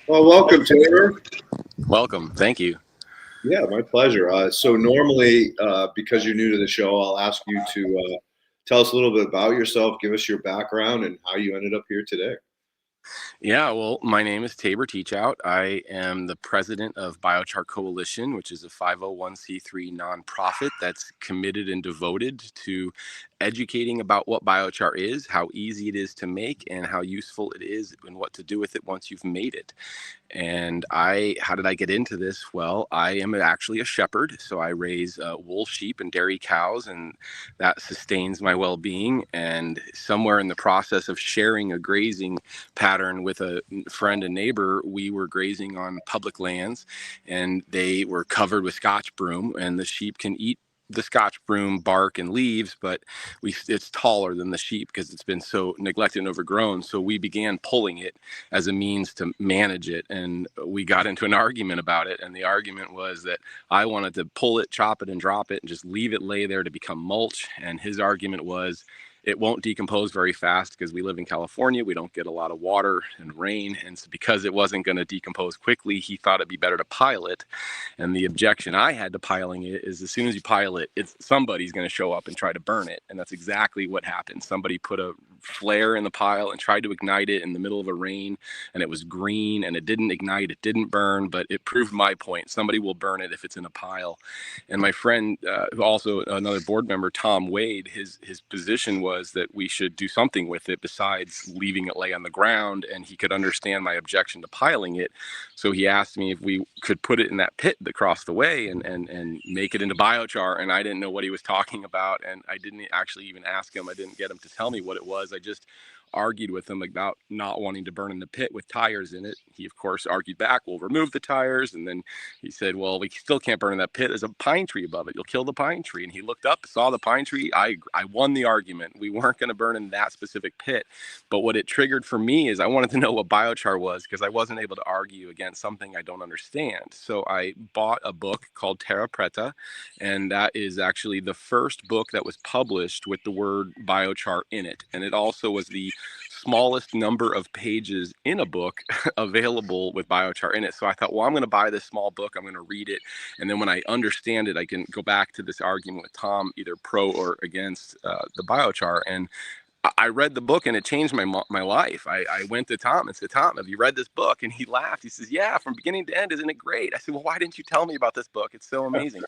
Well, welcome, Taylor. Welcome. Thank you. Yeah, my pleasure. So normally, because you're new to the show, I'll ask you to tell us a little bit about yourself, give us your background, and how you ended up here today. Yeah, well, my name is Tabor Teachout. I am the president of Biochar Coalition, which is a 501c3 nonprofit that's committed and devoted to educating about what biochar is, how easy it is to make, and how useful it is, and what to do with it once you've made it. And how did I get into this? Well, I am actually a shepherd. So I raise wool, sheep, and dairy cows, and that sustains my well being. And somewhere in the process of sharing a grazing pattern with a friend and neighbor, we were grazing on public lands, and they were covered with Scotch broom, and the sheep can eat the Scotch broom bark and leaves, but it's taller than the sheep because it's been so neglected and overgrown. So we began pulling it as a means to manage it, and we got into an argument about it. And the argument was that I wanted to pull it, chop it, and drop it, and just leave it lay there to become mulch. And his argument was it won't decompose very fast because we live in California. We don't get a lot of water and rain. And so because it wasn't going to decompose quickly, he thought it'd be better to pile it. And the objection I had to piling it is as soon as you pile it, somebody's going to show up and try to burn it. And that's exactly what happened. Somebody put a flare in the pile and tried to ignite it in the middle of a rain, and it was green, and it didn't ignite, it didn't burn, but it proved my point. Somebody will burn it if it's in a pile. And my friend, who also another board member, Tom Wade, his position was that we should do something with it besides leaving it lay on the ground, and he could understand my objection to piling it. So he asked me if we could put it in that pit across the way and make it into biochar. And I didn't know what he was talking about, and I didn't actually even ask him. I didn't get him to tell me what it was. I just argued with him about not wanting to burn in the pit with tires in it. He, of course, argued back, we'll remove the tires. And then he said, well, we still can't burn in that pit. There's a pine tree above it. You'll kill the pine tree. And he looked up, saw the pine tree. I won the argument. We weren't going to burn in that specific pit. But what it triggered for me is I wanted to know what biochar was, because I wasn't able to argue against something I don't understand. So I bought a book called Terra Preta, and that is actually the first book that was published with the word biochar in it. And it also was the smallest number of pages in a book available with biochar in it. So I thought, well, I'm going to buy this small book. I'm going to read it. And then when I understand it, I can go back to this argument with Tom, either pro or against the biochar. And I read the book, and it changed my life. I went to Tom and said, Tom, have you read this book? And he laughed. He says, yeah, from beginning to end. Isn't it great? I said, well, why didn't you tell me about this book? It's so amazing.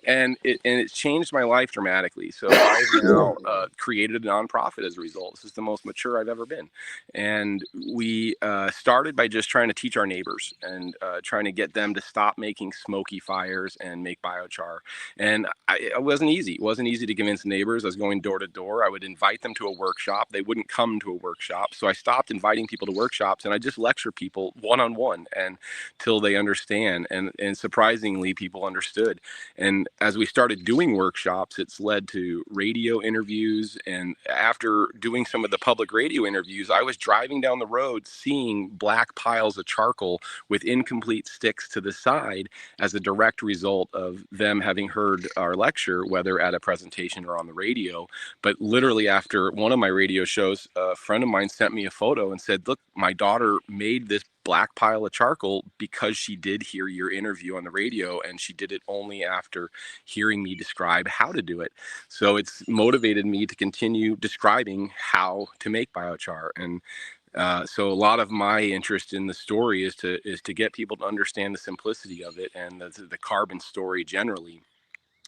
And it's changed my life dramatically. So I've now created a nonprofit as a result. This is the most mature I've ever been. And we started by just trying to teach our neighbors and trying to get them to stop making smoky fires and make biochar. And it wasn't easy. It wasn't easy to convince neighbors. I was going door to door. I would invite them to a workshop. They wouldn't come to a workshop. So I stopped inviting people to workshops, and I just lecture people one-on-one and till they understand. And surprisingly, people understood. And as we started doing workshops, it's led to radio interviews. And after doing some of the public radio interviews, I was driving down the road seeing black piles of charcoal with incomplete sticks to the side as a direct result of them having heard our lecture, whether at a presentation or on the radio. But literally after one of my radio shows, a friend of mine sent me a photo and said, look, my daughter made this black pile of charcoal because she did hear your interview on the radio, and she did it only after hearing me describe how to do it. So it's motivated me to continue describing how to make biochar. And so a lot of my interest in the story is to get people to understand the simplicity of it and the carbon story generally.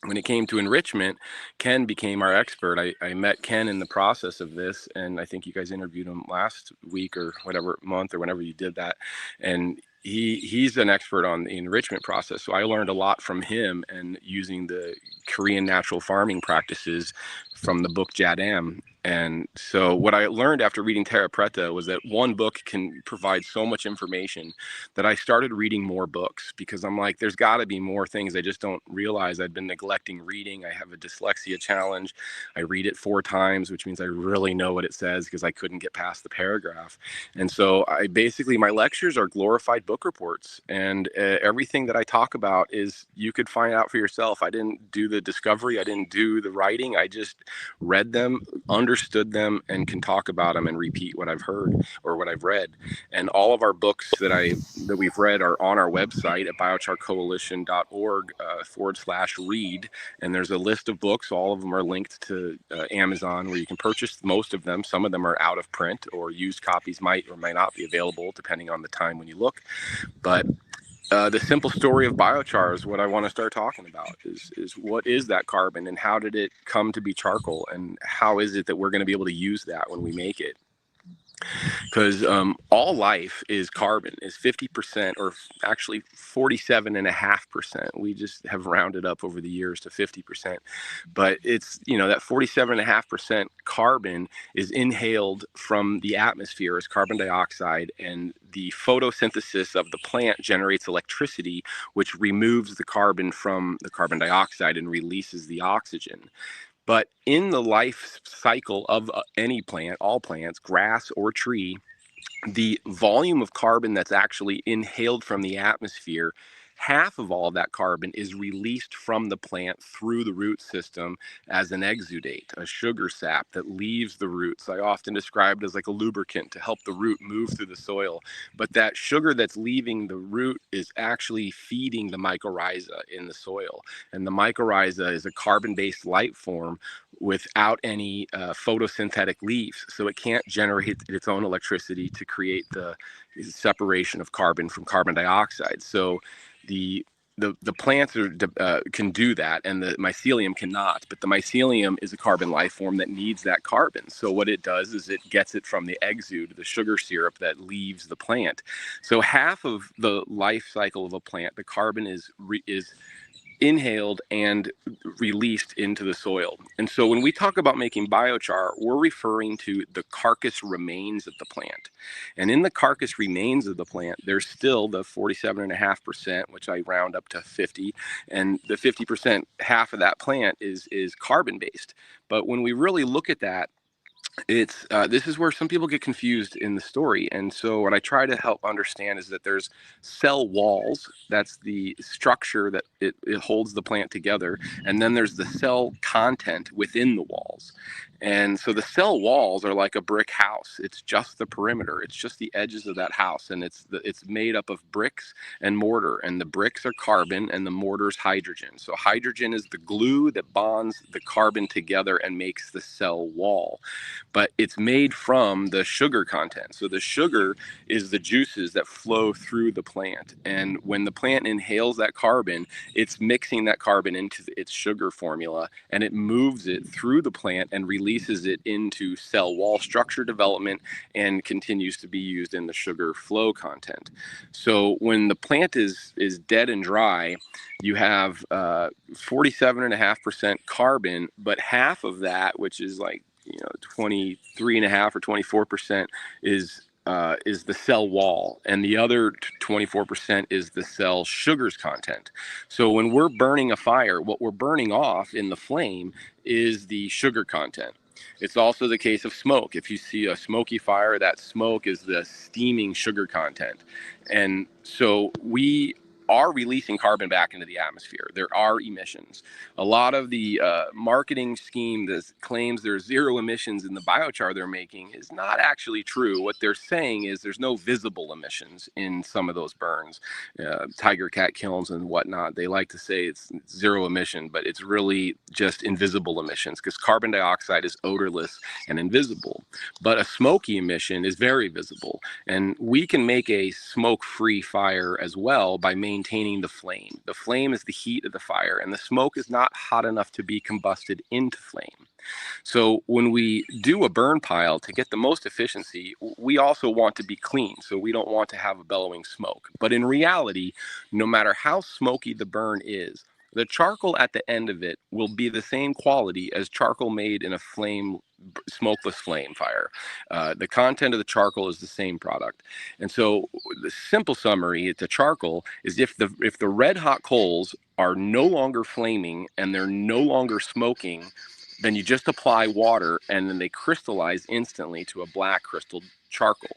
When it came to enrichment, Ken became our expert. I met Ken in the process of this, and I think you guys interviewed him last week or whatever month or whenever you did that. And he's an expert on the enrichment process. So I learned a lot from him and using the Korean natural farming practices from the book Jadam. And so what I learned after reading Terra Preta was that one book can provide so much information that I started reading more books, because I'm like, there's got to be more things I just don't realize. I've been neglecting reading. I have a dyslexia challenge. I read it 4 times, which means I really know what it says because I couldn't get past the paragraph. And so my lectures are glorified book reports, and everything that I talk about is, you could find out for yourself. I didn't do the discovery. I didn't do the writing. I just read them, understood understood them and can talk about them and repeat what I've heard or what I've read. And all of our books that we've read are on our website at biocharcoalition.org /read. And there's a list of books. All of them are linked to Amazon, where you can purchase most of them. Some of them are out of print, or used copies might or might not be available depending on the time when you look. But the simple story of biochar is what I want to start talking about, is what is that carbon, and how did it come to be charcoal, and how is it that we're going to be able to use that when we make it? Because all life is carbon, is 50%, or actually 47.5%. We just have rounded up over the years to 50%. But it's, that 47.5% carbon is inhaled from the atmosphere as carbon dioxide, and the photosynthesis of the plant generates electricity, which removes the carbon from the carbon dioxide and releases the oxygen. But in the life cycle of any plant, all plants, grass or tree, the volume of carbon that's actually inhaled from the atmosphere, half of all of that carbon is released from the plant through the root system as an exudate, a sugar sap that leaves the roots. I often describe it as like a lubricant to help the root move through the soil. But that sugar that's leaving the root is actually feeding the mycorrhiza in the soil. And the mycorrhiza is a carbon-based life form without any photosynthetic leaves. So it can't generate its own electricity to create the separation of carbon from carbon dioxide. So the plants can do that, and the mycelium cannot. But the mycelium is a carbon life form that needs that carbon. So what it does is it gets it from the exude, the sugar syrup that leaves the plant. So half of the life cycle of a plant, the carbon is inhaled and released into the soil. And so when we talk about making biochar, we're referring to the carcass remains of the plant. And in the carcass remains of the plant, there's still the 47.5%, which I round up to 50. And the 50%, half of that plant is carbon based. But when we really look at that, it's this is where some people get confused in the story. And so what I try to help understand is that there's cell walls. That's the structure that it holds the plant together. And then there's the cell content within the walls. And so the cell walls are like a brick house. It's just the perimeter. It's just the edges of that house. And it's made up of bricks and mortar. And the bricks are carbon and the mortar's hydrogen. So hydrogen is the glue that bonds the carbon together and makes the cell wall. But it's made from the sugar content. So the sugar is the juices that flow through the plant. And when the plant inhales that carbon, it's mixing that carbon into its sugar formula, and it moves it through the plant and releases it into cell wall structure development and continues to be used in the sugar flow content. So when the plant is dead and dry, you have 47.5% carbon, but half of that, which is like 23.5 or 24%, is the cell wall, and the other 24% is the cell sugars content. So when we're burning a fire, what we're burning off in the flame is the sugar content. It's also the case of smoke. If you see a smoky fire, that smoke is the steaming sugar content. And so we are releasing carbon back into the atmosphere. There are emissions. A lot of the marketing scheme that claims there's zero emissions in the biochar they're making is not actually true. What they're saying is there's no visible emissions in some of those burns, tiger cat kilns and whatnot. They like to say it's zero emission, but it's really just invisible emissions, because carbon dioxide is odorless and invisible. But a smoky emission is very visible. And we can make a smoke-free fire as well by maintaining the flame. The flame is the heat of the fire, and the smoke is not hot enough to be combusted into flame. So when we do a burn pile, to get the most efficiency, we also want to be clean. So we don't want to have a bellowing smoke. But in reality, no matter how smoky the burn is, the charcoal at the end of it will be the same quality as charcoal made in a smokeless flame fire. The content of the charcoal is the same product. And so the simple summary to charcoal is if the red hot coals are no longer flaming and they're no longer smoking, then you just apply water and then they crystallize instantly to a black crystal charcoal.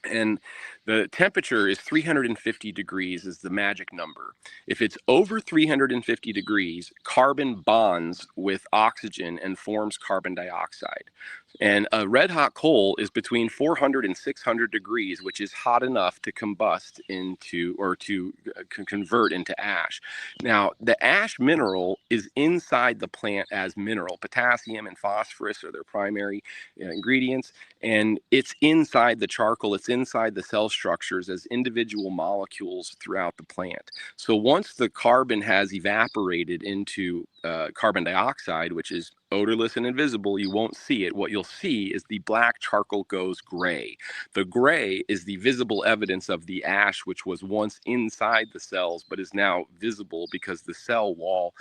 And The temperature is 350 degrees is the magic number. If it's over 350 degrees, carbon bonds with oxygen and forms carbon dioxide. And a red hot coal is between 400 and 600 degrees, which is hot enough to combust into or to convert into ash. Now, the ash mineral is inside the plant as mineral. Potassium and phosphorus are their primary ingredients, and it's inside the charcoal, it's inside the cell structures as individual molecules throughout the plant. So once the carbon has evaporated into carbon dioxide, which is odorless and invisible, you won't see it. What you'll see is the black charcoal goes gray. The gray is the visible evidence of the ash, which was once inside the cells, but is now visible because the cell wall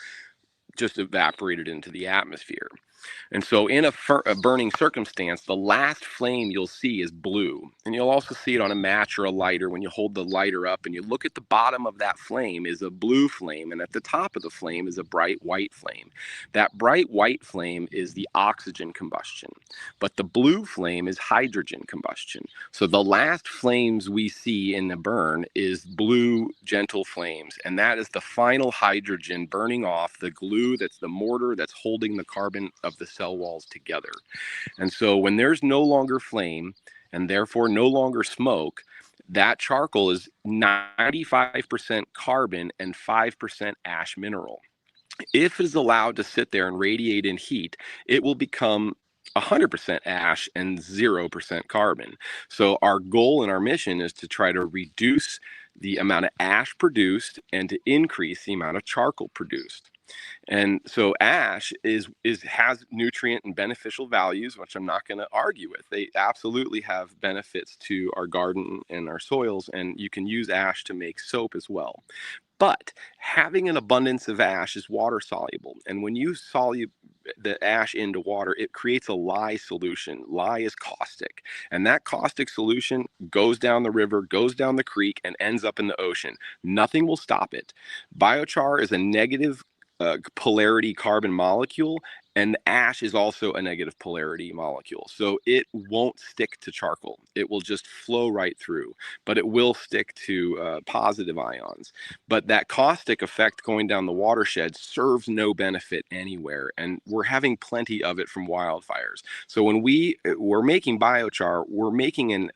just evaporated into the atmosphere. And so in a burning circumstance, the last flame you'll see is blue. And you'll also see it on a match or a lighter. When you hold the lighter up and you look at the bottom of that flame is a blue flame. And at the top of the flame is a bright white flame. That bright white flame is the oxygen combustion. But the blue flame is hydrogen combustion. So the last flames we see in the burn is blue, gentle flames. And that is the final hydrogen burning off the glue that's the mortar that's holding the carbon of the cell walls together. And so when there's no longer flame and therefore no longer smoke, that charcoal is 95% carbon and 5% ash mineral. If it is allowed to sit there and radiate in heat, it will become 100% ash and 0% carbon. So our goal and our mission is to try to reduce the amount of ash produced and to increase the amount of charcoal produced. And so ash has nutrient and beneficial values, which I'm not going to argue with. They absolutely have benefits to our garden and our soils, and you can use ash to make soap as well. But having an abundance of ash is water soluble. And when you solve the ash into water, it creates a lye solution. Lye is caustic. And that caustic solution goes down the river, goes down the creek, and ends up in the ocean. Nothing will stop it. Biochar is a negative polarity carbon molecule, and ash is also a negative polarity molecule. So it won't stick to charcoal. It will just flow right through, but it will stick to positive ions. But that caustic effect going down the watershed serves no benefit anywhere. And we're having plenty of it from wildfires. So when we're making biochar, we're making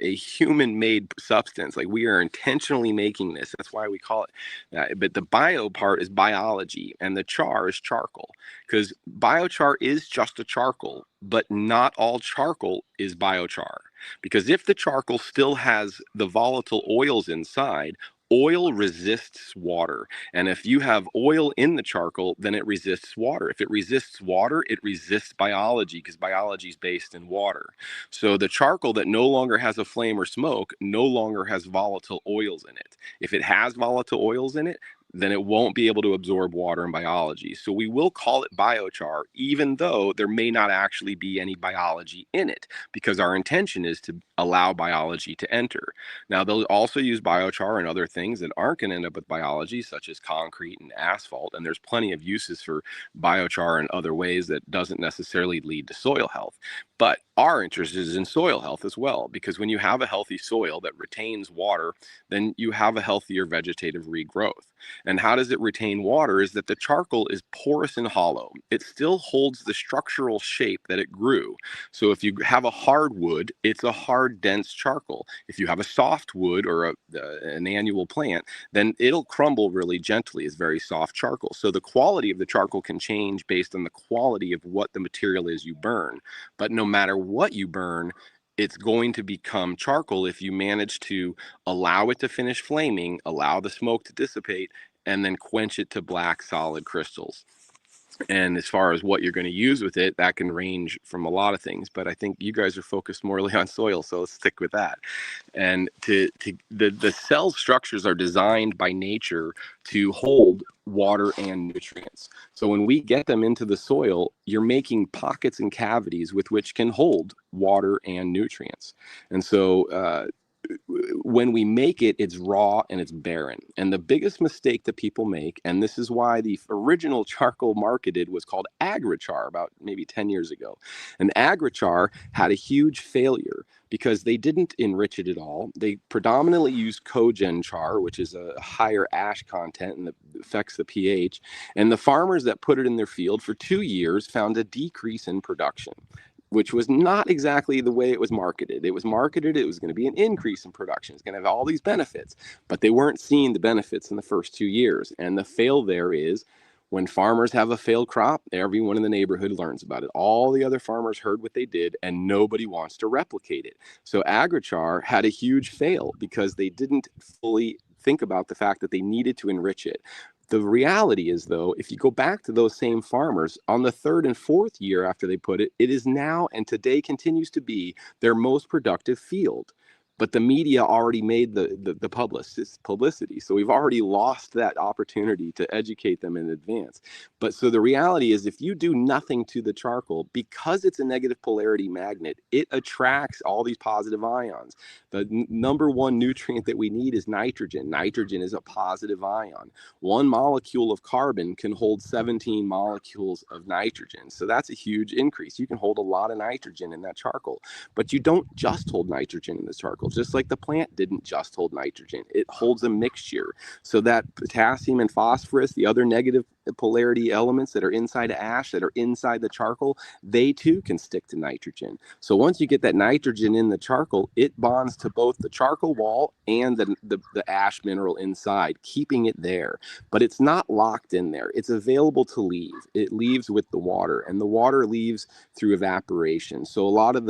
a human-made substance. Like, we are intentionally making this. That's why we call it that. But the bio part is biology, and the char is charcoal. Because biochar is just a charcoal, but not all charcoal is biochar. Because if the charcoal still has the volatile oils inside, oil resists water. And if you have oil in the charcoal, then it resists water. If it resists water, it resists biology, because biology is based in water. So the charcoal that no longer has a flame or smoke no longer has volatile oils in it. If it has volatile oils in it, then it won't be able to absorb water and biology. So we will call it biochar, even though there may not actually be any biology in it, because our intention is to allow biology to enter. Now, they'll also use biochar and other things that aren't going to end up with biology, such as concrete and asphalt. And there's plenty of uses for biochar in other ways that doesn't necessarily lead to soil health. But our interest is in soil health as well, because when you have a healthy soil that retains water, then you have a healthier vegetative regrowth. And how does it retain water? Is that the charcoal is porous and hollow. It still holds the structural shape that it grew. So if you have a hard wood, it's a hard, dense charcoal. If you have a soft wood or an annual plant, then it'll crumble really gently. It's very soft charcoal. So the quality of the charcoal can change based on the quality of what the material is you burn. But no matter what you burn, it's going to become charcoal if you manage to allow it to finish flaming, allow the smoke to dissipate, and then quench it to black solid crystals. And as far as what you're going to use with it, that can range from a lot of things. But I think you guys are focused morely on soil, so let's stick with that. And the cell structures are designed by nature to hold water and nutrients. So when we get them into the soil, you're making pockets and cavities with which can hold water and nutrients. And so when we make it, it's raw and it's barren. And the biggest mistake that people make, and this is why the original charcoal marketed was called Agrichar about maybe 10 years ago. And Agrichar had a huge failure because they didn't enrich it at all. They predominantly used cogen char, which is a higher ash content and that affects the pH. And the farmers that put it in their field for 2 years found a decrease in production, which was not exactly the way it was marketed. It was marketed, it was going to be an increase in production. It's going to have all these benefits, but they weren't seeing the benefits in the first 2 years. And the fail there is when farmers have a failed crop, everyone in the neighborhood learns about it. All the other farmers heard what they did and nobody wants to replicate it. So Agrichar had a huge fail because they didn't fully think about the fact that they needed to enrich it. The reality is, though, if you go back to those same farmers on the third and fourth year after they put it, it is now and today continues to be their most productive field. But the media already made the publicity. So we've already lost that opportunity to educate them in advance. But so the reality is if you do nothing to the charcoal, because it's a negative polarity magnet, it attracts all these positive ions. The number one nutrient that we need is nitrogen. Nitrogen is a positive ion. One molecule of carbon can hold 17 molecules of nitrogen. So that's a huge increase. You can hold a lot of nitrogen in that charcoal, but you don't just hold nitrogen in the charcoal. Just like the plant didn't just hold nitrogen, it holds a mixture. So that potassium and phosphorus, the other negative polarity elements that are inside of ash, that are inside the charcoal, they too can stick to nitrogen. So once you get that nitrogen in the charcoal, it bonds to both the charcoal wall and the ash mineral inside, keeping it there. But it's not locked in there. It's available to leave. It leaves with the water, and the water leaves through evaporation. So a lot of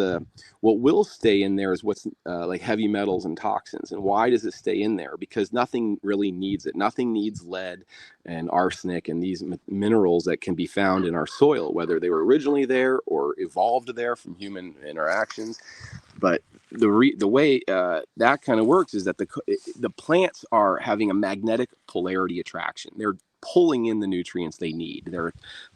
what will stay in there is what's like heavy metals and toxins. And why does it stay in there? Because nothing really needs it. Nothing needs lead and arsenic and these minerals that can be found in our soil, whether they were originally there or evolved there from human interactions. But the way that kind of works is that the plants are having a magnetic polarity attraction. They're pulling in the nutrients they need.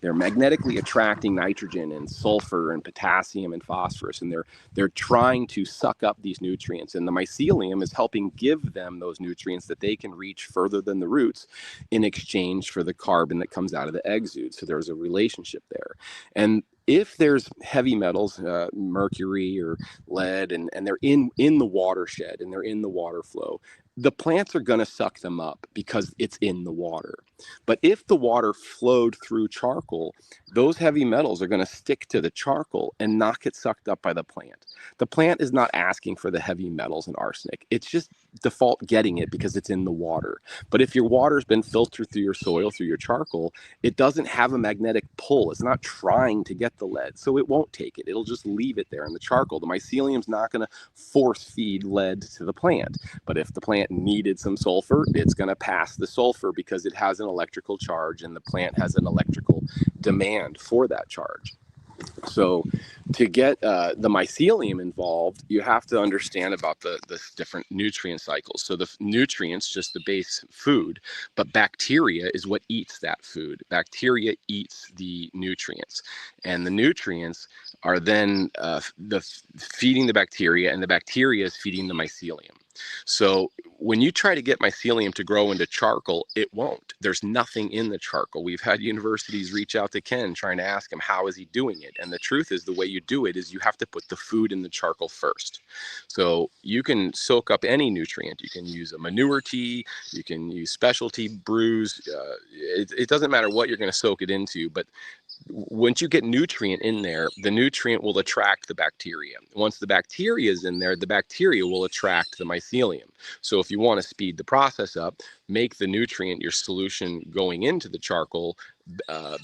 They're magnetically attracting nitrogen and sulfur and potassium and phosphorus, and they're trying to suck up these nutrients. And the mycelium is helping give them those nutrients that they can reach further than the roots in exchange for the carbon that comes out of the exude. So there's a relationship there. And if there's heavy metals, mercury or lead, and they're in the watershed and they're in the water flow, the plants are going to suck them up because it's in the water. But if the water flowed through charcoal, those heavy metals are going to stick to the charcoal and not get sucked up by the plant. The plant is not asking for the heavy metals and arsenic. It's just default getting it because it's in the water. But if your water's been filtered through your soil, through your charcoal, it doesn't have a magnetic pull. It's not trying to get the lead, so it won't take it. It'll just leave it there in the charcoal. The mycelium's not going to force feed lead to the plant. But if the plant needed some sulfur, it's going to pass the sulfur because it has an electrical charge and the plant has an electrical demand for that charge. So to get the mycelium involved, you have to understand about the different nutrient cycles. So the nutrients, just the base food, but bacteria is what eats that food. Bacteria eats the nutrients, and the nutrients are then feeding the bacteria, and the bacteria is feeding the mycelium. So when you try to get mycelium to grow into charcoal, it won't. There's nothing in the charcoal. We've had universities reach out to Ken trying to ask him, how is he doing it? And the truth is, the way you do it is you have to put the food in the charcoal first. So you can soak up any nutrient. You can use a manure tea, you can use specialty brews. It doesn't matter what you're going to soak it into, but once you get nutrient in there, the nutrient will attract the bacteria. Once the bacteria is in there, the bacteria will attract the mycelium. So if you want to speed the process up, make the nutrient, your solution going into the charcoal,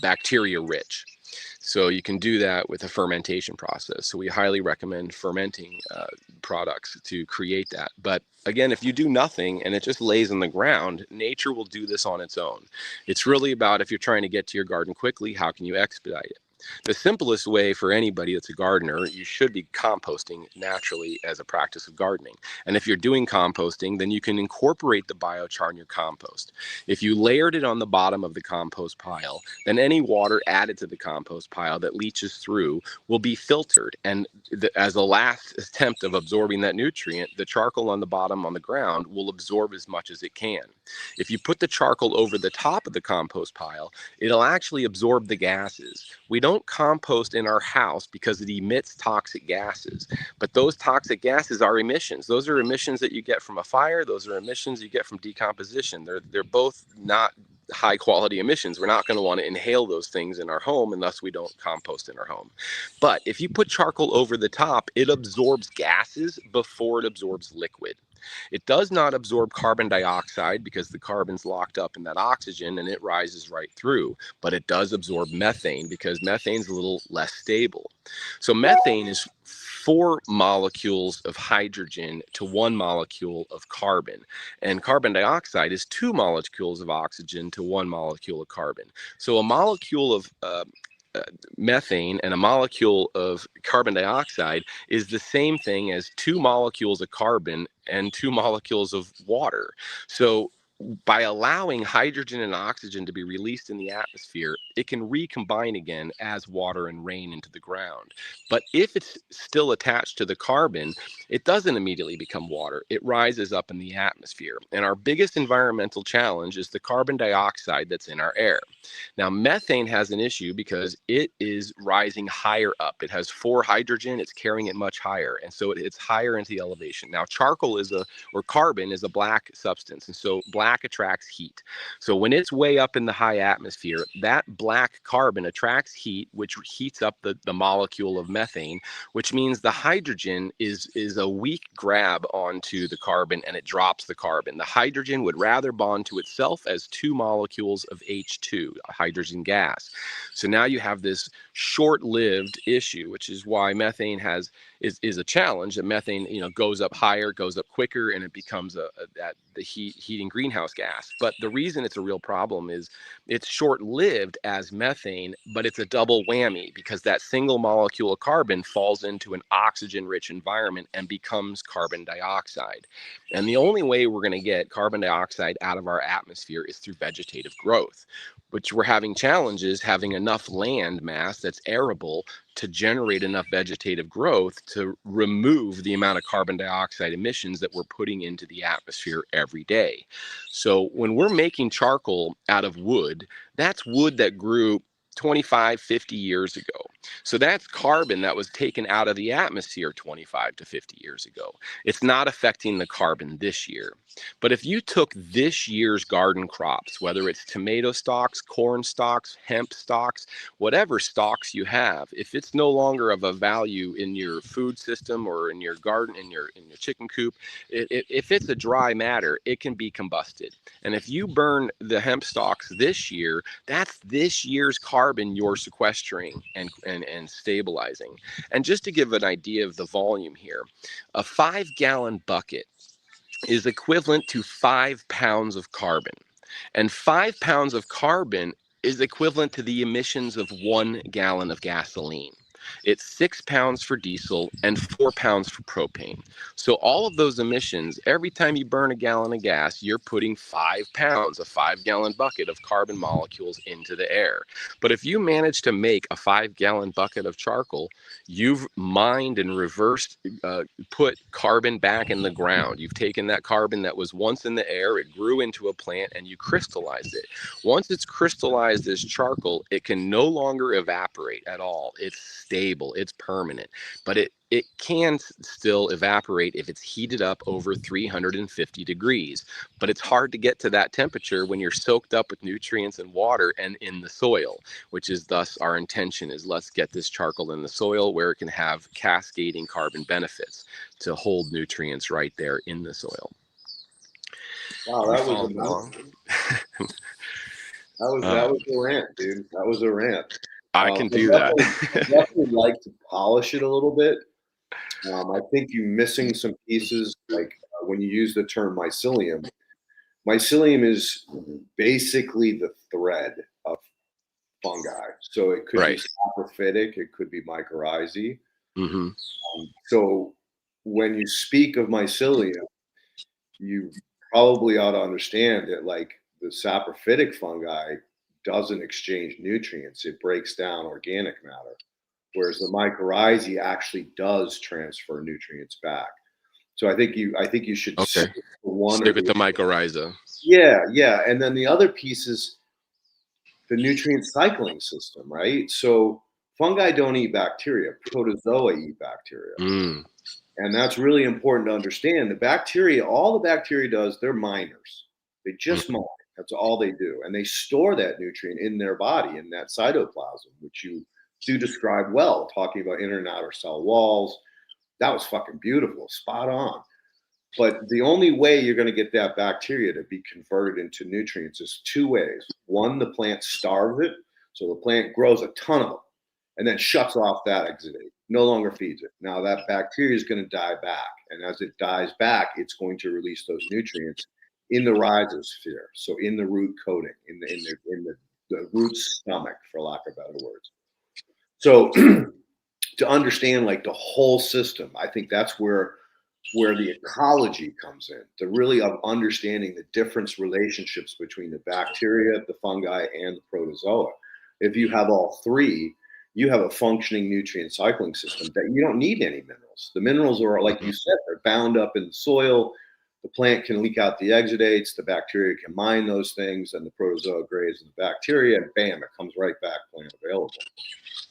bacteria rich. So you can do that with a fermentation process. So we highly recommend fermenting products to create that. But again, if you do nothing and it just lays in the ground, nature will do this on its own. It's really about, if you're trying to get to your garden quickly, how can you expedite it? The simplest way for anybody that's a gardener, you should be composting naturally as a practice of gardening. And if you're doing composting, then you can incorporate the biochar in your compost. If you layered it on the bottom of the compost pile, then any water added to the compost pile that leaches through will be filtered. And as a last attempt of absorbing that nutrient, the charcoal on the bottom on the ground will absorb as much as it can. If you put the charcoal over the top of the compost pile, it'll actually absorb the gases. We don't compost in our house because it emits toxic gases, but those toxic gases are emissions. Those are emissions that you get from a fire. Those are emissions you get from decomposition. They're both not high quality emissions. We're not going to want to inhale those things in our home, and thus we don't compost in our home. But if you put charcoal over the top, it absorbs gases before it absorbs liquid. It does not absorb carbon dioxide because the carbon's locked up in that oxygen and it rises right through, but it does absorb methane because methane's a little less stable. So methane is 4 molecules of hydrogen to 1 molecule of carbon, and carbon dioxide is 2 molecules of oxygen to 1 molecule of carbon. So a molecule of methane and a molecule of carbon dioxide is the same thing as 2 molecules of carbon and 2 molecules of water. So by allowing hydrogen and oxygen to be released in the atmosphere, it can recombine again as water and rain into the ground. But if it's still attached to the carbon, it doesn't immediately become water. It rises up in the atmosphere. And our biggest environmental challenge is the carbon dioxide that's in our air. Now, methane has an issue because it is rising higher up. It has 4 hydrogen, it's carrying it much higher. And so it's higher into the elevation. Now, charcoal or carbon is a black substance. And so black attracts heat. So when it's way up in the high atmosphere, that black carbon attracts heat, which heats up the molecule of methane, which means the hydrogen is a weak grab onto the carbon and it drops the carbon. The hydrogen would rather bond to itself as 2 molecules of H2, hydrogen gas. So now you have this short-lived issue, which is why methane is a challenge. That methane, goes up higher, goes up quicker, and it becomes the heating greenhouse gas. But the reason it's a real problem is it's short-lived as methane, but it's a double whammy because that single molecule of carbon falls into an oxygen-rich environment and becomes carbon dioxide. And the only way we're going to get carbon dioxide out of our atmosphere is through vegetative growth, which we're having challenges having enough land mass that's arable to generate enough vegetative growth to remove the amount of carbon dioxide emissions that we're putting into the atmosphere every day. So when we're making charcoal out of wood, that's wood that grew 25, 50 years ago. So that's carbon that was taken out of the atmosphere 25 to 50 years ago. It's not affecting the carbon this year. But if you took this year's garden crops, whether it's tomato stalks, corn stalks, hemp stalks, whatever stalks you have, if it's no longer of a value in your food system or in your garden, in your chicken coop, if it's a dry matter, it can be combusted. And if you burn the hemp stalks this year, that's this year's carbon you're sequestering and stabilizing. And just to give an idea of the volume here, a 5-gallon bucket is equivalent to 5 pounds of carbon. And 5 pounds of carbon is equivalent to the emissions of 1 gallon of gasoline. It's 6 pounds for diesel and 4 pounds for propane. So all of those emissions, every time you burn a gallon of gas, you're putting 5 pounds, a 5-gallon bucket of carbon molecules into the air. But if you manage to make a 5-gallon bucket of charcoal, you've mined and reversed, put carbon back in the ground. You've taken that carbon that was once in the air, it grew into a plant, and you crystallized it. Once it's crystallized as charcoal, it can no longer evaporate at all. It's stable, it's permanent, but it can still evaporate if it's heated up over 350 degrees. But it's hard to get to that temperature when you're soaked up with nutrients and water and in the soil, which is thus our intention is let's get this charcoal in the soil where it can have cascading carbon benefits to hold nutrients right there in the soil. Wow, that was amazing. That was a rant, dude. That was a rant. I can do that. I definitely like to polish it a little bit. I think you're missing some pieces, like when you use the term mycelium. Mycelium is basically the thread of fungi. So it could be Right. saprophytic, it could be mycorrhizae. Mm-hmm. So when you speak of mycelium, you probably ought to understand that like the saprophytic fungi doesn't exchange nutrients; it breaks down organic matter, whereas the mycorrhizae actually does transfer nutrients back. So I think you should Okay. stick to one or Stick with the the mycorrhiza. yeah, and then the other piece is the nutrient cycling system, right? So fungi don't eat bacteria; protozoa eat bacteria. Mm. And that's really important to understand. The bacteria, all the bacteria does, they're miners. They just Mm. mine. That's all they do. And they store that nutrient in their body, in that cytoplasm, which you do describe well, talking about inner and outer cell walls. That was fucking beautiful, spot on. But the only way you're going to get that bacteria to be converted into nutrients is two ways. One, the plant starves it. So the plant grows a ton of them and then shuts off that exudate, no longer feeds it. Now that bacteria is going to die back. And as it dies back, it's going to release those nutrients in the rhizosphere. So in the root coating, in the root stomach, for lack of better words. So to understand like the whole system, I think that's where the ecology comes in, the really of understanding the difference relationships between the bacteria, the fungi, and the protozoa. If you have all three, you have a functioning nutrient cycling system that you don't need any minerals. The minerals are, like you said, they're bound up in the soil. The plant can leak out the exudates, the bacteria can mine those things, and the protozoa graze in the bacteria, and bam, it comes right back plant available.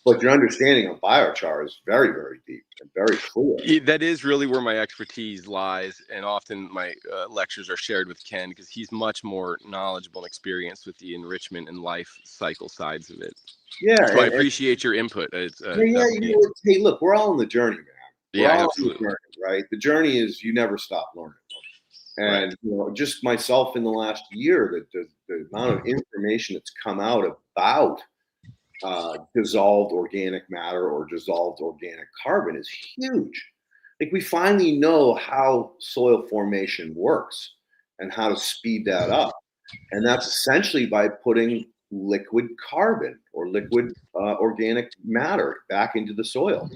But your understanding of biochar is very, very deep and very clear. That is really where my expertise lies, and often my lectures are shared with Ken because he's much more knowledgeable and experienced with the enrichment and life cycle sides of it. Yeah, So I appreciate your input. It's yeah. definitely, Hey, look, we're all on the journey, man. We're yeah, all on the absolutely. journey, right? The journey is you never stop learning. Right. And just myself in the last year, the amount of information that's come out about dissolved organic matter or dissolved organic carbon is huge. Like we finally know how soil formation works and how to speed that up. And that's essentially by putting liquid carbon or liquid organic matter back into the soil.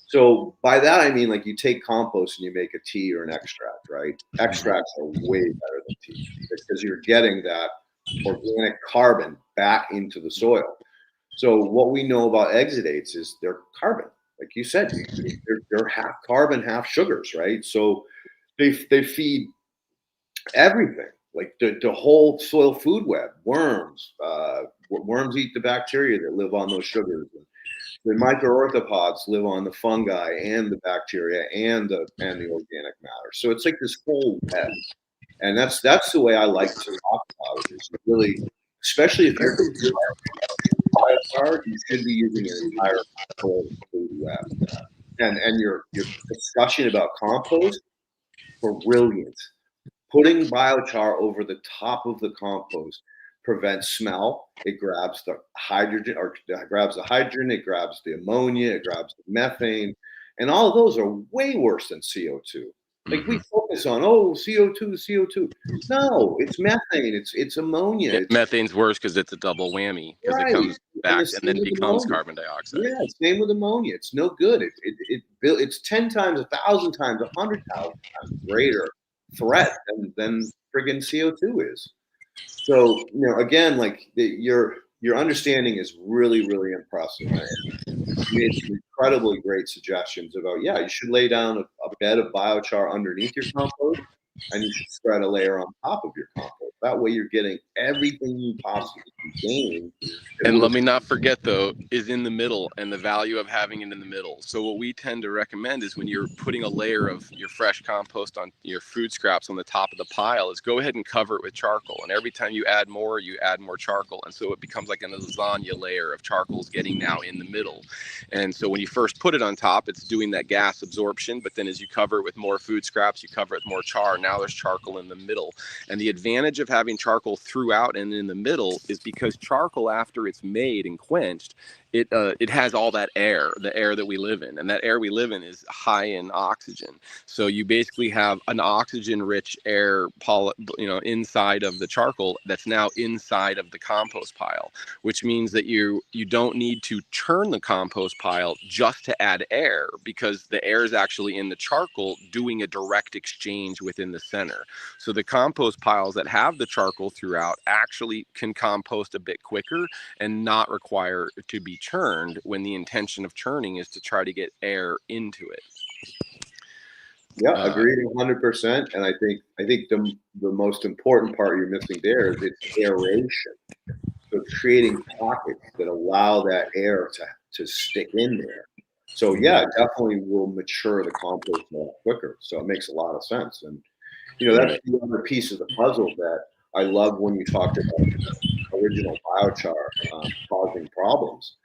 So by that I mean like you take compost and you make a tea or an extract, right? Extracts are way better than tea because you're getting that organic carbon back into the soil. So what we know about exudates is they're carbon, like you said, they're half carbon, half sugars, right? So they feed everything, like the whole soil food web. Worms eat the bacteria that live on those sugars. The microorthopods live on the fungi and the bacteria and the organic matter. So it's like this whole web, and that's the way I like to talk about it. Is really, especially if you're biochar, you should be using an entire soil food web. And your discussion about compost, brilliant. Putting biochar over the top of the compost prevents smell. It grabs the hydrogen, it grabs the ammonia, it grabs the methane, and all of those are way worse than CO2. Like we focus on CO2, CO2. No, it's methane, it's ammonia, it's Methane's worse because it's a double whammy because it right. comes And the back and then same with becomes ammonia. carbon dioxide. Yeah, same with ammonia. It's no good. It's 10 times, 1,000 times, 100,000 times greater threat than friggin' CO2 is. So, again, like your understanding is really, really impressive. Man. You made some incredibly great suggestions about, yeah, you should lay down a bed of biochar underneath your compost and you should spread a layer on top of your compost. That way you're getting everything you possibly can gain. And let me not forget, though, is in the middle and the value of having it in the middle. So what we tend to recommend is when you're putting a layer of your fresh compost on your food scraps on the top of the pile is go ahead and cover it with charcoal. And every time you add more charcoal. And so it becomes like a lasagna layer of charcoals getting now in the middle. And so when you first put it on top, it's doing that gas absorption. But then as you cover it with more food scraps, you cover it with more char. Now there's charcoal in the middle. And the advantage of having charcoal throughout and in the middle is because charcoal, after it's made and quenched, it has all that air, the air that we live in, and that air we live in is high in oxygen. So you basically have an oxygen-rich air, inside of the charcoal that's now inside of the compost pile, which means that you don't need to churn the compost pile just to add air, because the air is actually in the charcoal doing a direct exchange within the center. So the compost piles that have the charcoal throughout actually can compost a bit quicker and not require to be churned, when the intention of churning is to try to get air into it. Yeah, agreed 100%. And I think the most important part you're missing there is it's aeration. So creating pockets that allow that air to stick in there. So yeah, it definitely will mature the compost more quicker. So it makes a lot of sense. And that's Right. the other piece of the puzzle that I love when you talked about original biochar causing problems.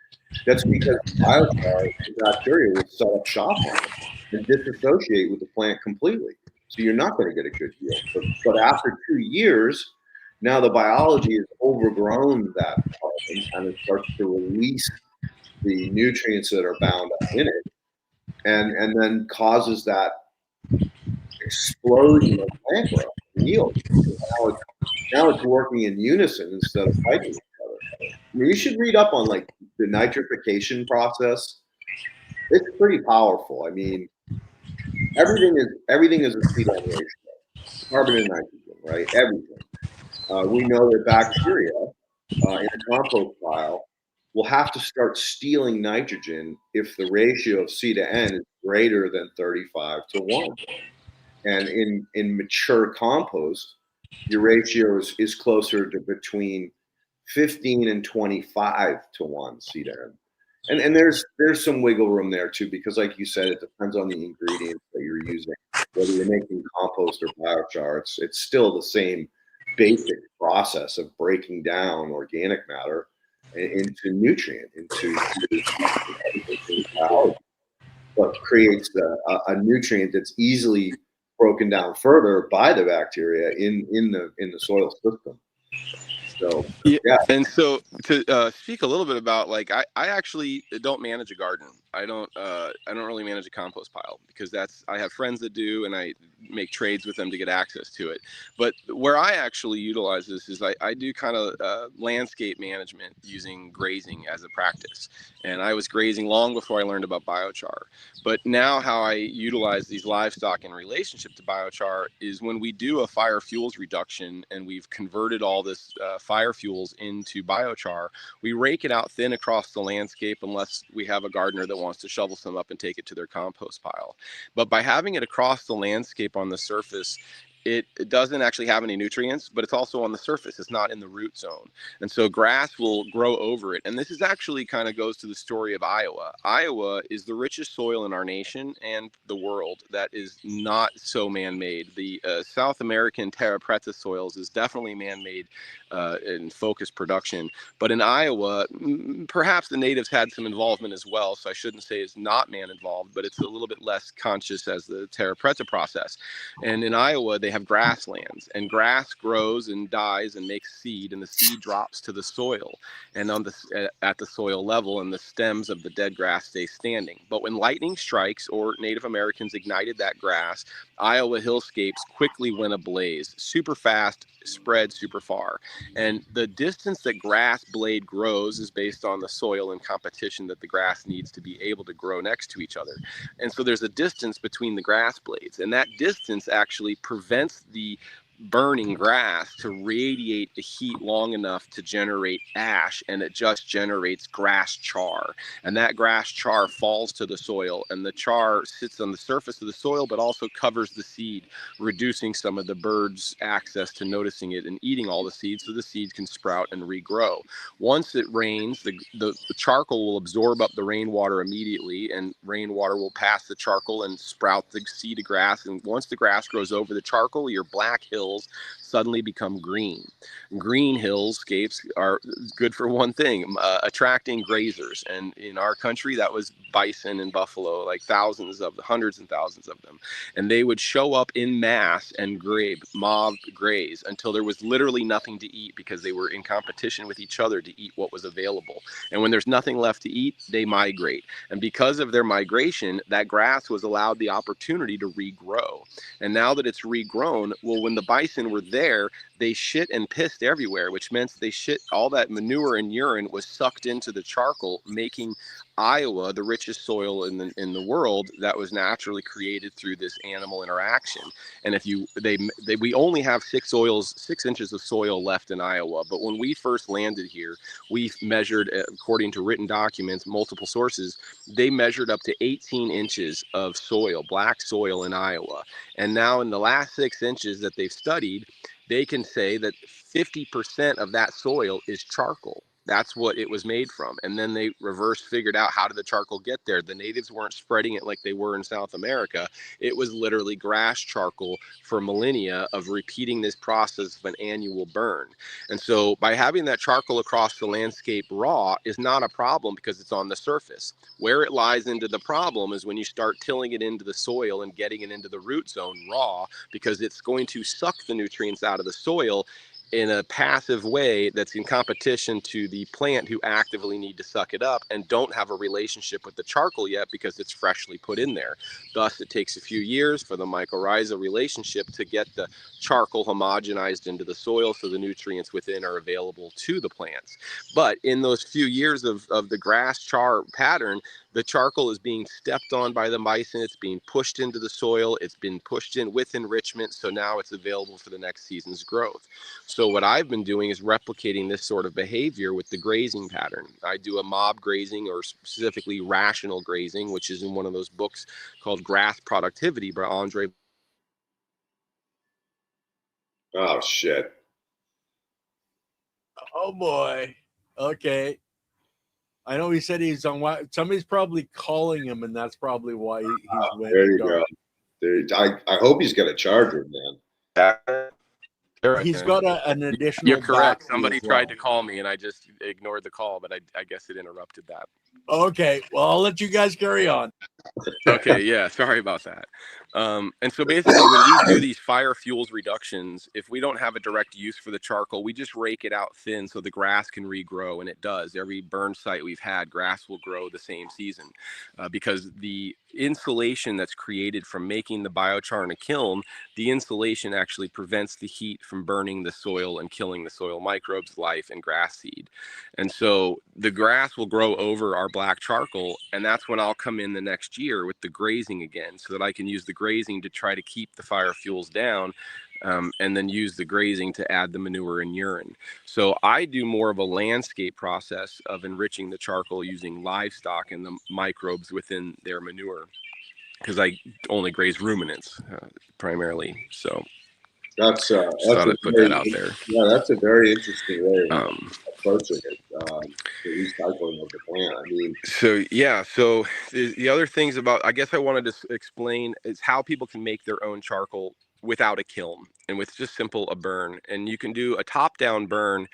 That's because biochar, the bacteria will set up shop on it and disassociate with the plant completely. So you're not going to get a good yield. But after 2 years, now the biology has overgrown that carbon and it starts to release the nutrients that are bound up in it, and then causes that explosion of plant growth and yield. Now it's working in unison instead of fighting each other. I mean, you should read up on like the nitrification process. It's pretty powerful. I mean, everything is a C-N ratio, carbon and nitrogen, right? Everything. We know that bacteria in a compost pile will have to start stealing nitrogen if the ratio of C to N is greater than 35 to 1. And in mature compost, your ratio is closer to between 15 and 25 to 1 C to N. And there's some wiggle room there too, because like you said, it depends on the ingredients that you're using. Whether you're making compost or biochar, it's still the same basic process of breaking down organic matter into nutrient, into biology, but creates a nutrient that's easily broken down further by the bacteria in the soil system. So yeah. And so to speak a little bit about, like, I actually don't manage a garden. I don't really manage a compost pile, because I have friends that do, and I make trades with them to get access to it. But where I actually utilize this is I do kind of landscape management using grazing as a practice. And I was grazing long before I learned about biochar. But now how I utilize these livestock in relationship to biochar is when we do a fire fuels reduction and we've converted all this fire fuels into biochar, we rake it out thin across the landscape, unless we have a gardener that wants to shovel some up and take it to their compost pile. But by having it across the landscape on the surface, it doesn't actually have any nutrients, but it's also on the surface. It's not in the root zone. And so grass will grow over it. And this is actually kind of goes to the story of Iowa. Iowa is the richest soil in our nation and the world that is not so man-made. The South American terra preta soils is definitely man-made in focused production. But in Iowa, perhaps the natives had some involvement as well. So I shouldn't say it's not man-involved, but it's a little bit less conscious as the terra preta process. And in Iowa, they have grasslands, and grass grows and dies and makes seed, and the seed drops to the soil and at the soil level, and the stems of the dead grass stay standing. But when lightning strikes or Native Americans ignited that grass, Iowa hillscapes quickly went ablaze, super fast, spread super far. And the distance that grass blade grows is based on the soil and competition that the grass needs to be able to grow next to each other. And so there's a distance between the grass blades, and that distance actually prevents the burning grass to radiate the heat long enough to generate ash, and it just generates grass char. And that grass char falls to the soil, and the char sits on the surface of the soil but also covers the seed, reducing some of the birds' access to noticing it and eating all the seeds, so the seeds can sprout and regrow. Once it rains, the charcoal will absorb up the rainwater immediately, and rainwater will pass the charcoal and sprout the seed of grass. And once the grass grows over the charcoal, your black hill hills suddenly become green. Green hillscapes are good for one thing, attracting grazers. And in our country, that was bison and buffalo, like hundreds and thousands of them. And they would show up in mass and graze until there was literally nothing to eat, because they were in competition with each other to eat what was available. And when there's nothing left to eat, they migrate. And because of their migration, that grass was allowed the opportunity to regrow. And now that it's regrown, well, when the bison were there, they shit and pissed everywhere, which meant they shit, all that manure and urine was sucked into the charcoal, making Iowa the richest soil in the world that was naturally created through this animal interaction. And if we only have 6 inches of soil left in Iowa, but when we first landed here, we measured, according to written documents, multiple sources, they measured up to 18 inches of soil, black soil in Iowa. And now in the last 6 inches that they've studied, they can say that 50% of that soil is charcoal. That's what it was made from. And then they reverse figured out, how did the charcoal get there? The natives weren't spreading it like they were in South America. It was literally grass charcoal for millennia of repeating this process of an annual burn. And so by having that charcoal across the landscape raw is not a problem, because it's on the surface. Where it lies into the problem is when you start tilling it into the soil and getting it into the root zone raw, because it's going to suck the nutrients out of the soil in a passive way that's in competition to the plant, who actively need to suck it up and don't have a relationship with the charcoal yet, because it's freshly put in there. Thus, it takes a few years for the mycorrhizal relationship to get the charcoal homogenized into the soil, so the nutrients within are available to the plants. But in those few years of the grass char pattern, the charcoal is being stepped on by the bison. It's being pushed into the soil. It's been pushed in with enrichment. So now it's available for the next season's growth. So what I've been doing is replicating this sort of behavior with the grazing pattern. I do a mob grazing, or specifically rational grazing, which is in one of those books called Grass Productivity by Andre. Oh, shit. Oh, boy. Okay. I know he said he's on. Somebody's probably calling him, and that's probably why he's waiting. There you go. Dude, I hope he's got a charger, man. He's got an additional. You're correct. Somebody tried to call me, and I just ignored the call, but I guess it interrupted that. Okay, well, I'll let you guys carry on. Okay, yeah, sorry about that. And so basically, when we do these fire fuels reductions, if we don't have a direct use for the charcoal, we just rake it out thin so the grass can regrow, and it does. Every burn site we've had, grass will grow the same season, because the insulation that's created from making the biochar in a kiln, the insulation actually prevents the heat from burning the soil and killing the soil microbes, life, and grass seed. And so the grass will grow over our black charcoal, and that's when I'll come in the next year with the grazing again, so that I can use the grazing to try to keep the fire fuels down, and then use the grazing to add the manure and urine. So I do more of a landscape process of enriching the charcoal using livestock and the microbes within their manure, because I only graze ruminants primarily. So That's thought I'd put that out there. Yeah, that's a very interesting way of approaching it. The recycling of the plant. I mean, so the other things about, I guess I wanted to explain, is how people can make their own charcoal without a kiln and with just simple a burn. And you can do a top-down burn.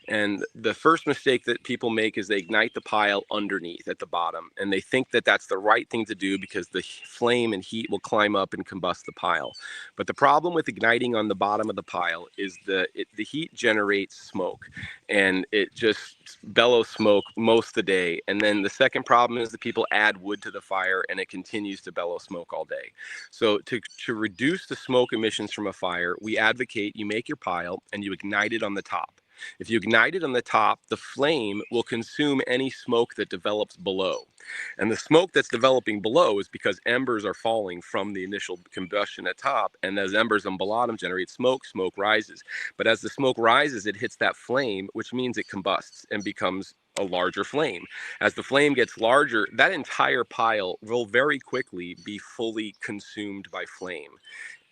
And the first mistake that people make is they ignite the pile underneath at the bottom, and they think that that's the right thing to do because the flame and heat will climb up and combust the pile. But the problem with igniting on the bottom of the pile is the heat generates smoke, and it just bellows smoke most of the day. And then the second problem is that people add wood to the fire, and it continues to bellow smoke all day. So to reduce the smoke emissions from a fire, we advocate you make your pile and you ignite it on the top. If you ignite it on the top, the flame will consume any smoke that develops below. And the smoke that's developing below is because embers are falling from the initial combustion at top. And as embers on bottom generate smoke, smoke rises. But as the smoke rises, it hits that flame, which means it combusts and becomes a larger flame. As the flame gets larger, that entire pile will very quickly be fully consumed by flame.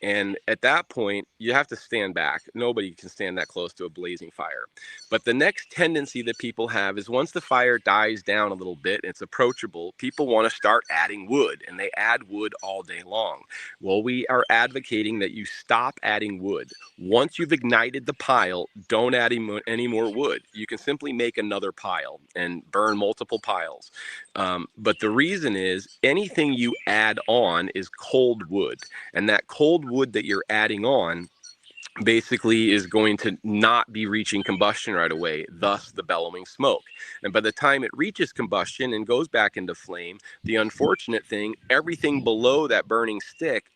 And at that point, you have to stand back. Nobody can stand that close to a blazing fire. But the next tendency that people have is once the fire dies down a little bit, it's approachable, people want to start adding wood, and they add wood all day long. Well, we are advocating that you stop adding wood. Once you've ignited the pile, don't add any more wood. You can simply make another pile and burn multiple piles. But the reason is anything you add on is cold wood. And that cold wood that you're adding on basically is going to not be reaching combustion right away, thus the bellowing smoke. And by the time it reaches combustion and goes back into flame, the unfortunate thing, everything below that burning stick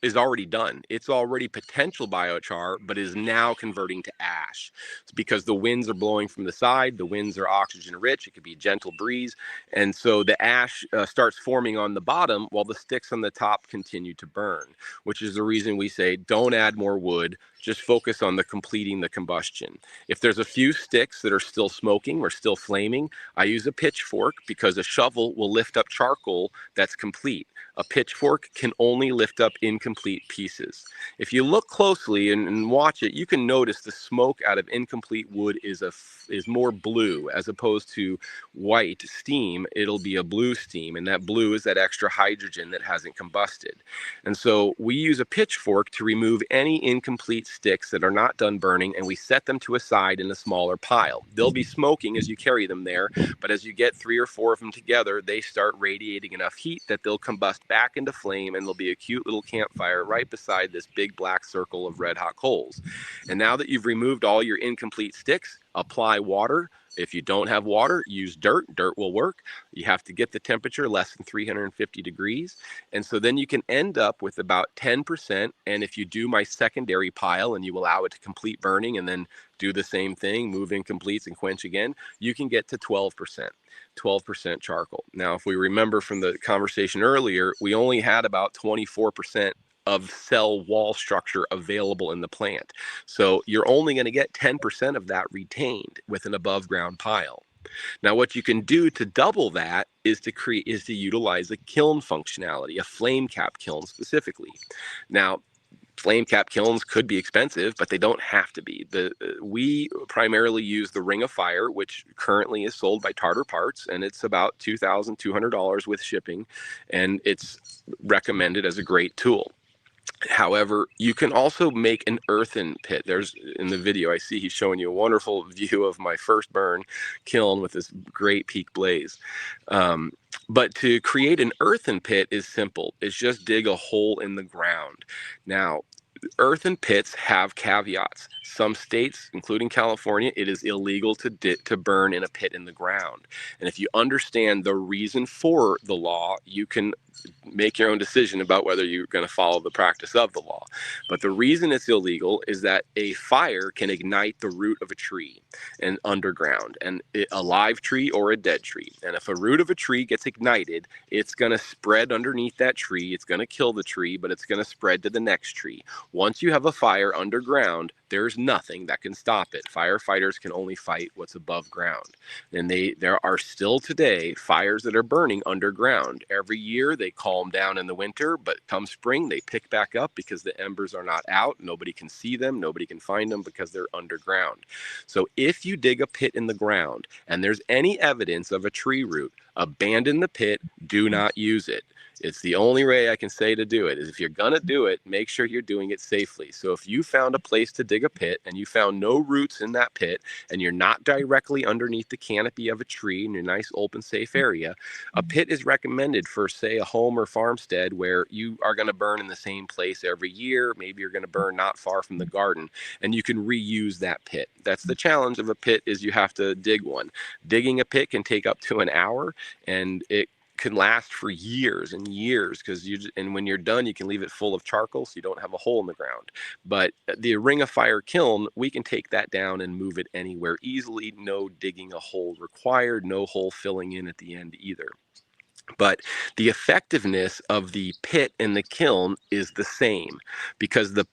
is already done. It's already potential biochar, but is now converting to ash. It's because the winds are blowing from the side, the winds are oxygen rich, it could be a gentle breeze, and so the ash starts forming on the bottom while the sticks on the top continue to burn, which is the reason we say don't add more wood, just focus on the completing the combustion. If there's a few sticks that are still smoking or still flaming, I use a pitchfork because a shovel will lift up charcoal that's complete. A pitchfork can only lift up incomplete pieces. If you look closely and watch it, you can notice the smoke out of incomplete wood is more blue as opposed to white steam. It'll be a blue steam, and that blue is that extra hydrogen that hasn't combusted. And so we use a pitchfork to remove any incomplete sticks that are not done burning, and we set them to a side in a smaller pile. They'll be smoking as you carry them there, but as you get 3 or 4 of them together, they start radiating enough heat that they'll combust back into flame, and there'll be a cute little campfire right beside this big black circle of red hot coals. And now that you've removed all your incomplete sticks, apply water. If you don't have water, use dirt. Dirt will work. You have to get the temperature less than 350 degrees. And so then you can end up with about 10%. And if you do my secondary pile and you allow it to complete burning and then do the same thing, move incompletes and quench again, you can get to 12%. 12% charcoal. Now, if we remember from the conversation earlier, we only had about 24% of cell wall structure available in the plant. So you're only going to get 10% of that retained with an above ground pile. Now, what you can do to double that is to utilize a kiln functionality, a flame cap kiln specifically. Now, flame cap kilns could be expensive, but they don't have to be. We primarily use the Ring of Fire, which currently is sold by Tartar Parts, and it's about $2,200 with shipping, and it's recommended as a great tool. However, you can also make an earthen pit. There's in the video, I see he's showing you a wonderful view of my first burn kiln with this great peak blaze. But to create an earthen pit is simple. It's just dig a hole in the ground. Now, earthen pits have caveats. Some states, including California, it is illegal to burn in a pit in the ground. And if you understand the reason for the law, you can make your own decision about whether you're going to follow the practice of the law. But the reason it's illegal is that a fire can ignite the root of a tree and underground, and a live tree or a dead tree. And if a root of a tree gets ignited, it's going to spread underneath that tree. It's going to kill the tree, but it's going to spread to the next tree. Once you have a fire underground, there's nothing that can stop it. Firefighters can only fight what's above ground. And there are still today fires that are burning underground. Every year they calm down in the winter, but come spring they pick back up because the embers are not out. Nobody can see them. Nobody can find them because they're underground. So if you dig a pit in the ground and there's any evidence of a tree root, abandon the pit. Do not use it. It's the only way I can say to do it is if you're going to do it, make sure you're doing it safely. So if you found a place to dig a pit and you found no roots in that pit and you're not directly underneath the canopy of a tree in a nice open safe area, a pit is recommended for, say, a home or farmstead where you are going to burn in the same place every year. Maybe you're going to burn not far from the garden and you can reuse that pit. That's the challenge of a pit, is you have to dig one. Digging a pit can take up to an hour, and it can last for years and years and when you're done, you can leave it full of charcoal so you don't have a hole in the ground. But the Ring of Fire kiln, we can take that down and move it anywhere easily. No digging a hole required, no hole filling in at the end either. But the effectiveness of the pit and the kiln is the same, because the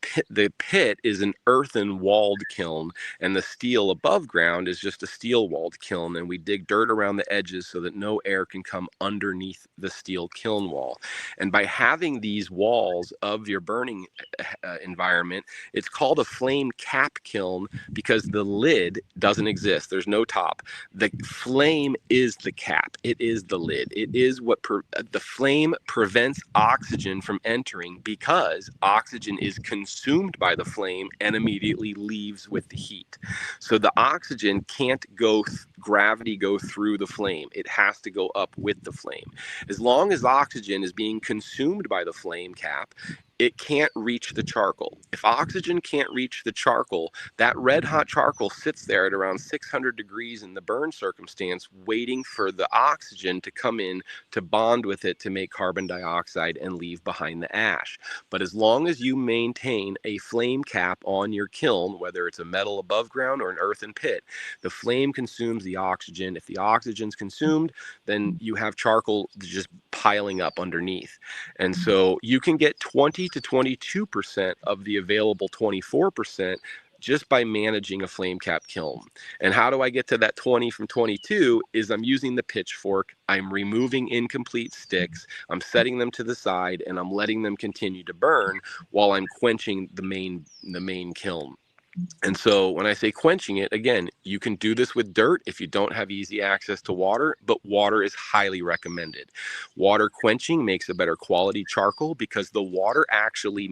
pit is an earthen walled kiln, and the steel above ground is just a steel walled kiln, and we dig dirt around the edges so that no air can come underneath the steel kiln wall. And by having these walls of your burning environment, it's called a flame cap kiln, because the lid doesn't exist. There's no top. The flame is the cap. It is the lid. It is what the flame prevents oxygen from entering, because oxygen is consumed by the flame and immediately leaves with the heat. So the oxygen can't gravity go through the flame. It has to go up with the flame. As long as oxygen is being consumed by the flame cap, it can't reach the charcoal. If oxygen can't reach the charcoal, that red hot charcoal sits there at around 600 degrees in the burn circumstance, waiting for the oxygen to come in to bond with it to make carbon dioxide and leave behind the ash. But as long as you maintain a flame cap on your kiln, whether it's a metal above ground or an earthen pit, the flame consumes the oxygen. If the oxygen's consumed, then you have charcoal just piling up underneath. And so you can get 20 to 22% of the available 24% just by managing a flame cap kiln. And how do I get to that 20 from 22 is I'm using the pitchfork, I'm removing incomplete sticks, I'm setting them to the side, and I'm letting them continue to burn while I'm quenching the main kiln. And so when I say quenching it, again, you can do this with dirt if you don't have easy access to water, but water is highly recommended. Water quenching makes a better quality charcoal, because the water actually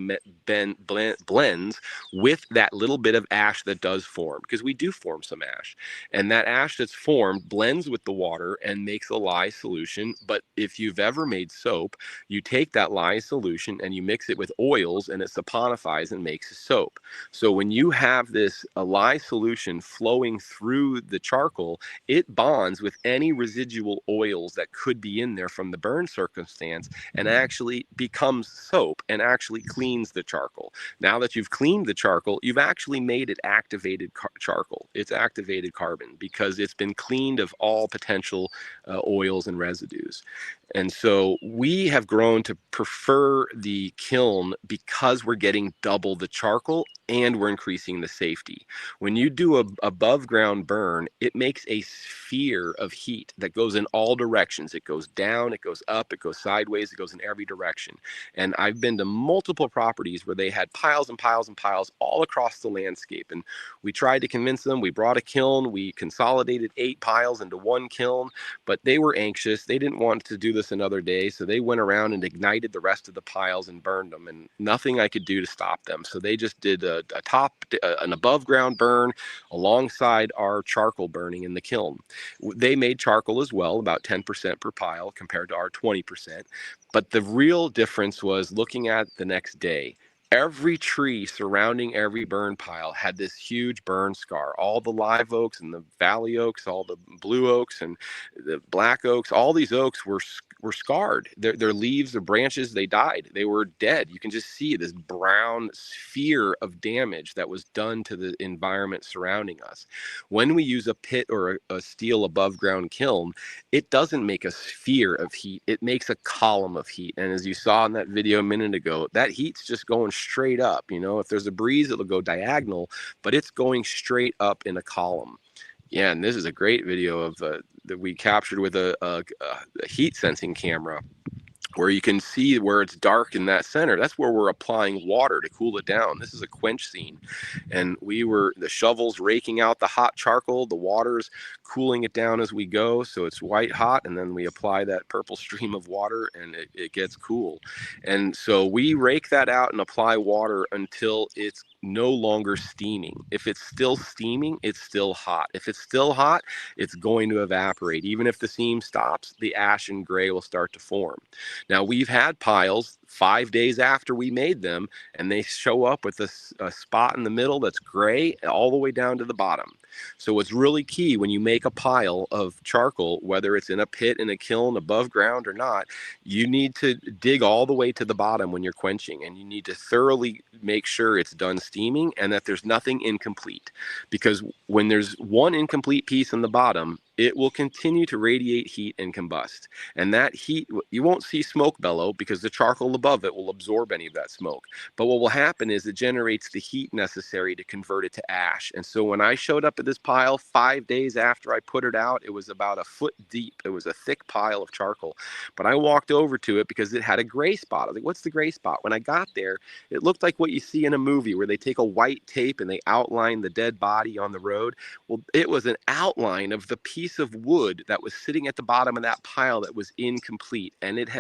blends with that little bit of ash that does form, because we do form some ash. And that ash that's formed blends with the water and makes a lye solution. But if you've ever made soap, you take that lye solution and you mix it with oils, and it saponifies and makes a soap. So when you have this lye solution flowing through the charcoal, it bonds with any residual oils that could be in there from the burn circumstance, and actually becomes soap and actually cleans the charcoal. Now that you've cleaned the charcoal, you've actually made it activated charcoal. It's activated carbon, because it's been cleaned of all potential oils and residues. And so we have grown to prefer the kiln, because we're getting double the charcoal and we're increasing the safety. When you do a above ground burn, it makes a sphere of heat that goes in all directions. It goes down, it goes up, it goes sideways, it goes in every direction. And I've been to multiple properties where they had piles and piles and piles all across the landscape. And we tried to convince them. We brought a kiln, we consolidated 8 piles into one kiln, but they were anxious. They didn't want to do this another day. So they went around and ignited the rest of the piles and burned them, and nothing I could do to stop them. So they just did an above ground burn alongside our charcoal burning in the kiln. They made charcoal as well, about 10% per pile compared to our 20%. But the real difference was looking at the next day. Every tree surrounding every burn pile had this huge burn scar. All the live oaks and the valley oaks, all the blue oaks and the black oaks, all these oaks were scarred. Their leaves, their branches, they died. They were dead. You can just see this brown sphere of damage that was done to the environment surrounding us. When we use a pit or a steel above ground kiln, it doesn't make a sphere of heat. It makes a column of heat. And as you saw in that video a minute ago, that heat's just going straight up. You know, if there's a breeze, it'll go diagonal, but it's going straight up in a column. Yeah, and this is a great video of that we captured with a heat sensing camera, where you can see where it's dark in that center. That's where we're applying water to cool it down. This is a quench scene. And the shovels raking out the hot charcoal, the water's cooling it down as we go. So it's white hot, and then we apply that purple stream of water, and it gets cool. And so we rake that out and apply water until it's no longer steaming. If it's still steaming, it's still hot. If it's still hot, it's going to evaporate. Even if the steam stops, the ash and gray will start to form. Now, we've had piles 5 days after we made them, and they show up with a spot in the middle that's gray all the way down to the bottom. So what's really key when you make a pile of charcoal, whether it's in a pit, in a kiln, above ground or not, you need to dig all the way to the bottom when you're quenching, and you need to thoroughly make sure it's done steaming and that there's nothing incomplete. Because when there's one incomplete piece in the bottom, it will continue to radiate heat and combust. And that heat, you won't see smoke bellow because the charcoal above it will absorb any of that smoke. But what will happen is it generates the heat necessary to convert it to ash. And so when I showed up at this pile 5 days after I put it out, it was about a foot deep. It was a thick pile of charcoal. But I walked over to it because it had a gray spot. I was like, what's the gray spot? When I got there, it looked like what you see in a movie where they take a white tape and they outline the dead body on the road. Well, it was an outline of the piece of wood that was sitting at the bottom of that pile that was incomplete, and it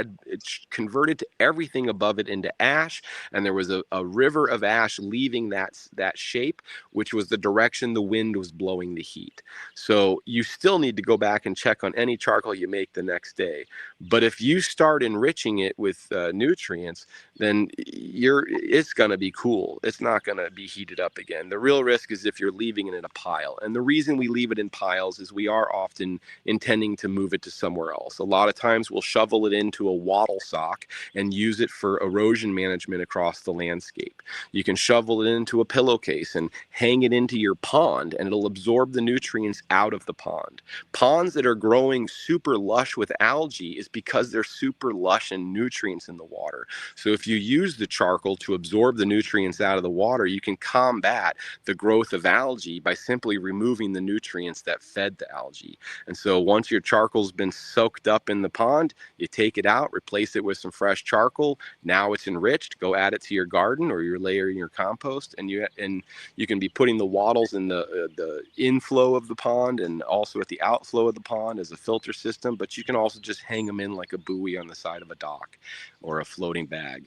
converted to everything above it into ash, and there was a river of ash leaving that shape, which was the direction the wind was blowing the heat. So you still need to go back and check on any charcoal you make the next day. But if you start enriching it with nutrients, then it's going to be cool. It's not going to be heated up again. The real risk is if you're leaving it in a pile. And the reason we leave it in piles is we are often intending to move it to somewhere else. A lot of times we'll shovel it into a wattle sock and use it for erosion management across the landscape. You can shovel it into a pillowcase and hang it into your pond, and it'll absorb the nutrients out of the pond. Ponds that are growing super lush with algae is because they're super lush in nutrients in the water. So if you use the charcoal to absorb the nutrients out of the water, you can combat the growth of algae by simply removing the nutrients that fed the algae. And so once your charcoal's been soaked up in the pond, you take it out, replace it with some fresh charcoal. Now it's enriched. Go add it to your garden or your layer in your compost, and you can be putting the wattles in the inflow of the pond and also at the outflow of the pond as a filter system. But you can also just hang them in like a buoy on the side of a dock or a floating bag.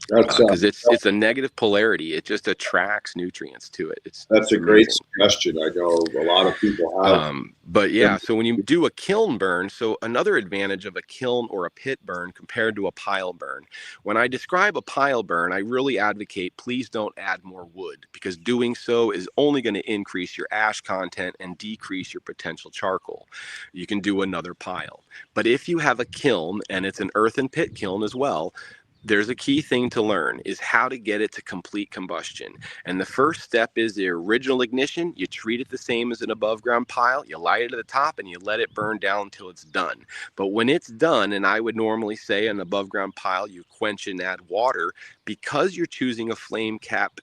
Because it's a negative polarity. It just attracts nutrients to it. That's a great suggestion. I know a lot of people have. But yeah, so when you do a kiln burn, so another advantage of a kiln or a pit burn compared to a pile burn. When I describe a pile burn, I really advocate please don't add more wood, because doing so is only going to increase your ash content and decrease your potential charcoal. You can do another pile. But if you have a kiln, and it's an earthen pit kiln as well, there's a key thing to learn is how to get it to complete combustion. And the first step is the original ignition. You treat it the same as an above ground pile. You light it at the top and you let it burn down until it's done. But when it's done, and I would normally say an above ground pile, you quench and add water. Because you're choosing a flame cap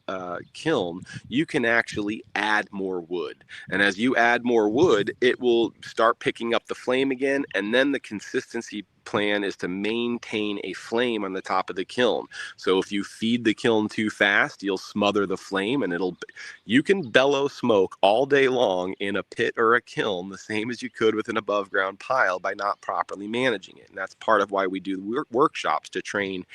kiln, you can actually add more wood. And as you add more wood, it will start picking up the flame again. And then the consistency plan is to maintain a flame on the top of the kiln. So if you feed the kiln too fast, you'll smother the flame, and you can bellow smoke all day long in a pit or a kiln the same as you could with an above ground pile by not properly managing it. And that's part of why we do workshops to train,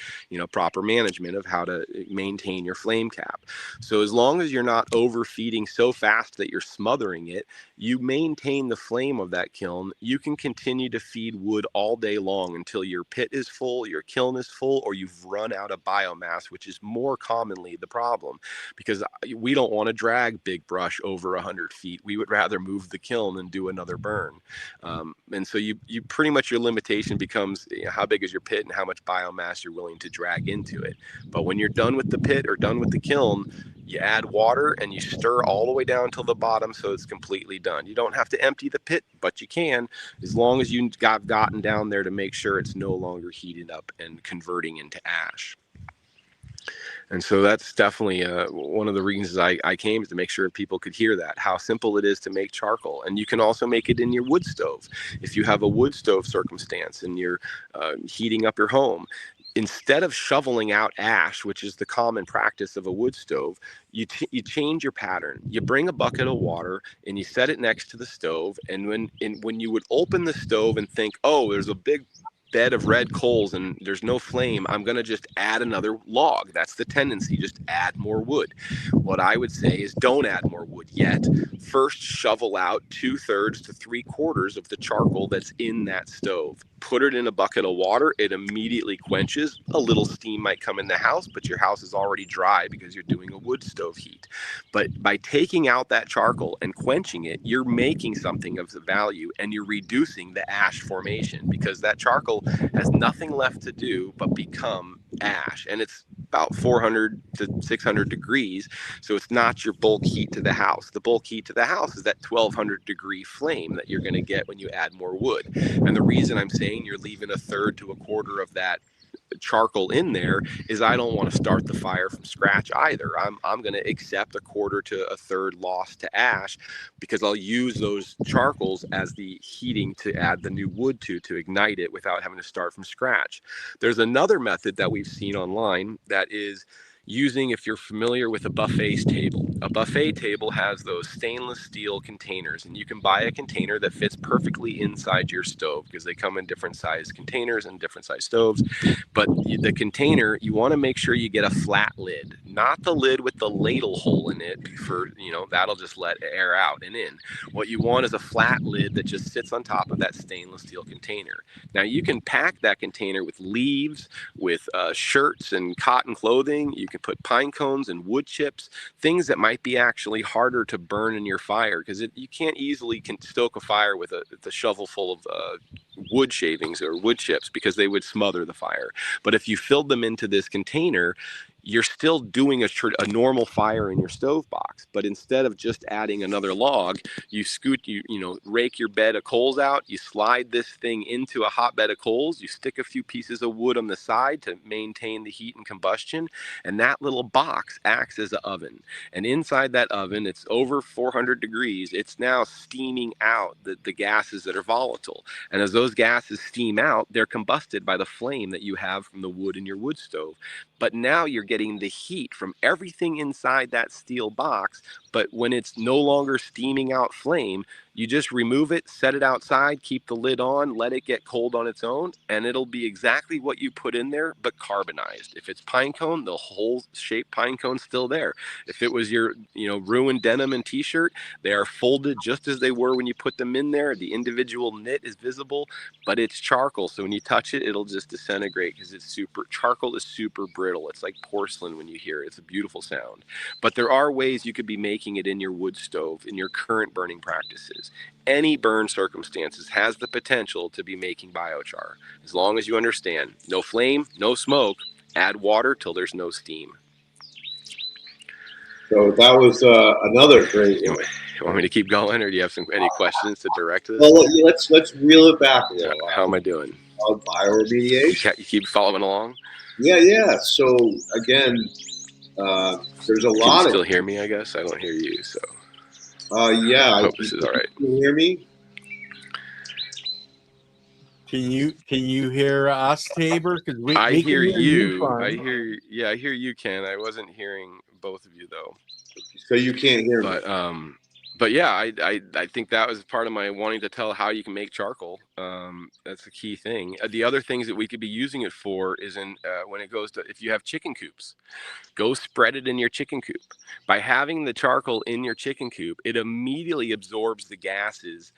proper management of how to maintain your flame cap. So as long as you're not overfeeding so fast that you're smothering it, you maintain the flame of that kiln. You can continue to feed wood all day long until your pit is full, your kiln is full, or you've run out of biomass, which is more commonly the problem, because we don't want to drag big brush over 100 feet. We would rather move the kiln and do another burn. And so you pretty much, your limitation becomes how big is your pit and how much biomass you're willing to drag into it. But when you're done with the pit or done with the kiln, you add water and you stir all the way down till the bottom so it's completely done. You don't have to empty the pit, but you can, as long as you've gotten down there to make sure it's no longer heated up and converting into ash. And so that's definitely one of the reasons I came, is to make sure people could hear that, how simple it is to make charcoal. And you can also make it in your wood stove. If you have a wood stove circumstance and you're heating up your home, instead of shoveling out ash, which is the common practice of a wood stove, you change your pattern. You bring a bucket of water and you set it next to the stove. And when you would open the stove and think, oh, there's a big bed of red coals and there's no flame, I'm going to just add another log. That's the tendency, just add more wood. What I would say is don't add more wood yet. First, shovel out 2/3 to 3/4 of the charcoal that's in that stove. Put it in a bucket of water. It immediately quenches. A little steam might come in the house, but your house is already dry because you're doing a wood stove heat. But by taking out that charcoal and quenching it, you're making something of the value, and you're reducing the ash formation, because that charcoal has nothing left to do but become ash. And it's about 400 to 600 degrees. So it's not your bulk heat to the house. The bulk heat to the house is that 1200 degree flame that you're going to get when you add more wood. And the reason I'm saying you're leaving a third to a quarter of that charcoal in there is I don't want to start the fire from scratch either. I'm going to accept a quarter to a third loss to ash, because I'll use those charcoals as the heating to add the new wood to ignite it without having to start from scratch. There's another method that we've seen online that is using, if you're familiar with a buffet table. A buffet table has those stainless steel containers, and you can buy a container that fits perfectly inside your stove, because they come in different size containers and different size stoves. But the container, you want to make sure you get a flat lid, not the lid with the ladle hole in it, for, you know, that'll just let air out and in. What you want is a flat lid that just sits on top of that stainless steel container. Now you can pack that container with leaves, with shirts and cotton clothing. You can put pine cones and wood chips, things that might be actually harder to burn in your fire, because you can't easily stoke a fire with a shovel full of wood shavings or wood chips, because they would smother the fire. But if you filled them into this container, you're still doing a normal fire in your stove box, but instead of just adding another log, you rake your bed of coals out, you slide this thing into a hot bed of coals, you stick a few pieces of wood on the side to maintain the heat and combustion, and that little box acts as an oven. And inside that oven, it's over 400 degrees, it's now steaming out the gases that are volatile. And as those gases steam out, they're combusted by the flame that you have from the wood in your wood stove. But now you're getting the heat from everything inside that steel box. But when it's no longer steaming out flame, you just remove it, set it outside, keep the lid on, let it get cold on its own, and it'll be exactly what you put in there, but carbonized. If it's pine cone, the whole shaped pine cone's still there. If it was your, ruined denim and t-shirt, they are folded just as they were when you put them in there. The individual knit is visible, but it's charcoal. So when you touch it, it'll just disintegrate, because charcoal is super brittle. It's like porcelain when you hear it. It's a beautiful sound. But there are ways you could be making it in your wood stove, in your current burning practices. Any burn circumstances has the potential to be making biochar, as long as you understand no flame, no smoke, add water till there's no steam. So that was another great one. You want me to keep going, or do you have any questions to direct to this? Well, let's reel it back a little. How am I doing? Bioremediation. You keep following along? Yeah. So again, there's a lot. Can you still hear me? I guess I don't hear you. So. Yeah. I hope this is all right. Can you hear me? Can you hear us, Tabor? Because I hear you. I hear you, Ken. I wasn't hearing both of you though. So you can't hear me. But yeah, I think that was part of my wanting to tell how you can make charcoal. That's the key thing. The other things that we could be using it for is when it goes to, if you have chicken coops, go spread it in your chicken coop. By having the charcoal in your chicken coop, it immediately absorbs the gases,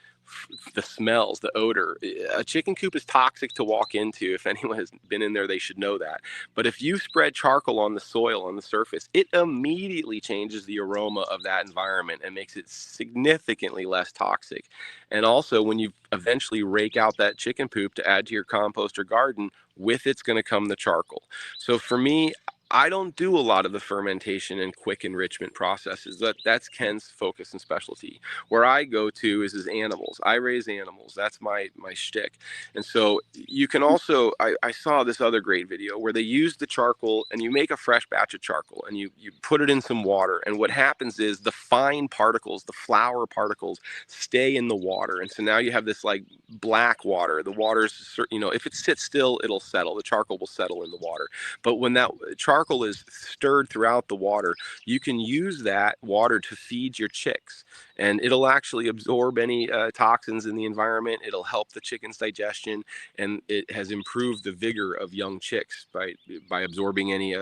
the smells, the odor. A chicken coop is toxic to walk into. If anyone has been in there, they should know that. But if you spread charcoal on the soil, on the surface, it immediately changes the aroma of that environment and makes it significantly less toxic. And also, when you eventually rake out that chicken poop to add to your compost or garden, with it's going to come the charcoal. So for me, I don't do a lot of the fermentation and quick enrichment processes. That's Ken's focus and specialty. Where I go to is animals. I raise animals. That's my shtick. And so you can also, I saw this other great video where they use the charcoal, and you make a fresh batch of charcoal and you put it in some water. And what happens is the fine particles, the flour particles, stay in the water. And so now you have this like black water. The water's, if it sits still, it'll settle. The charcoal will settle in the water. But when that charcoal is stirred throughout the water, you can use that water to feed your chicks, and it'll actually absorb any toxins in the environment. It'll help the chicken's digestion, and it has improved the vigor of young chicks by absorbing any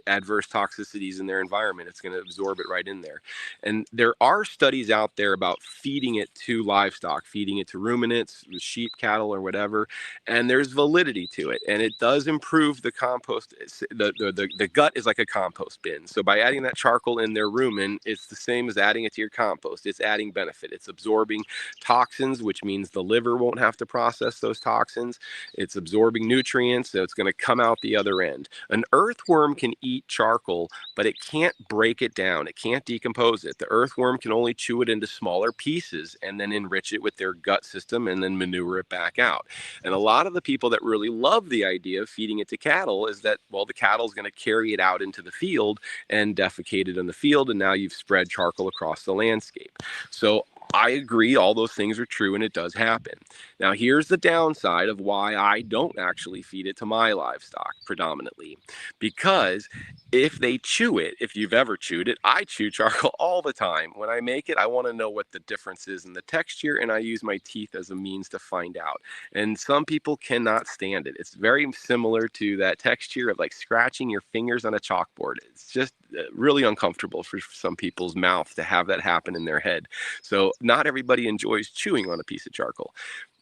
adverse toxicities in their environment. It's going to absorb it right in there. And there are studies out there about feeding it to livestock, feeding it to ruminants, sheep, cattle, or whatever, and there's validity to it, and it does improve the compost. The gut is like a compost bin. So by adding that charcoal in their rumen, it's the same as adding it to your compost. compost. It's adding benefit. It's absorbing toxins, which means the liver won't have to process those toxins. It's absorbing nutrients, so it's going to come out the other end. An earthworm can eat charcoal, but it can't break it down. It can't decompose it. The earthworm can only chew it into smaller pieces and then enrich it with their gut system and then manure it back out. And a lot of the people that really love the idea of feeding it to cattle is that, well, the cattle is going to carry it out into the field and defecate it in the field, and now you've spread charcoal across the landscape. So I agree, all those things are true, and it does happen. Now, here's the downside of why I don't actually feed it to my livestock predominantly. Because if they chew it, if you've ever chewed it, I chew charcoal all the time. When I make it, I want to know what the difference is in the texture, and I use my teeth as a means to find out. And some people cannot stand it. It's very similar to that texture of like scratching your fingers on a chalkboard. It's just really uncomfortable for some people's mouth to have that happen in their head. So not everybody enjoys chewing on a piece of charcoal.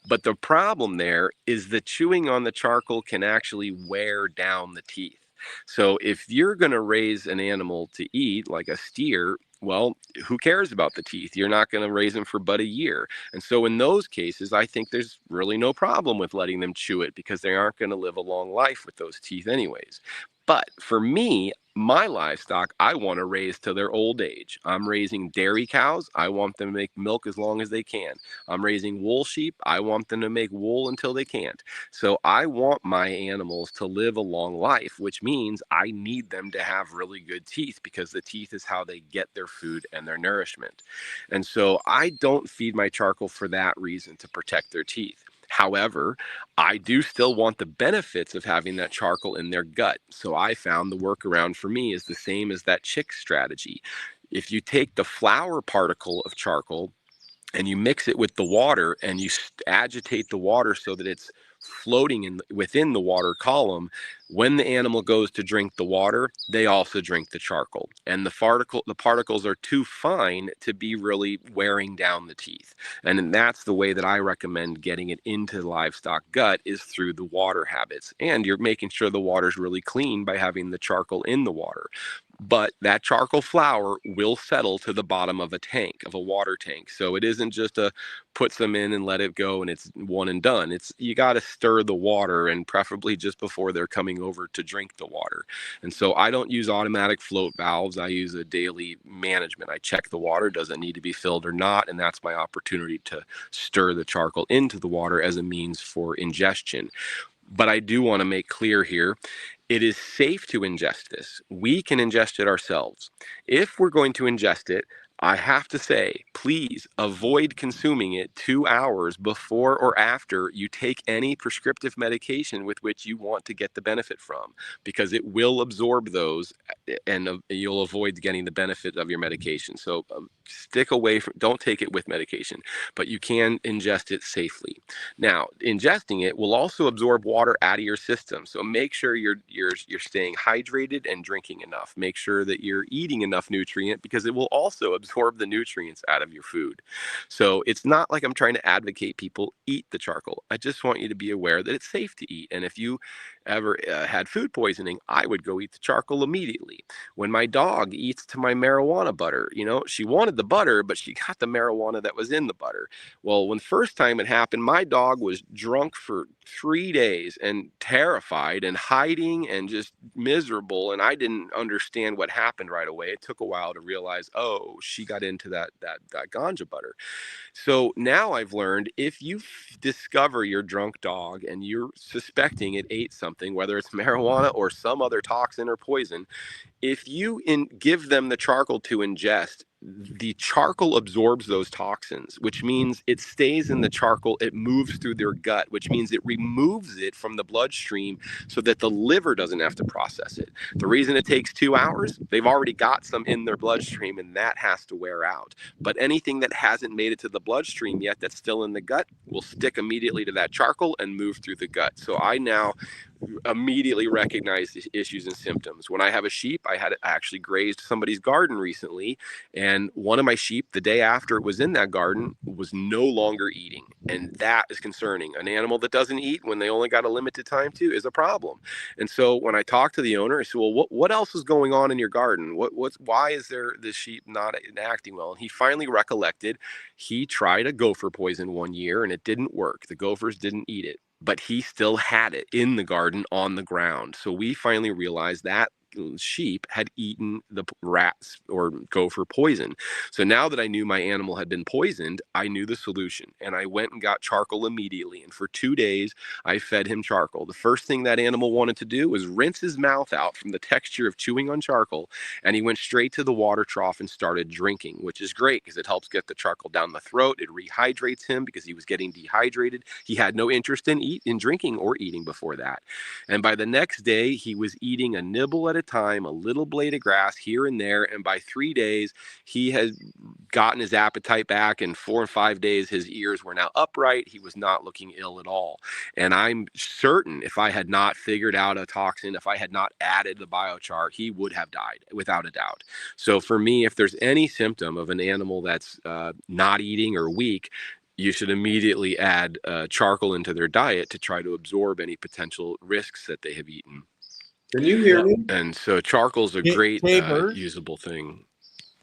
But the problem there is the chewing on the charcoal can actually wear down the teeth. So if you're going to raise an animal to eat, like a steer, well, who cares about the teeth? You're not going to raise them for but a year. And so in those cases, I think there's really no problem with letting them chew it because they aren't going to live a long life with those teeth anyways. But for me, my livestock, I want to raise to their old age. I'm raising dairy cows. I want them to make milk as long as they can. I'm raising wool sheep. I want them to make wool until they can't. So I want my animals to live a long life, which means I need them to have really good teeth because the teeth is how they get their food and their nourishment. And so I don't feed my charcoal for that reason, to protect their teeth. However, I do still want the benefits of having that charcoal in their gut. So I found the workaround for me is the same as that chick strategy. If you take the flour particle of charcoal and you mix it with the water and you agitate the water so that it's floating within the water column, when the animal goes to drink the water, they also drink the charcoal. And the particles are too fine to be really wearing down the teeth. And that's the way that I recommend getting it into the livestock gut, is through the water habits. And you're making sure the water's really clean by having the charcoal in the water. But that charcoal flour will settle to the bottom of a tank, of a water tank. So it isn't just a put some in and let it go and it's one and done. It's, you got to stir the water, and preferably just before they're coming over to drink the water. And so I don't use automatic float valves. I use a daily management. I check the water, does it need to be filled or not? And that's my opportunity to stir the charcoal into the water as a means for ingestion. But I do want to make clear here, it is safe to ingest this. We can ingest it ourselves. If we're going to ingest it, I have to say, please avoid consuming it 2 hours before or after you take any prescriptive medication with which you want to get the benefit from, because it will absorb those and you'll avoid getting the benefit of your medication. So stick away from, don't take it with medication, but you can ingest it safely. Now, ingesting it will also absorb water out of your system. So make sure you're staying hydrated and drinking enough. Make sure that you're eating enough nutrient, because it will also absorb the nutrients out of your food. So it's not like I'm trying to advocate people eat the charcoal. I just want you to be aware that it's safe to eat. And if you ever had food poisoning, I would go eat the charcoal immediately. When my dog eats to my marijuana butter, she wanted the butter, but she got the marijuana that was in the butter. Well, when the first time it happened, my dog was drunk for 3 days and terrified and hiding and just miserable. And I didn't understand what happened right away. It took a while to realize, oh, she got into that ganja butter. So now I've learned, if you discover your drunk dog and you're suspecting it ate something, whether it's marijuana or some other toxin or poison, if you give them the charcoal to ingest, the charcoal absorbs those toxins, which means it stays in the charcoal. It moves through their gut, which means it removes it from the bloodstream so that the liver doesn't have to process it. The reason it takes 2 hours, they've already got some in their bloodstream, and that has to wear out. But anything that hasn't made it to the bloodstream yet that's still in the gut will stick immediately to that charcoal and move through the gut. So I now immediately recognize the issues and symptoms. When I have a sheep, I actually grazed somebody's garden recently, and And one of my sheep, the day after it was in that garden, was no longer eating. And that is concerning. An animal that doesn't eat when they only got a limited time to is a problem. And so when I talked to the owner, I said, well, what else is going on in your garden? Why is there this sheep not acting well? And he finally recollected he tried a gopher poison one year and it didn't work. The gophers didn't eat it, but he still had it in the garden on the ground. So we finally realized that sheep had eaten the rats or gopher poison. So now that I knew my animal had been poisoned, I knew the solution, and I went and got charcoal immediately. And for 2 days, I fed him charcoal. The first thing that animal wanted to do was rinse his mouth out from the texture of chewing on charcoal, and he went straight to the water trough and started drinking, which is great because it helps get the charcoal down the throat. It rehydrates him because he was getting dehydrated. He had no interest in drinking or eating before that. And by the next day, he was eating a nibble at a time, a little blade of grass here and there. And by 3 days, he had gotten his appetite back. In 4 and 5 days, his ears were now upright. He was not looking ill at all. And I'm certain if I had not figured out a toxin, if I had not added the biochar, he would have died without a doubt. So for me, if there's any symptom of an animal that's not eating or weak, you should immediately add charcoal into their diet to try to absorb any potential risks that they have eaten. Can you hear me? And so charcoal's a great usable thing.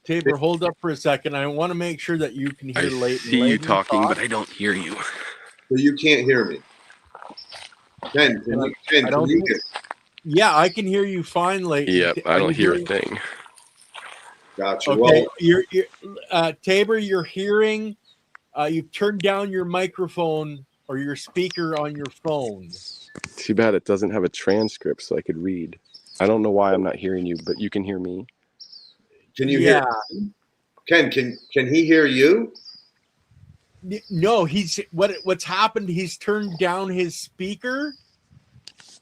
Tabor, hold up for a second. I want to make sure that you can hear Leighton. I see you talking, but I don't hear you. So you can't hear me. Ken, can you hear? Yeah, I can hear you fine, Leighton. Yep, I don't hear a thing. Gotcha. Okay, Well, you're Tabor, you're hearing. You've turned down your microphone or your speaker on your phone. Too bad it doesn't have a transcript so I could read. I don't know why I'm not hearing you, but you can hear me. Can you hear me? Ken, can he hear you? No, what's happened, he's turned down his speaker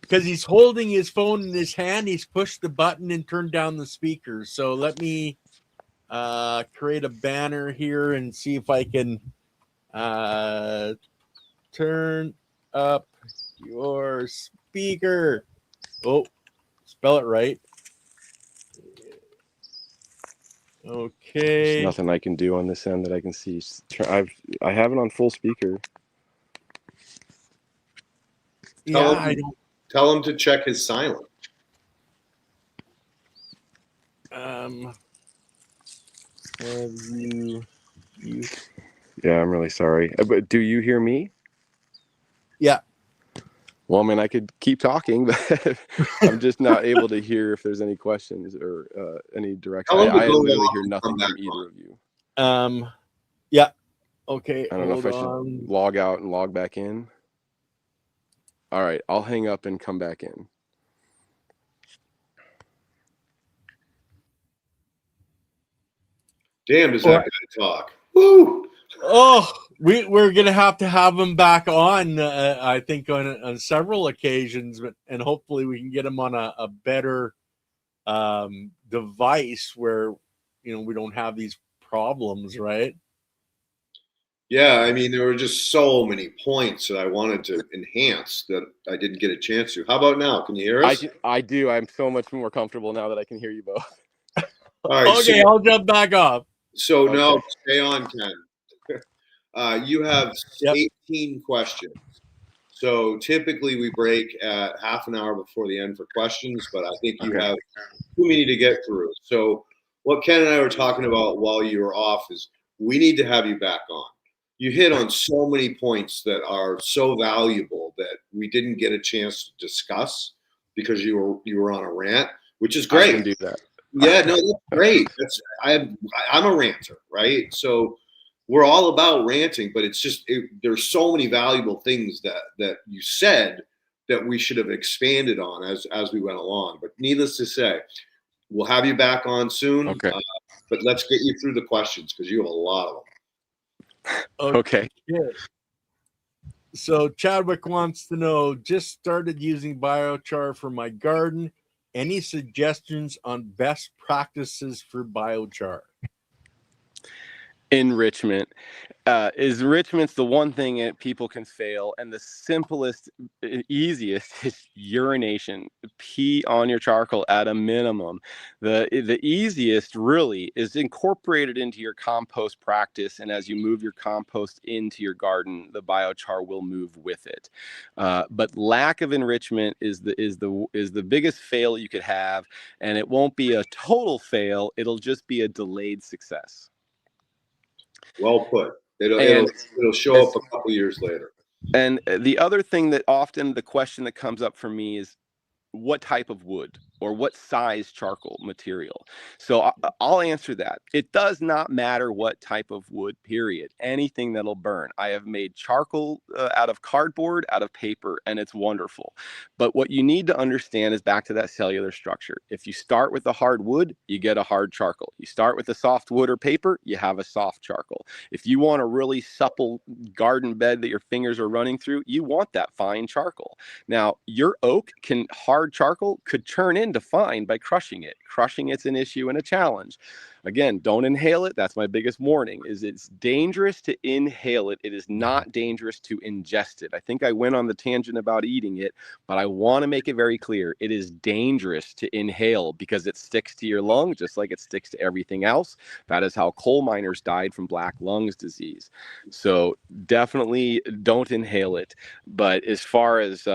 because he's holding his phone in his hand. He's pushed the button and turned down the speaker. So let me create a banner here and see if I can turn up your speaker. Oh, spell it right. Okay. There's nothing I can do on this end that I can see. I have it on full speaker. Tell him to check his silent. Have you? Yeah, I'm really sorry. But do you hear me? Yeah. Well, I mean, I could keep talking, but I'm just not able to hear if there's any questions or any direction. I literally hear nothing from either of you. Yeah. Okay. I don't know if I should log out and log back in. All right, I'll hang up and come back in. Damn, does that guy talk? Woo! Oh, we're gonna have to have him back on. I think on several occasions, and hopefully we can get him on a better device where we don't have these problems, right? Yeah, I mean, there were just so many points that I wanted to enhance that I didn't get a chance to. How about now? Can you hear us? I do. I'm so much more comfortable now that I can hear you both. All right, okay, I'll jump back off. So no, stay on, Ken. You have 18 questions. So typically we break at half an hour before the end for questions, but I think you have too many to get through. So what Ken and I were talking about while you were off is we need to have you back on. You hit on so many points that are so valuable that we didn't get a chance to discuss because you were on a rant, which is great. I can do that. Yeah, no, that's great. I'm a ranter, right? So we're all about ranting, but it's just there's so many valuable things that you said that we should have expanded on as we went along. But needless to say, we'll have you back on soon. Okay. But let's get you through the questions because you have a lot of them. Okay. So Chadwick wants to know, just started using biochar for my garden. Any suggestions on best practices for biochar? Enrichment. Enrichment's the one thing that people can fail, and the simplest, easiest is urination. Pee on your charcoal at a minimum. The easiest really is incorporated into your compost practice, and as you move your compost into your garden, the biochar will move with it. But lack of enrichment is the biggest fail you could have, and it won't be a total fail. It'll just be a delayed success. Well put. It'll show up a couple years later. And the other thing that often the question that comes up for me is, what type of wood or what size charcoal material? So I'll answer that. It does not matter what type of wood, period. Anything that'll burn. I have made charcoal out of cardboard, out of paper, and it's wonderful. But what you need to understand is back to that cellular structure. If you start with a hard wood, you get a hard charcoal. You start with a soft wood or paper, you have a soft charcoal. If you want a really supple garden bed that your fingers are running through, you want that fine charcoal. Now, your oak hard charcoal could turn into fine by crushing it. Crushing it's an issue and a challenge. Again, don't inhale it. That's my biggest warning, is it's dangerous to inhale it. It is not dangerous to ingest it. I think I went on the tangent about eating it, but I want to make it very clear. It is dangerous to inhale because it sticks to your lung, just like it sticks to everything else. That is how coal miners died from black lungs disease. So definitely don't inhale it. But as far as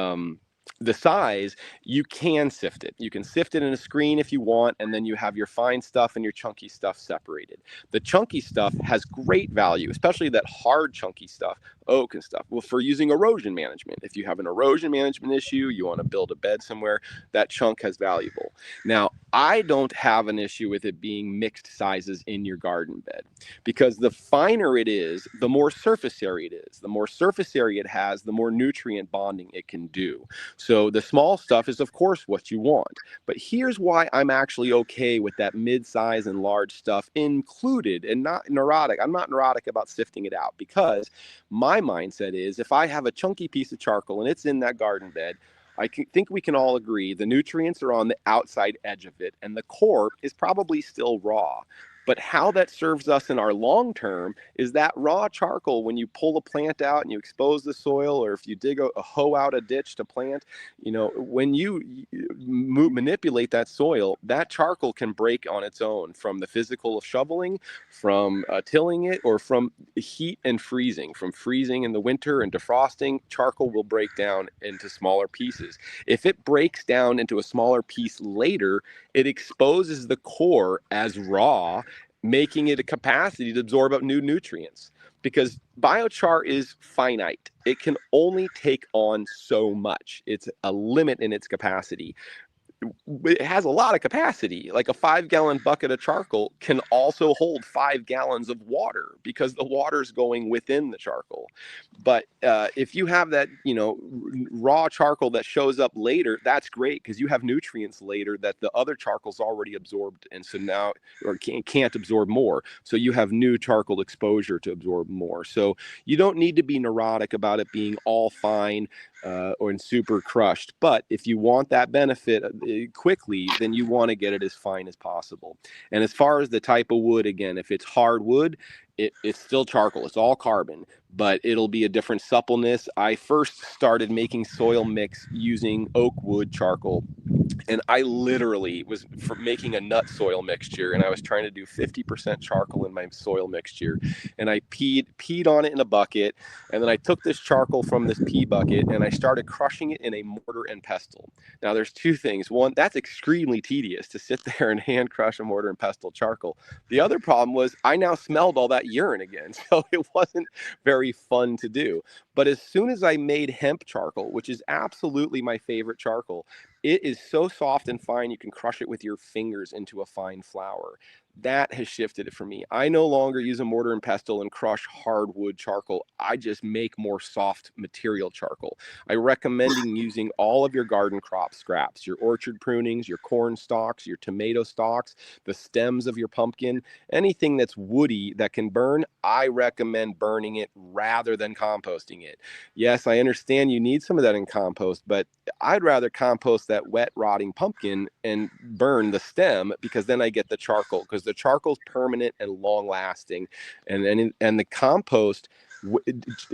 the size, you can sift it. You can sift it in a screen if you want, and then you have your fine stuff and your chunky stuff separated. The chunky stuff has great value, especially that hard chunky stuff, oak and stuff. Well, for using erosion management, if you have an erosion management issue, you want to build a bed somewhere, that chunk has valuable. Now, I don't have an issue with it being mixed sizes in your garden bed, because the finer it is, the more surface area it is. The more surface area it has, the more nutrient bonding it can do. So the small stuff is, of course, what you want. But here's why I'm actually okay with that mid-size and large stuff included, and not neurotic. I'm not neurotic about sifting it out, because my mindset is, if I have a chunky piece of charcoal and it's in that garden bed, think we can all agree the nutrients are on the outside edge of it, and the core is probably still raw. But how that serves us in our long term is that raw charcoal, when you pull a plant out and you expose the soil, or if you dig a hoe out a ditch to plant, when you manipulate that soil, that charcoal can break on its own from the physical of shoveling, from tilling it, or from heat and freezing. From freezing in the winter and defrosting, charcoal will break down into smaller pieces. If it breaks down into a smaller piece later, it exposes the core as raw, making it a capacity to absorb up new nutrients, because biochar is finite. It can only take on so much. It's a limit in its capacity. It has a lot of capacity. Like a 5-gallon bucket of charcoal can also hold 5 gallons of water, because the water's going within the charcoal. But if you have that, raw charcoal that shows up later, that's great, because you have nutrients later that the other charcoal's already absorbed, and so now, or can't absorb more. So you have new charcoal exposure to absorb more. So you don't need to be neurotic about it being all fine or super crushed. But if you want that benefit quickly, then you want to get it as fine as possible. And as far as the type of wood, again, if it's hardwood, it's still charcoal. It's all carbon, but it'll be a different suppleness. I first started making soil mix using oak wood charcoal, and I literally was making a nut soil mixture, and I was trying to do 50% charcoal in my soil mixture, and I peed on it in a bucket, and then I took this charcoal from this pee bucket and I started crushing it in a mortar and pestle. Now, there's two things. One, that's extremely tedious to sit there and hand crush a mortar and pestle charcoal. The other problem was I now smelled all that urine again, so it wasn't very fun to do. But as soon as I made hemp charcoal, which is absolutely my favorite charcoal, it is so soft and fine, you can crush it with your fingers into a fine flour. That has shifted it for me. I no longer use a mortar and pestle and crush hardwood charcoal. I just make more soft material charcoal. I recommend using all of your garden crop scraps, your orchard prunings, your corn stalks, your tomato stalks, the stems of your pumpkin, anything that's woody that can burn. I recommend burning it rather than composting it. Yes, I understand you need some of that in compost, but I'd rather compost that wet, rotting pumpkin and burn the stem, because then I get the charcoal. Because because the charcoal's permanent and long lasting, and the compost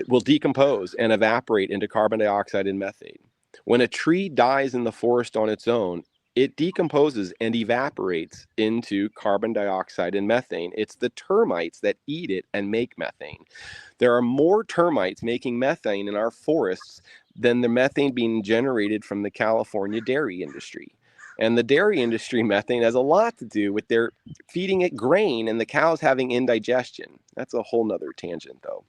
will decompose and evaporate into carbon dioxide and methane. When a tree dies in the forest on its own, it decomposes and evaporates into carbon dioxide and methane. It's the termites that eat it and make methane. There are more termites making methane in our forests than the methane being generated from the California dairy industry. And the dairy industry methane has a lot to do with their feeding it grain and the cows having indigestion. That's a whole nother tangent, though.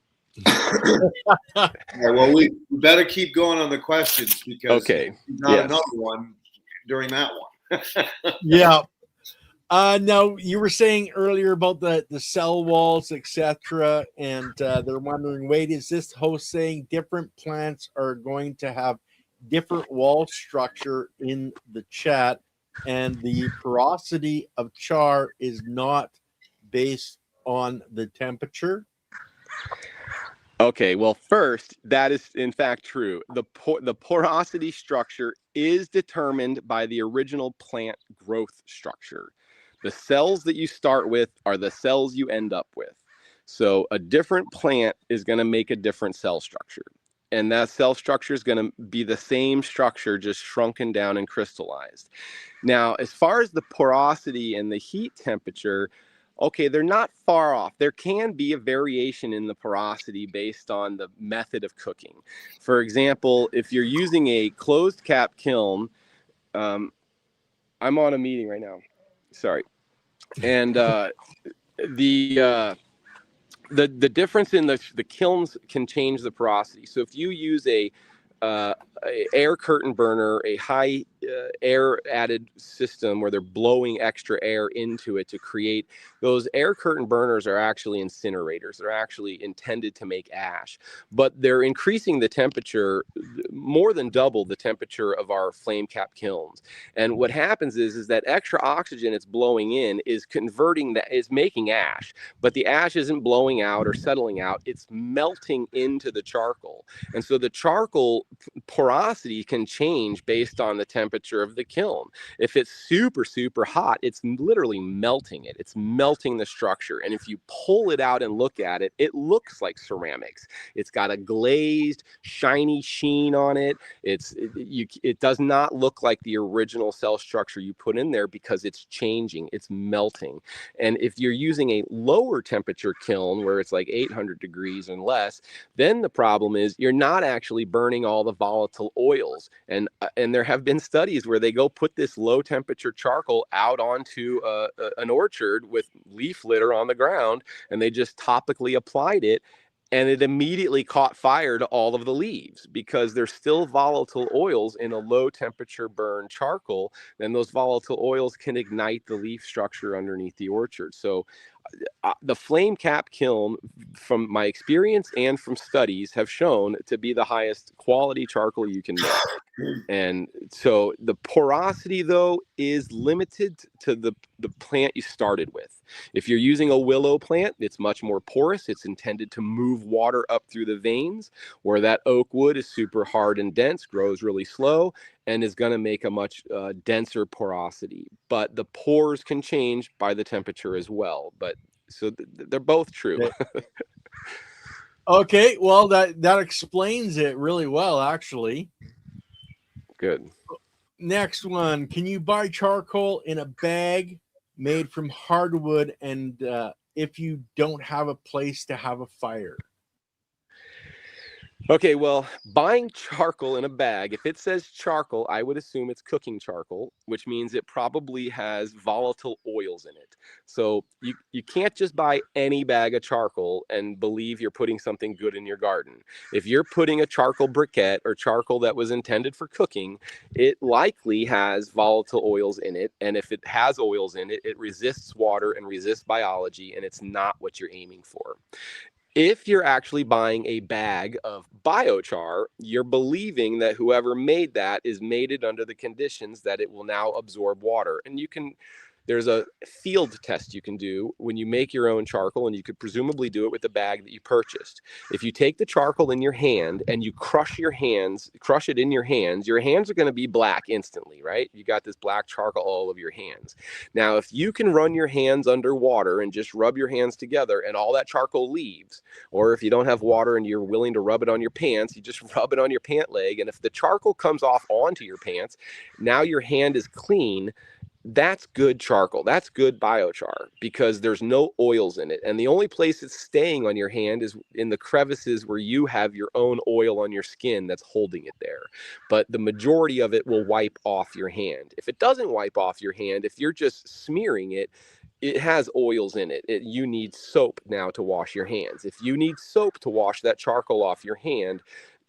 All right, well, we better keep going on the questions because okay. not another one during that one. Yeah. Now you were saying earlier about the cell walls, etc., and they're wondering, wait, is this host saying different plants are going to have different wall structure in the chat, and the porosity of char is not based on the temperature? Okay, well, first, that is in fact true. The porosity structure is determined by the original plant growth structure. The cells that you start with are the cells you end up with. So a different plant is going to make a different cell structure. And that cell structure is going to be the same structure, just shrunken down and crystallized. Now, as far as the porosity and the heat temperature, okay, they're not far off. There can be a variation in the porosity based on the method of cooking. For example, if you're using a closed cap kiln, I'm on a meeting right now. Sorry. And the difference in the kilns can change the porosity. So if you use a air curtain burner, a high air added system where they're blowing extra air into it to create those air curtain burners are actually incinerators. They're actually intended to make ash, but they're increasing the temperature more than double the temperature of our flame cap kilns. And what happens is that extra oxygen it's blowing in is converting that is making ash, but the ash isn't blowing out or settling out. It's melting into the charcoal. And so the charcoal porosity can change based on the temperature of the kiln. If it's super, super hot, it's literally melting it. It's melting the structure. And if you pull it out and look at it, it looks like ceramics. It's got a glazed, shiny sheen on it. It does not look like the original cell structure you put in there because it's changing. It's melting. And if you're using a lower temperature kiln where it's like 800 degrees and less, then the problem is you're not actually burning all the volatile oils. And there have been studies where they go put this low temperature charcoal out onto an orchard with leaf litter on the ground, and they just topically applied it, and it immediately caught fire to all of the leaves because there's still volatile oils in a low temperature burn charcoal. Then those volatile oils can ignite the leaf structure underneath the orchard. So the flame cap kiln, from my experience and from studies, have shown to be the highest quality charcoal you can make. And so the porosity, though, is limited to the plant you started with. If you're using a willow plant, it's much more porous. It's intended to move water up through the veins, where that oak wood is super hard and dense, grows really slow, and is going to make a much denser porosity. But the pores can change by the temperature as well. But so they're both true. Okay, well, that explains it really well, actually. Good. Next one. Can you buy charcoal in a bag made from hardwood, and if you don't have a place to have a fire? Okay, well, buying charcoal in a bag, if it says charcoal, I would assume it's cooking charcoal, which means it probably has volatile oils in it. So you can't just buy any bag of charcoal and believe you're putting something good in your garden. If you're putting a charcoal briquette or charcoal that was intended for cooking, it likely has volatile oils in it. And if it has oils in it, it resists water and resists biology, and it's not what you're aiming for. If you're actually buying a bag of biochar, you're believing that whoever made that is made it under the conditions that it will now absorb water. And you can there's a field test you can do when you make your own charcoal, and you could presumably do it with the bag that you purchased. If you take the charcoal in your hand and you crush it in your hands are going to be black instantly, right? You got this black charcoal all over your hands. Now, if you can run your hands under water and just rub your hands together and all that charcoal leaves, or if you don't have water and you're willing to rub it on your pants, you just rub it on your pant leg. And if the charcoal comes off onto your pants, now your hand is clean. That's good charcoal. That's good biochar because there's no oils in it. And the only place it's staying on your hand is in the crevices where you have your own oil on your skin that's holding it there. But the majority of it will wipe off your hand. If it doesn't wipe off your hand, if you're just smearing it, it has oils in it. You need soap now to wash your hands. If you need soap to wash that charcoal off your hand,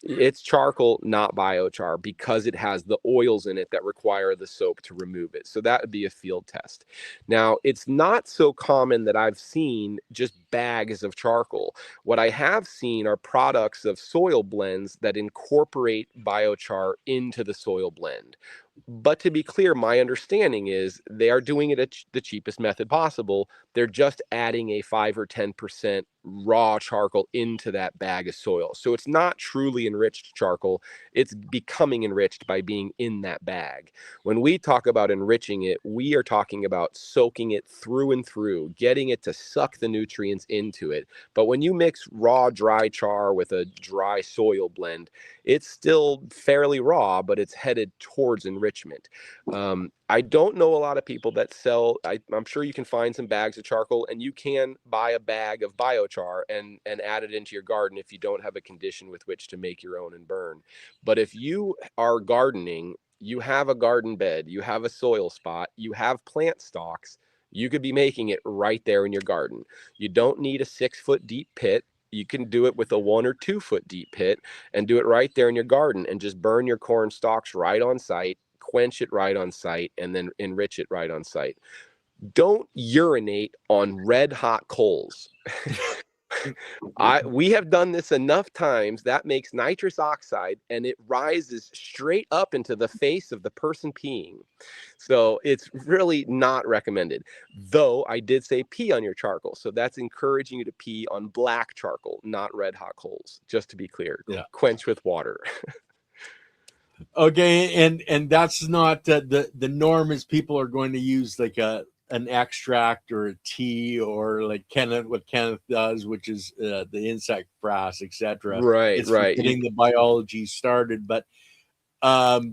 it's charcoal, not biochar, because it has the oils in it that require the soap to remove it. So that would be a field test. Now, it's not so common that I've seen just bags of charcoal. What I have seen are products of soil blends that incorporate biochar into the soil blend. But to be clear, my understanding is they are doing it at the cheapest method possible. They're just adding a 5 or 10% raw charcoal into that bag of soil. So it's not truly enriched charcoal. It's becoming enriched by being in that bag. When we talk about enriching it, we are talking about soaking it through and through, getting it to suck the nutrients into it. But when you mix raw, dry char with a dry soil blend, it's still fairly raw, but it's headed towards enrichment. I don't know a lot of people that sell, I'm sure you can find some bags of charcoal, and you can buy a bag of biochar and add it into your garden if you don't have a condition with which to make your own and burn. But if you are gardening, you have a garden bed, you have a soil spot, you have plant stalks, you could be making it right there in your garden. You don't need a 6-foot deep pit. You can do it with a 1 or 2 foot deep pit and do it right there in your garden and just burn your corn stalks right on site, quench it right on site, and then enrich it right on site. Don't urinate on red hot coals. We have done this enough times. That makes nitrous oxide, and it rises straight up into the face of the person peeing. So it's really not recommended. Though I did say pee on your charcoal. So that's encouraging you to pee on black charcoal, not red hot coals, just to be clear. Yeah. Quench with water. Okay, and that's not the norm. Is people are going to use like an extract or a tea, or like what Kenneth does, which is the insect brass, etc. Right, it's right. Getting the biology started. But we're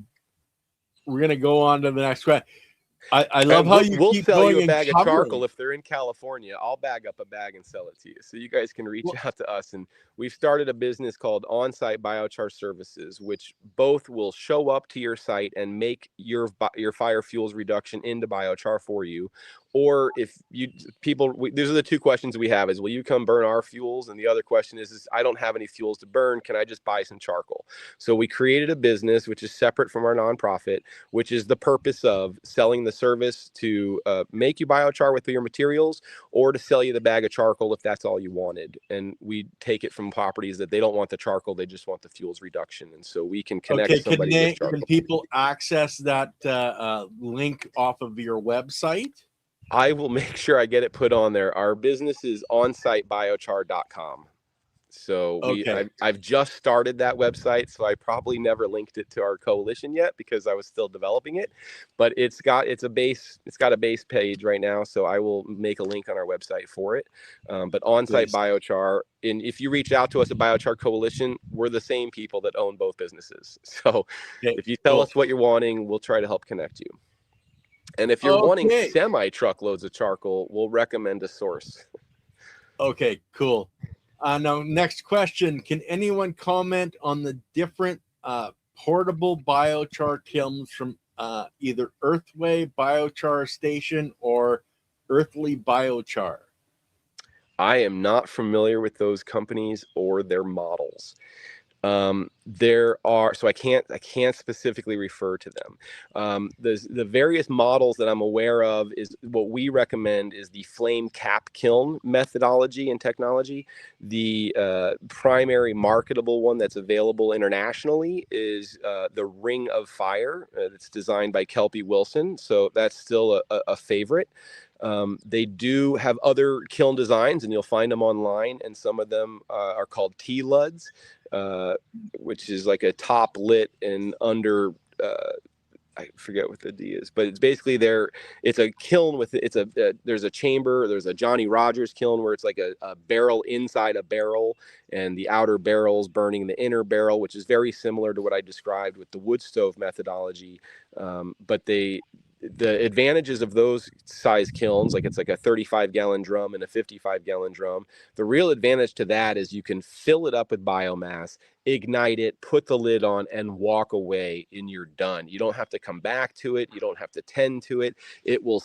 gonna go on to the next question. I love how we'll keep sell going you a bag and of charcoal if they're in California. I'll bag up a bag and sell it to you. So you guys can reach out to us. And we've started a business called On-Site Biochar Services, which both will show up to your site and make your fire fuels reduction into biochar for you. Or if you these are the two questions we have: is will you come burn our fuels? And the other question is I don't have any fuels to burn. Can I just buy some charcoal? So we created a business which is separate from our nonprofit, which is the purpose of selling the service to make you biochar with your materials, or to sell you the bag of charcoal if that's all you wanted. And we take it from properties that they don't want the charcoal, they just want the fuels reduction. And so we can connect somebody with charcoal. Can people access that link off of your website? I will make sure I get it put on there. Our business is onsitebiochar.com. So I've just started that website, so I probably never linked it to our coalition yet because I was still developing it. But it's got a base page right now, so I will make a link on our website for it. But On-Site Biochar, and if you reach out to us at Biochar Coalition, we're the same people that own both businesses. So if you tell us what you're wanting, we'll try to help connect you. And if you're wanting semi-truckloads of charcoal, we'll recommend a source. Okay, cool. Now, next question. Can anyone comment on the different portable biochar kilns from either Earthway Biochar Station or Earthly Biochar? I am not familiar with those companies or their models. There are, so I can't specifically refer to them. The various models that I'm aware of is what we recommend is the flame cap kiln methodology and technology. The primary marketable one that's available internationally is the Ring of Fire. It's designed by Kelpie Wilson, so that's still a favorite. They do have other kiln designs, and you'll find them online, and some of them are called T-LUDs, which is like a top lit and under, I forget what the D is, but it's basically it's a kiln with, there's a chamber, there's a Johnny Rogers kiln where it's like a barrel inside a barrel, and the outer barrel's burning the inner barrel, which is very similar to what I described with the wood stove methodology. But the advantages of those size kilns, like it's like a 35-gallon drum and a 55-gallon drum. The real advantage to that is you can fill it up with biomass, ignite it, put the lid on, and walk away, and you're done. You don't have to come back to it. You don't have to tend to it. It will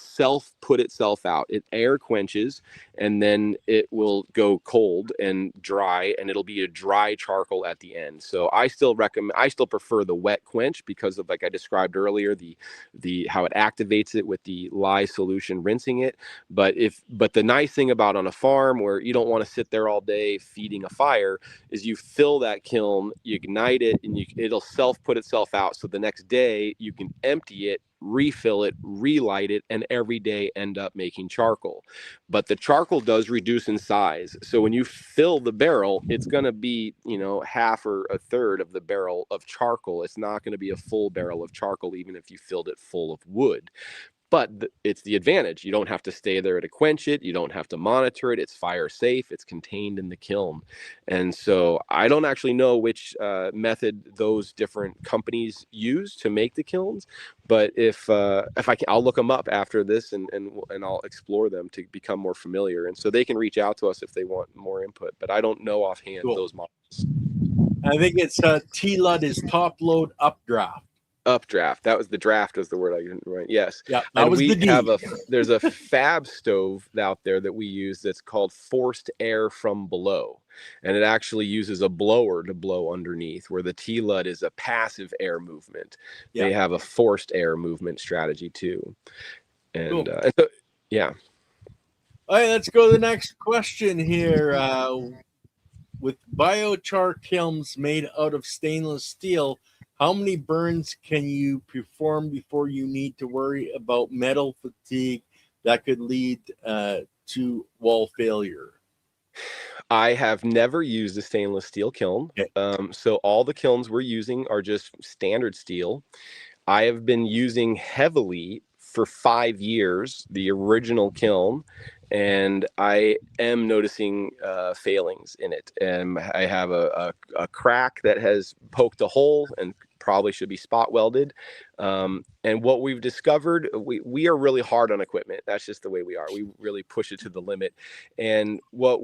put itself out. It air quenches, and then it will go cold and dry, and it'll be a dry charcoal at the end. So I still prefer the wet quench because of, like I described earlier, the how it activates it with the lye solution rinsing it. But the nice thing about on a farm where you don't want to sit there all day feeding a fire is you fill that kiln, you ignite it, and it'll put itself out. So the next day you can empty it, refill it, relight it, and every day end up making charcoal. But the charcoal does reduce in size. So when you fill the barrel, it's going to be, half or a third of the barrel of charcoal. It's not going to be a full barrel of charcoal, even if you filled it full of wood. But it's the advantage. You don't have to stay there to quench it. You don't have to monitor it. It's fire safe. It's contained in the kiln. And so I don't actually know which method those different companies use to make the kilns. But if I can, I'll look them up after this and I'll explore them to become more familiar. And so they can reach out to us if they want more input. But I don't know offhand those models. I think it's T-LUD is top load updraft. Updraft. That was the draft was the word I didn't write. Yes. Yeah. That was the D. There's a fab stove out there that we use that's called forced air from below. And it actually uses a blower to blow underneath, where the T-LUD is a passive air movement. Yeah. They have a forced air movement strategy too. And, cool. And so, yeah. All right, let's go to the next question here. With biochar kilns made out of stainless steel, how many burns can you perform before you need to worry about metal fatigue that could lead to wall failure? I have never used a stainless steel kiln. Okay. So all the kilns we're using are just standard steel. I have been using heavily for 5 years the original kiln, and I am noticing failings in it. And I have a crack that has poked a hole and probably should be spot welded. And what we've discovered, we are really hard on equipment. That's just the way we are. We really push it to the limit. And what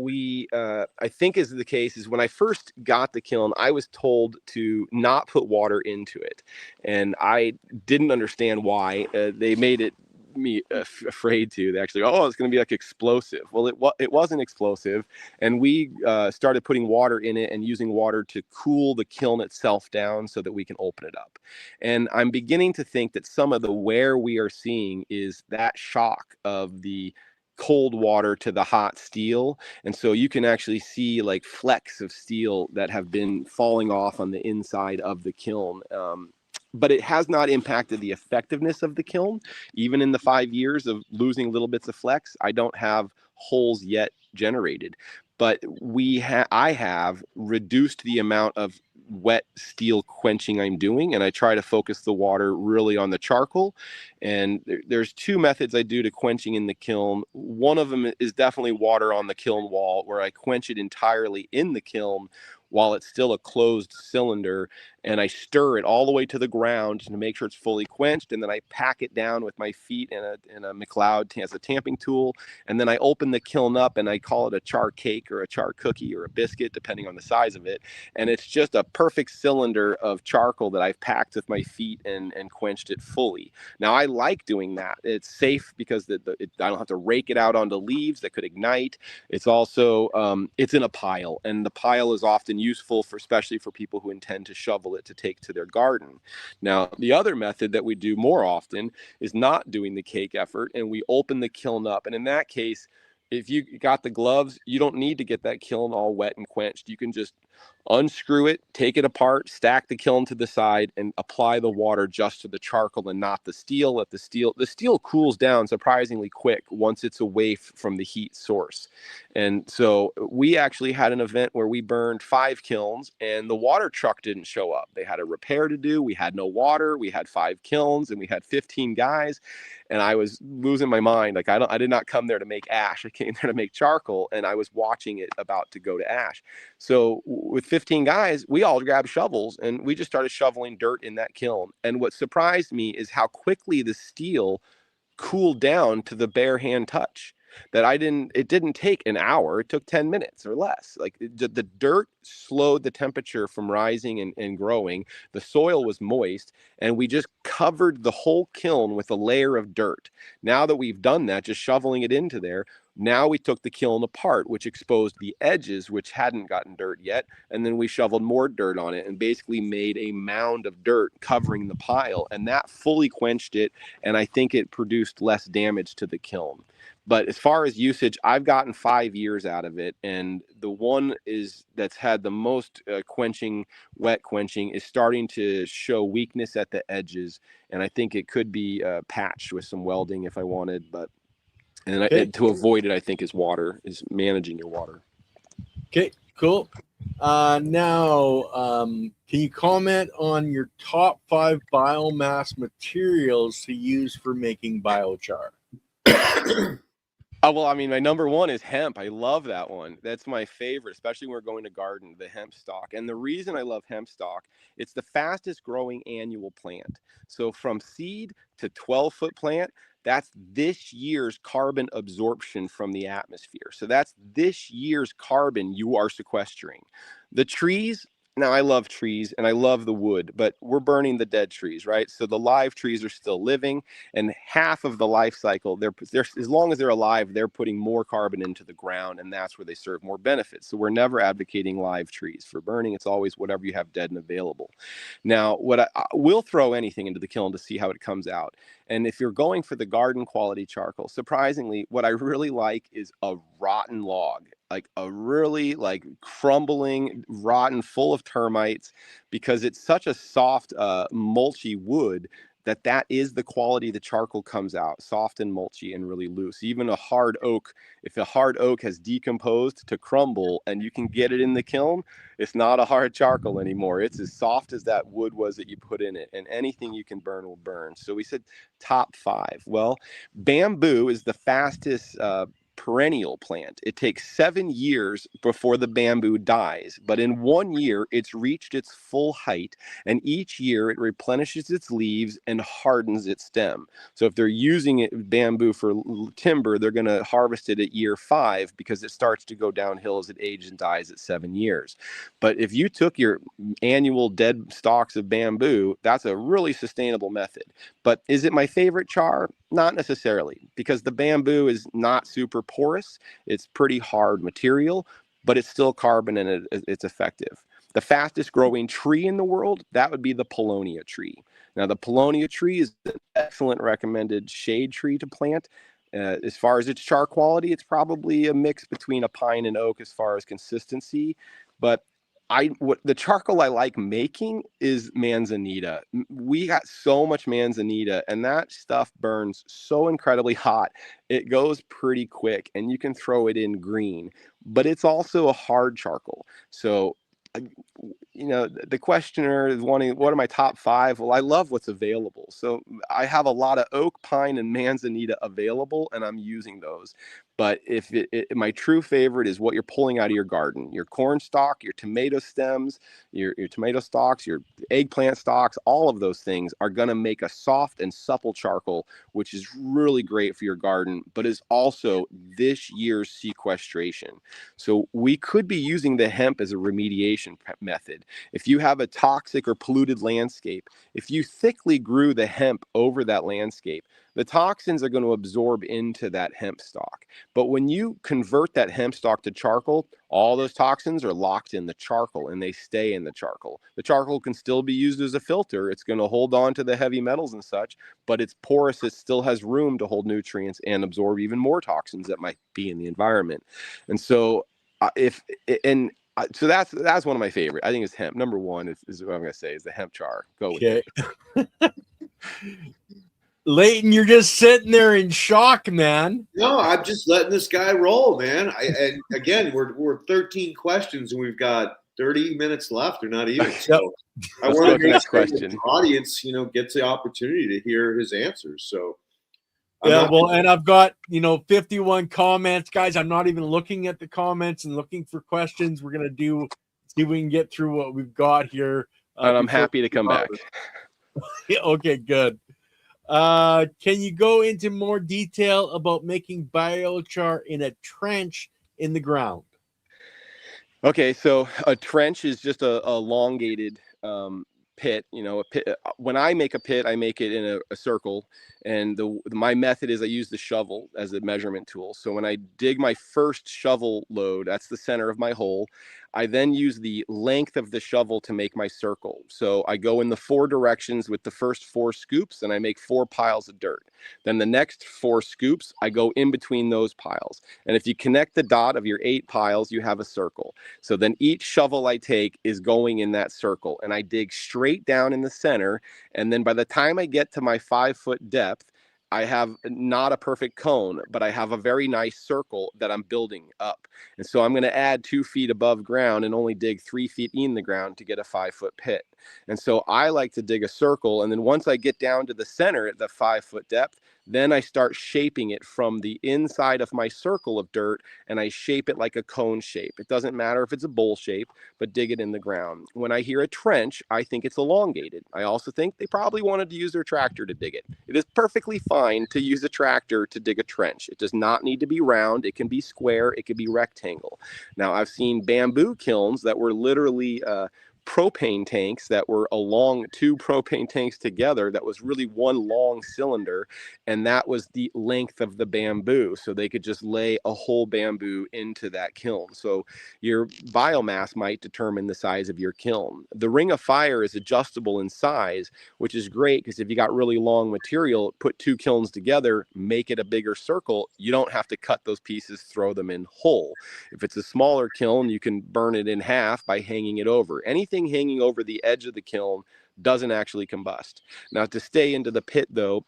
I think is the case is when I first got the kiln, I was told to not put water into it. And I didn't understand why. They made me afraid to. They actually, it's going to be like explosive. Well, it wasn't explosive, and we started putting water in it and using water to cool the kiln itself down so that we can open it up. And I'm beginning to think that some of the wear we are seeing is that shock of the cold water to the hot steel. And so you can actually see like flecks of steel that have been falling off on the inside of the kiln. But it has not impacted the effectiveness of the kiln. Even in the 5 years of losing little bits of flex, I don't have holes yet generated. But I have reduced the amount of wet steel quenching I'm doing, and I try to focus the water really on the charcoal. And there's 2 methods I do to quenching in the kiln. One of them is definitely water on the kiln wall, where I quench it entirely in the kiln while it's still a closed cylinder, and I stir it all the way to the ground to make sure it's fully quenched. And then I pack it down with my feet in a McLeod as a tamping tool. And then I open the kiln up, and I call it a char cake or a char cookie or a biscuit, depending on the size of it. And it's just a perfect cylinder of charcoal that I've packed with my feet and quenched it fully. Now, I like doing that. It's safe because I don't have to rake it out onto leaves that could ignite. It's also, it's in a pile, and the pile is often useful especially for people who intend to shovel it to take to their garden. Now, the other method that we do more often is not doing the cake effort, and we open the kiln up. And in that case, if you got the gloves, you don't need to get that kiln all wet and quenched. You can just unscrew it, take it apart, stack the kiln to the side, and apply the water just to the charcoal and not the steel. Let the steel cools down surprisingly quick once it's away from the heat source. And so we actually had an event where we burned 5 kilns, and the water truck didn't show up. They had a repair to do. We had no water. We had 5 kilns, and we had 15 guys. And I was losing my mind. Like, I did not come there to make ash. I came there to make charcoal, and I was watching it about to go to ash. So with 15 guys, we all grabbed shovels, and we just started shoveling dirt in that kiln. And what surprised me is how quickly the steel cooled down to the bare hand touch. It didn't take an hour. It took 10 minutes or less. Like, the dirt slowed the temperature from rising and growing. The soil was moist, and we just covered the whole kiln with a layer of dirt. Now that we've done that, just shoveling it into there, now we took the kiln apart, which exposed the edges, which hadn't gotten dirt yet. And then we shoveled more dirt on it and basically made a mound of dirt covering the pile. And that fully quenched it. And I think it produced less damage to the kiln. But as far as usage, I've gotten 5 years out of it. And the one that's had the most wet quenching, is starting to show weakness at the edges. And I think it could be patched with some welding if I wanted. And to avoid it, I think, is managing your water. Okay, cool. Now, can you comment on your top 5 biomass materials to use for making biochar? Well, I mean, my number one is hemp. I love that one. That's my favorite, especially when we're going to garden, the hemp stalk. And the reason I love hemp stalk, it's the fastest growing annual plant. So from seed to 12-foot plant, that's this year's carbon absorption from the atmosphere. So that's this year's carbon you are sequestering. The trees, now I love trees and I love the wood, but we're burning the dead trees, right? So the live trees are still living, and half of the life cycle, they're as long as they're alive, they're putting more carbon into the ground, and that's where they serve more benefits. So we're never advocating live trees for burning. It's always whatever you have dead and available. Now, what I will throw anything into the kiln to see how it comes out. And if you're going for the garden quality charcoal, surprisingly, what I really like is a rotten log, like a really crumbling, rotten, full of termites, because it's such a soft, mulchy wood that is the quality the charcoal comes out, soft and mulchy and really loose. Even a hard oak, if a hard oak has decomposed to crumble and you can get it in the kiln, it's not a hard charcoal anymore. It's as soft as that wood was that you put in it, and anything you can burn will burn. So we said top 5. Well, bamboo is the fastest perennial plant. It takes 7 years before the bamboo dies, but in 1 year it's reached its full height, and each year it replenishes its leaves and hardens its stem. So if they're using bamboo for timber, they're going to harvest it at year 5 because it starts to go downhill as it ages and dies at 7 years. But if you took your annual dead stalks of bamboo, that's a really sustainable method. But is it my favorite char? Not necessarily, because the bamboo is not super porous. It's pretty hard material, but it's still carbon, and it's effective. The fastest growing tree in the world, that would be the Paulownia tree. Now, the Paulownia tree is an excellent recommended shade tree to plant. As far as its char quality, it's probably a mix between a pine and oak as far as consistency. But the charcoal I like making is manzanita. We got so much manzanita, and that stuff burns so incredibly hot. It goes pretty quick, and you can throw it in green, but it's also a hard charcoal. So, the questioner is wanting, what are my top 5? Well, I love what's available. So I have a lot of oak, pine, and manzanita available, and I'm using those. But my true favorite is what you're pulling out of your garden: your corn stalk, your tomato stems, your tomato stalks, your eggplant stalks. All of those things are going to make a soft and supple charcoal, which is really great for your garden, but is also this year's sequestration. So we could be using the hemp as a remediation method. If you have a toxic or polluted landscape, if you thickly grew the hemp over that landscape, the toxins are going to absorb into that hemp stalk. But when you convert that hemp stalk to charcoal, all those toxins are locked in the charcoal and they stay in the charcoal. The charcoal can still be used as a filter. It's going to hold on to the heavy metals and such, but it's porous. It still has room to hold nutrients and absorb even more toxins that might be in the environment. And so so that's one of my favorite. I think it's hemp. Number one is what I'm going to say is the hemp char. Go with it. Leighton, you're just sitting there in shock, man. No, I'm just letting this guy roll, man. And again, we're 13 questions and we've got 30 minutes left, or not even. So I want to make sure the audience, gets the opportunity to hear his answers. So and I've got 51 comments, guys. I'm not even looking at the comments and looking for questions. We're gonna see if we can get through what we've got here. And I'm happy to come back. Okay, good. Can you go into more detail about making biochar in a trench in the ground? Okay, so a trench is just a elongated pit. A pit. When I make a pit, I make it in a circle, and my method is I use the shovel as a measurement tool. So when I dig my first shovel load, that's the center of my hole. I then use the length of the shovel to make my circle. So I go in the 4 directions with the first 4 scoops, and I make 4 piles of dirt. Then the next 4 scoops, I go in between those piles. And if you connect the dot of your 8 piles, you have a circle. So then each shovel I take is going in that circle, and I dig straight down in the center. And then by the time I get to my 5-foot depth, I have not a perfect cone, but I have a very nice circle that I'm building up. And so I'm going to add 2 feet above ground and only dig 3 feet in the ground to get a 5-foot pit. And so I like to dig a circle. And then once I get down to the center at the 5-foot depth, then I start shaping it from the inside of my circle of dirt, and I shape it like a cone shape. It doesn't matter if it's a bowl shape, but dig it in the ground. When I hear a trench, I think it's elongated. I also think they probably wanted to use their tractor to dig it. It is perfectly fine to use a tractor to dig a trench. It does not need to be round. It can be square. It can be rectangle. Now, I've seen bamboo kilns that were literally propane tanks that were along 2 propane tanks together. That was really one long cylinder, and that was the length of the bamboo, so they could just lay a whole bamboo into that kiln. So your biomass might determine the size of your kiln. The ring of fire is adjustable in size, which is great because if you got really long material, put 2 kilns together, make it a bigger circle, you don't have to cut those pieces, throw them in whole. If it's a smaller kiln, you can burn it in half by hanging it over. Anything hanging over the edge of the kiln doesn't actually combust. Now, to stay into the pit, though,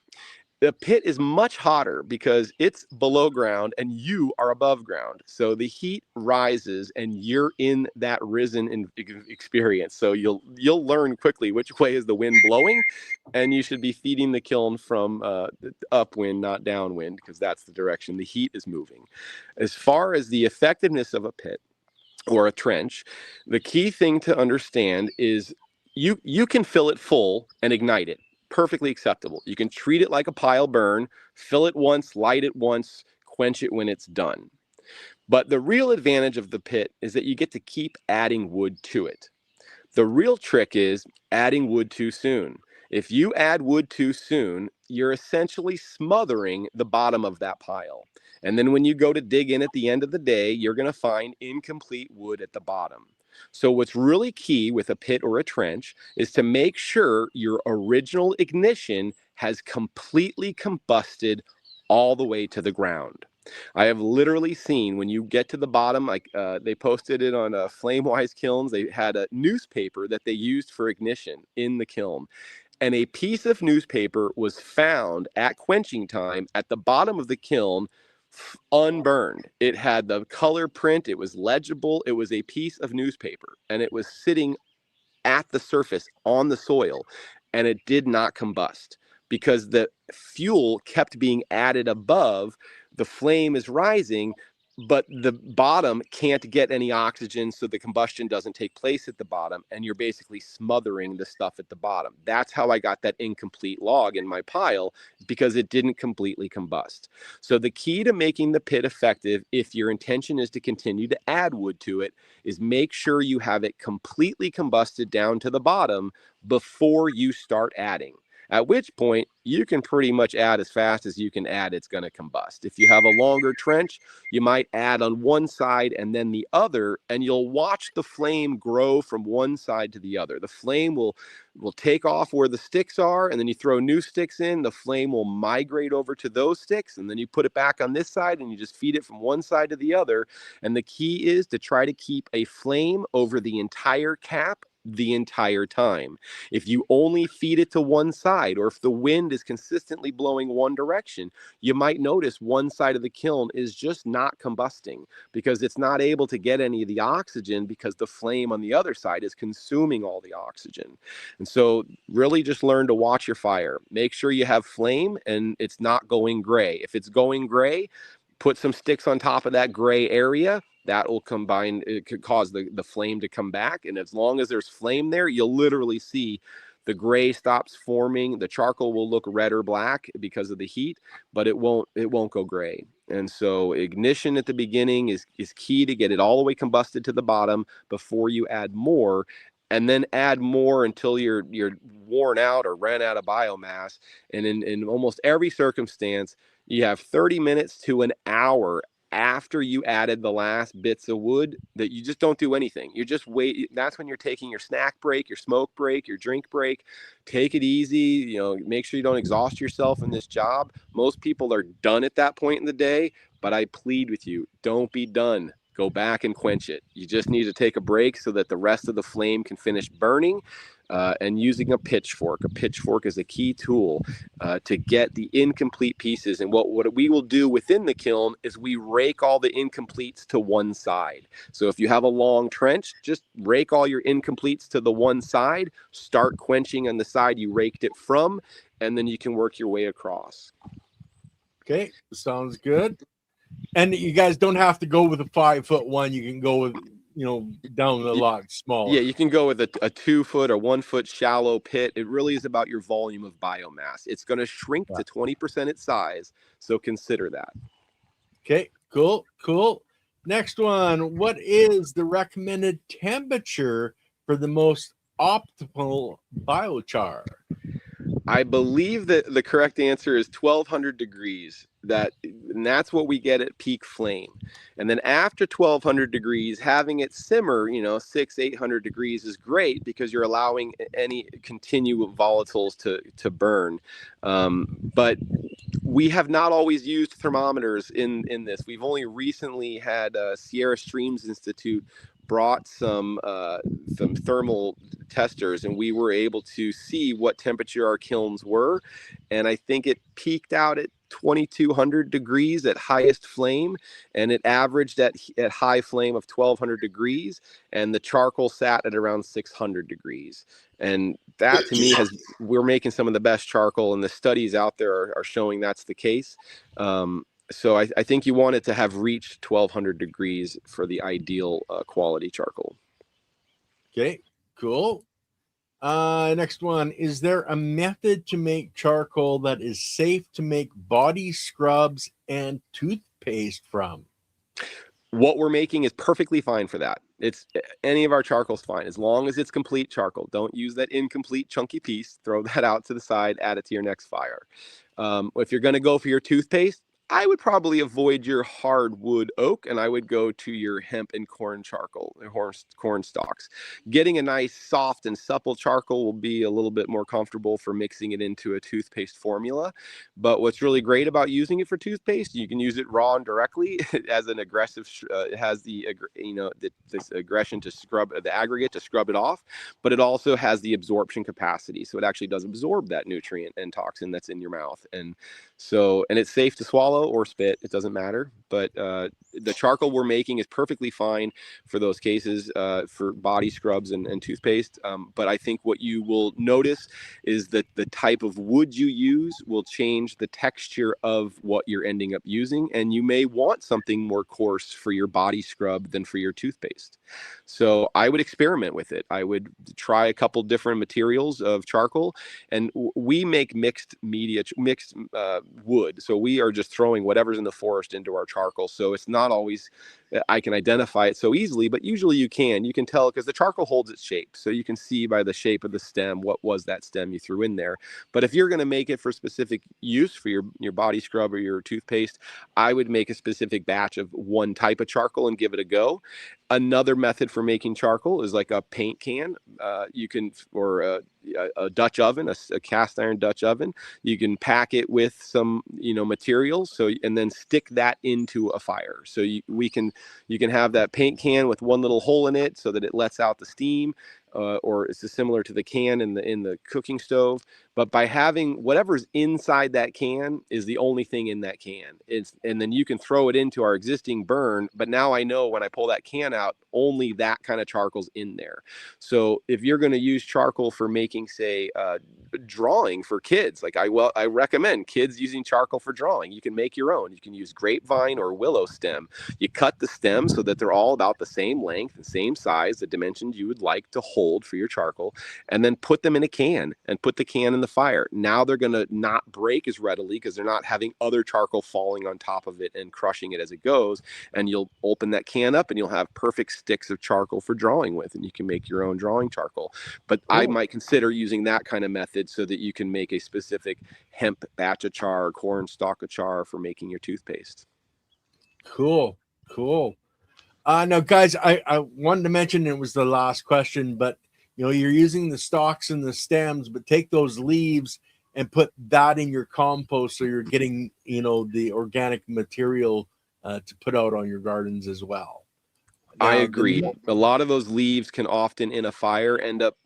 the pit is much hotter because it's below ground and you are above ground. So the heat rises and you're in that risen experience. So you'll learn quickly which way is the wind blowing, and you should be feeding the kiln from upwind, not downwind, because that's the direction the heat is moving. As far as the effectiveness of a pit or a trench, the key thing to understand is you can fill it full and ignite it. Perfectly acceptable. You can treat it like a pile burn, fill it once, light it once, quench it when it's done. But the real advantage of the pit is that you get to keep adding wood to it. The real trick is adding wood too soon. If you add wood too soon, you're essentially smothering the bottom of that pile. And then when you go to dig in at the end of the day, you're going to find incomplete wood at the bottom. So what's really key with a pit or a trench is to make sure your original ignition has completely combusted all the way to the ground. I have literally seen when you get to the bottom, like they posted it on FlameWise kilns. They had a newspaper that they used for ignition in the kiln. And a piece of newspaper was found at quenching time at the bottom of the kiln, unburned. It had the color print. It was legible. It was a piece of newspaper, and it was sitting at the surface on the soil, and it did not combust because the fuel kept being added above the flame is rising, but the bottom can't get any oxygen, so the combustion doesn't take place at the bottom, and you're basically smothering the stuff at the bottom. That's how I got that incomplete log in my pile, because it didn't completely combust. So the key to making the pit effective, if your intention is to continue to add wood to it, is make sure you have it completely combusted down to the bottom before you start adding. At which point, you can pretty much add as fast as you can add, it's going to combust. If you have a longer trench, you might add on one side and then the other, and you'll watch the flame grow from one side to the other. The flame will take off where the sticks are, and then you throw new sticks in. The flame will migrate over to those sticks, and then you put it back on this side, and you just feed it from one side to the other. And the key is to try to keep a flame over the entire cap the entire time. If you only feed it to one side, or if the wind is consistently blowing one direction, you might notice one side of the kiln is just not combusting, because it's not able to get any of the oxygen, because the flame on the other side is consuming all the oxygen. And so really just learn to watch your fire. Make sure you have flame and it's not going gray. If it's going gray, put some sticks on top of that gray area. That will combine, it could cause the flame to come back. And as long as there's flame there, you'll literally see the gray stops forming. The charcoal will look red or black because of the heat, but it won't go gray. And so ignition at the beginning is key to get it all the way combusted to the bottom before you add more. And then add more until you're worn out or ran out of biomass. And in almost every circumstance, you have 30 minutes to an hour after you added the last bits of wood that you just don't do anything. You just wait. That's when you're taking your snack break, your smoke break, your drink break. Take it easy. Make sure you don't exhaust yourself in this job. Most people are done at that point in the day, but I plead with you, don't be done. Go back and quench it. You just need to take a break so that the rest of the flame can finish burning. And using a pitchfork. A pitchfork is a key tool to get the incomplete pieces. And what we will do within the kiln is we rake all the incompletes to one side. So if you have a long trench, just rake all your incompletes to the one side, start quenching on the side you raked it from, and then you can work your way across. Okay, sounds good. And you guys don't have to go with a 5-foot one. You can go with, down a lot smaller. Yeah, you can go with a 2-foot or 1-foot shallow pit. It really is about your volume of biomass. It's going to shrink to 20% its size, so consider that. Okay, cool. Next one, what is the recommended temperature for the most optimal biochar? I believe that the correct answer is 1200 degrees. And that's what we get at peak flame. And then after 1200 degrees, having it simmer, 600-800 degrees is great, because you're allowing any continual volatiles to burn. But we have not always used thermometers in this. We've only recently had Sierra Streams Institute brought some thermal testers, and we were able to see what temperature our kilns were. And I think it peaked out at 2200 degrees at highest flame, and it averaged at high flame of 1200 degrees, and the charcoal sat at around 600 degrees. And that to me we're making some of the best charcoal, and the studies out there are showing that's the case. So I think you want it to have reached 1200 degrees for the ideal quality charcoal. Okay, cool. Next one, is there a method to make charcoal that is safe to make body scrubs and toothpaste from? What we're making is perfectly fine for that. It's any of our charcoal's fine, as long as it's complete charcoal. Don't use that incomplete chunky piece. Throw that out to the side, add it to your next fire. If you're going to go for your toothpaste, I would probably avoid your hardwood oak, and I would go to your hemp and corn charcoal, corn stalks. Getting a nice soft and supple charcoal will be a little bit more comfortable for mixing it into a toothpaste formula. But what's really great about using it for toothpaste, you can use it raw and directly as an aggressive, it has this aggression to scrub the aggregate, to scrub it off, but it also has the absorption capacity. So it actually does absorb that nutrient and toxin that's in your mouth. And it's safe to swallow. tallow or spit, it doesn't matter. But the charcoal we're making is perfectly fine for those cases, for body scrubs and toothpaste. But I think what you will notice is that the type of wood you use will change the texture of what you're ending up using. And you may want something more coarse for your body scrub than for your toothpaste. So I would experiment with it. I would try a couple different materials of charcoal, and we make mixed wood. So we are just throwing whatever's in the forest into our charcoal. So it's not always I can identify it so easily, but usually you can tell because the charcoal holds its shape. So you can see by the shape of the stem, what was that stem you threw in there. But if you're going to make it for specific use for your body scrub or your toothpaste, I would make a specific batch of one type of charcoal and give it a go. Another method for making charcoal is like a paint can. You can, or a Dutch oven, a cast iron Dutch oven. You can pack it with some, materials. So, and then stick that into a fire. So you can have that paint can with one little hole in it so that it lets out the steam. Or it's similar to the can in the cooking stove. But by having whatever's inside that can is the only thing in that can. And then you can throw it into our existing burn. But now I know when I pull that can out, only that kind of charcoal's in there. So if you're going to use charcoal for making, say, drawing for kids, like I recommend kids using charcoal for drawing. You can make your own. You can use grapevine or willow stem. You cut the stem so that they're all about the same length and same size, the dimensions you would like to hold for your charcoal, and then put them in a can and put the can in the fire. Now they're going to not break as readily because they're not having other charcoal falling on top of it and crushing it as it goes. And you'll open that can up and you'll have perfect sticks of charcoal for drawing with, and you can make your own drawing charcoal. But I might consider using that kind of method so that you can make a specific hemp Biochar or corn stalk char for making your toothpaste. Cool. Now, guys, I wanted to mention, it was the last question, but you're using the stalks and the stems, but take those leaves and put that in your compost, so you're getting the organic material to put out on your gardens as well. Now, I agree. A lot of those leaves can often in a fire end up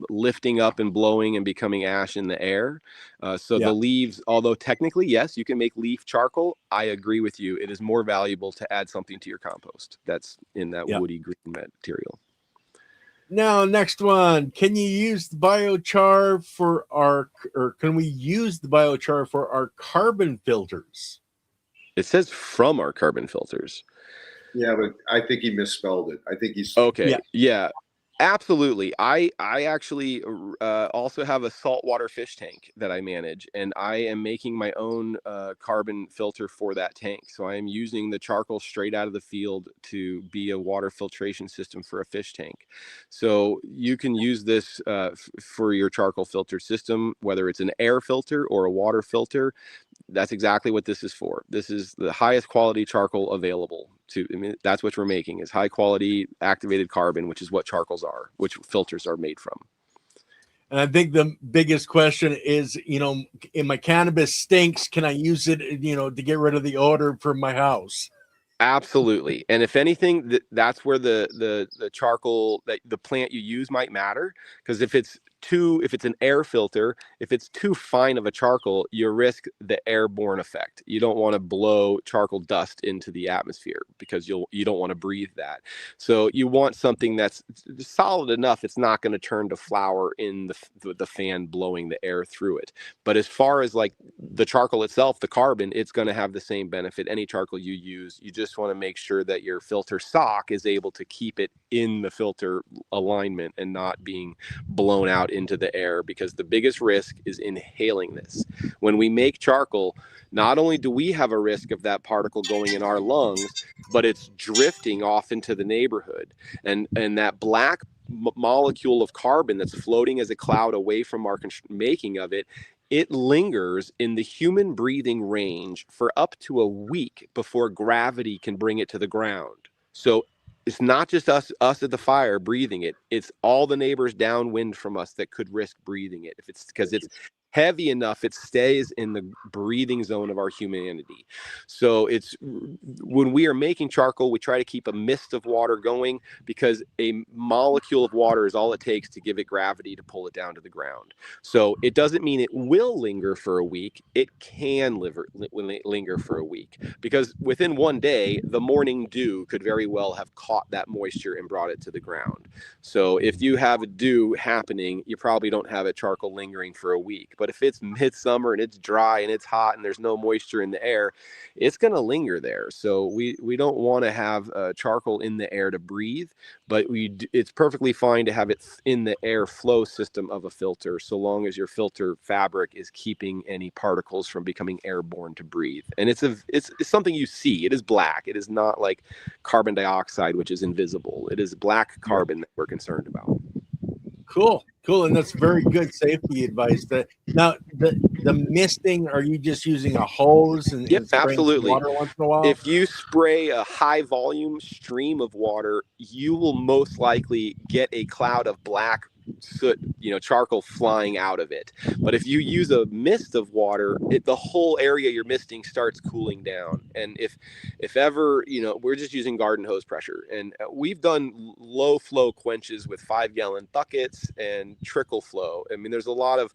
lifting up and blowing and becoming ash in the air. The leaves, although technically, yes, you can make leaf charcoal, I agree with you. It is more valuable to add something to your compost that's in that woody green material. Now, next one. Can you use the biochar can we use the biochar for our carbon filters? It says from our carbon filters. Yeah, but I think he misspelled it. I think he's okay. Yeah. Absolutely. I actually also have a saltwater fish tank that I manage, and I am making my own carbon filter for that tank. So I am using the charcoal straight out of the field to be a water filtration system for a fish tank. So you can use this for your charcoal filter system, whether it's an air filter or a water filter. That's exactly what this is for. This is the highest quality charcoal available. That's what we're making, is high quality activated carbon, which is what charcoals are, which filters are made from. And I think the biggest question is, in my cannabis stinks, can I use it, to get rid of the odor from my house? Absolutely. And if anything, that's where the charcoal, that the plant you use might matter, because if it's an air filter, if it's too fine of a charcoal, you risk the airborne effect. You don't want to blow charcoal dust into the atmosphere because you don't want to breathe that. So you want something that's solid enough it's not going to turn to flour in the fan blowing the air through it. But as far as like the charcoal itself, the carbon, it's going to have the same benefit. Any charcoal you use, you just want to make sure that your filter sock is able to keep it in the filter alignment and not being blown out into the air, because the biggest risk is inhaling this. When we make charcoal, not only do we have a risk of that particle going in our lungs, but it's drifting off into the neighborhood, and that black molecule of carbon that's floating as a cloud away from our making of it, it lingers in the human breathing range for up to a week before gravity can bring it to the ground. So it's not just us at the fire breathing it. It's all the neighbors downwind from us that could risk breathing it. If it's because it's heavy enough it stays in the breathing zone of our humanity. So it's when we are making charcoal, we try to keep a mist of water going, because a molecule of water is all it takes to give it gravity to pull it down to the ground. So it doesn't mean it will linger for a week. It can linger for a week, because within one day, the morning dew could very well have caught that moisture and brought it to the ground. So if you have a dew happening, you probably don't have a charcoal lingering for a week. But if it's midsummer and it's dry and it's hot and there's no moisture in the air, it's going to linger there. So we don't want to have charcoal in the air to breathe, but it's perfectly fine to have it in the air flow system of a filter, so long as your filter fabric is keeping any particles from becoming airborne to breathe. And it's something you see. It is black. It is not like carbon dioxide, which is invisible. It is black carbon that we're concerned about. Cool. And that's very good safety advice. Now, the misting, are you just using a hose and Yep, spraying absolutely. water once in a while? If you spray a high volume stream of water, you will most likely get a cloud of black soot, charcoal flying out of it. But if you use a mist of water, the whole area you're misting starts cooling down. And if ever, we're just using garden hose pressure, and we've done low flow quenches with 5-gallon buckets and trickle flow. I mean, there's a lot of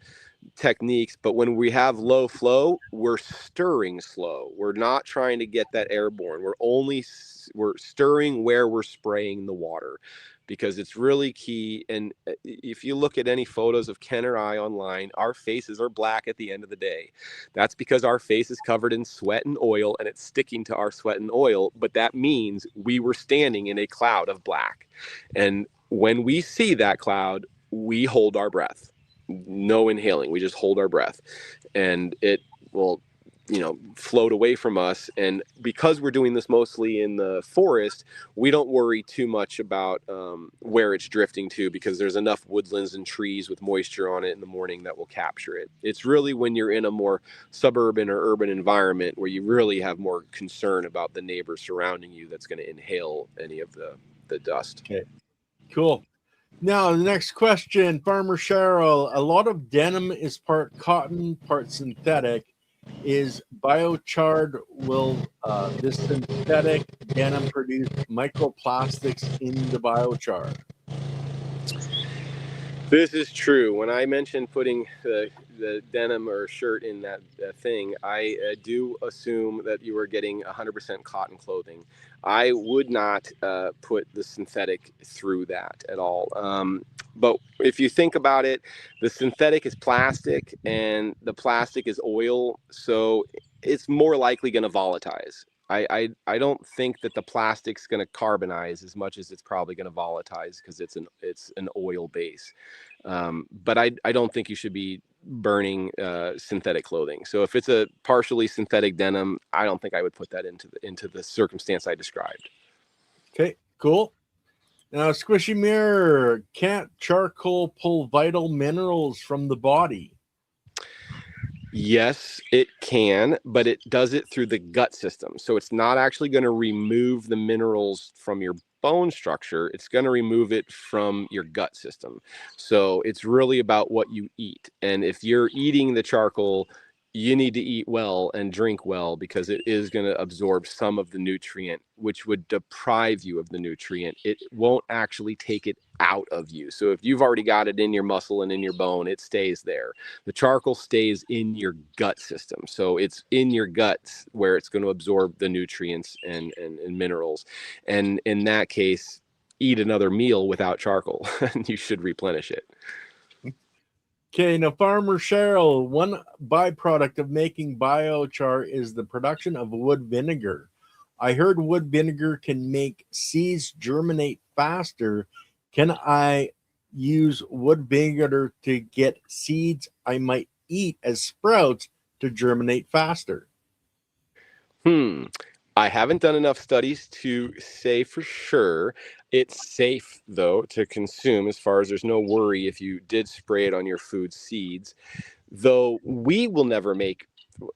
techniques, but when we have low flow, we're stirring slow. We're not trying to get that airborne. We're stirring where we're spraying the water, because it's really key. And if you look at any photos of Ken or I online, our faces are black at the end of the day. That's because our face is covered in sweat and oil, and it's sticking to our sweat and oil. But that means we were standing in a cloud of black. And when we see that cloud, we hold our breath. No inhaling. We just hold our breath, and it will, float away from us. And because we're doing this mostly in the forest, we don't worry too much about where it's drifting to, because there's enough woodlands and trees with moisture on it in the morning that will capture it. It's really when you're in a more suburban or urban environment where you really have more concern about the neighbors surrounding you that's going to inhale any of the dust. Okay, cool. Now, the next question, Farmer Cheryl. A lot of denim is part cotton, part synthetic. Is biochar, will this synthetic denim produce microplastics in the biochar? This is true. When I mentioned putting the denim or shirt in that thing, I do assume that you are getting 100% cotton clothing. I would not put the synthetic through that at all. But if you think about it, the synthetic is plastic and the plastic is oil, so it's more likely going to volatilize. I don't think that the plastic's going to carbonize as much as it's probably going to volatilize, because it's an oil base. But I don't think you should be burning synthetic clothing. So if it's a partially synthetic denim, I don't think I would put that into the circumstance I described. Okay, cool. Now, Squishy Mirror, can't charcoal pull vital minerals from the body? Yes, it can, but it does it through the gut system. So it's not actually going to remove the minerals from your bone structure. It's going to remove it from your gut system. So it's really about what you eat. And if you're eating the charcoal, you need to eat well and drink well, because it is going to absorb some of the nutrient, which would deprive you of the nutrient. It won't actually take it out of you. So if you've already got it in your muscle and in your bone, it stays there. The charcoal stays in your gut system. So it's in your guts where it's going to absorb the nutrients and minerals. And in that case, eat another meal without charcoal and you should replenish it. Okay, now Farmer Cheryl, one byproduct of making biochar is the production of wood vinegar. I heard wood vinegar can make seeds germinate faster. Can I use wood vinegar to get seeds I might eat as sprouts to germinate faster? I haven't done enough studies to say for sure. It's safe, though, to consume, as far as there's no worry if you did spray it on your food seeds. Though we will never make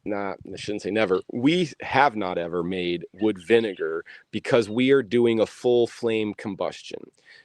I shouldn't say never. We have not ever made wood vinegar because we are doing a full flame combustion.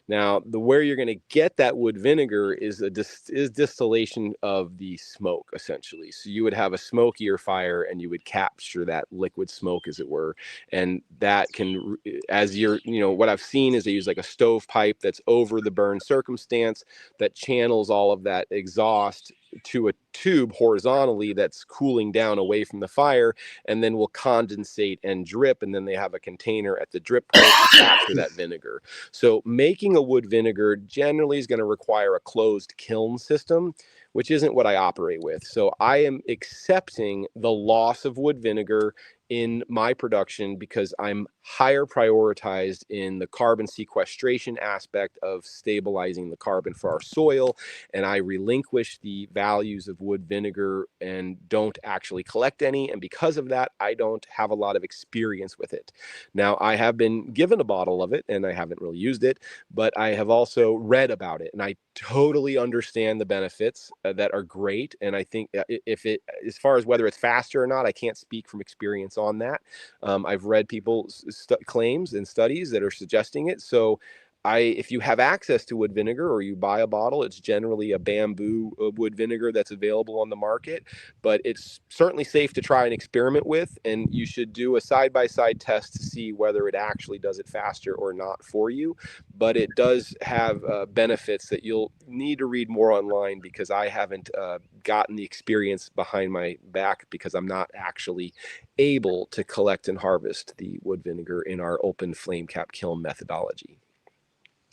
Now, where you're going to get that wood vinegar is distillation of the smoke, essentially. So you would have a smokier fire, and you would capture that liquid smoke, as it were. And that can, as you're, what I've seen is they use like a stovepipe that's over the burn circumstance that channels all of that exhaust to a tube horizontally that's cooling down away from the fire, and then will condensate and drip, and then they have a container at the drip point to capture that vinegar. So making a wood vinegar generally is going to require a closed kiln system, which isn't what I operate with. So I am accepting the loss of wood vinegar in my production because I'm higher prioritized in the carbon sequestration aspect of stabilizing the carbon for our soil, and I relinquish the values of wood vinegar and don't actually collect any, and because of that I don't have a lot of experience with it. Now, I have been given a bottle of it and I haven't really used it, but I have also read about it, and I totally understand the benefits that are great. And I think if it, as far as whether it's faster or not, I can't speak from experience on that. I've read people's claims and studies that are suggesting it. So if you have access to wood vinegar or you buy a bottle, it's generally a bamboo wood vinegar that's available on the market, but it's certainly safe to try and experiment with. And you should do a side-by-side test to see whether it actually does it faster or not for you. But it does have benefits that you'll need to read more online, because I haven't gotten the experience behind my back, because I'm not actually able to collect and harvest the wood vinegar in our open flame cap kiln methodology.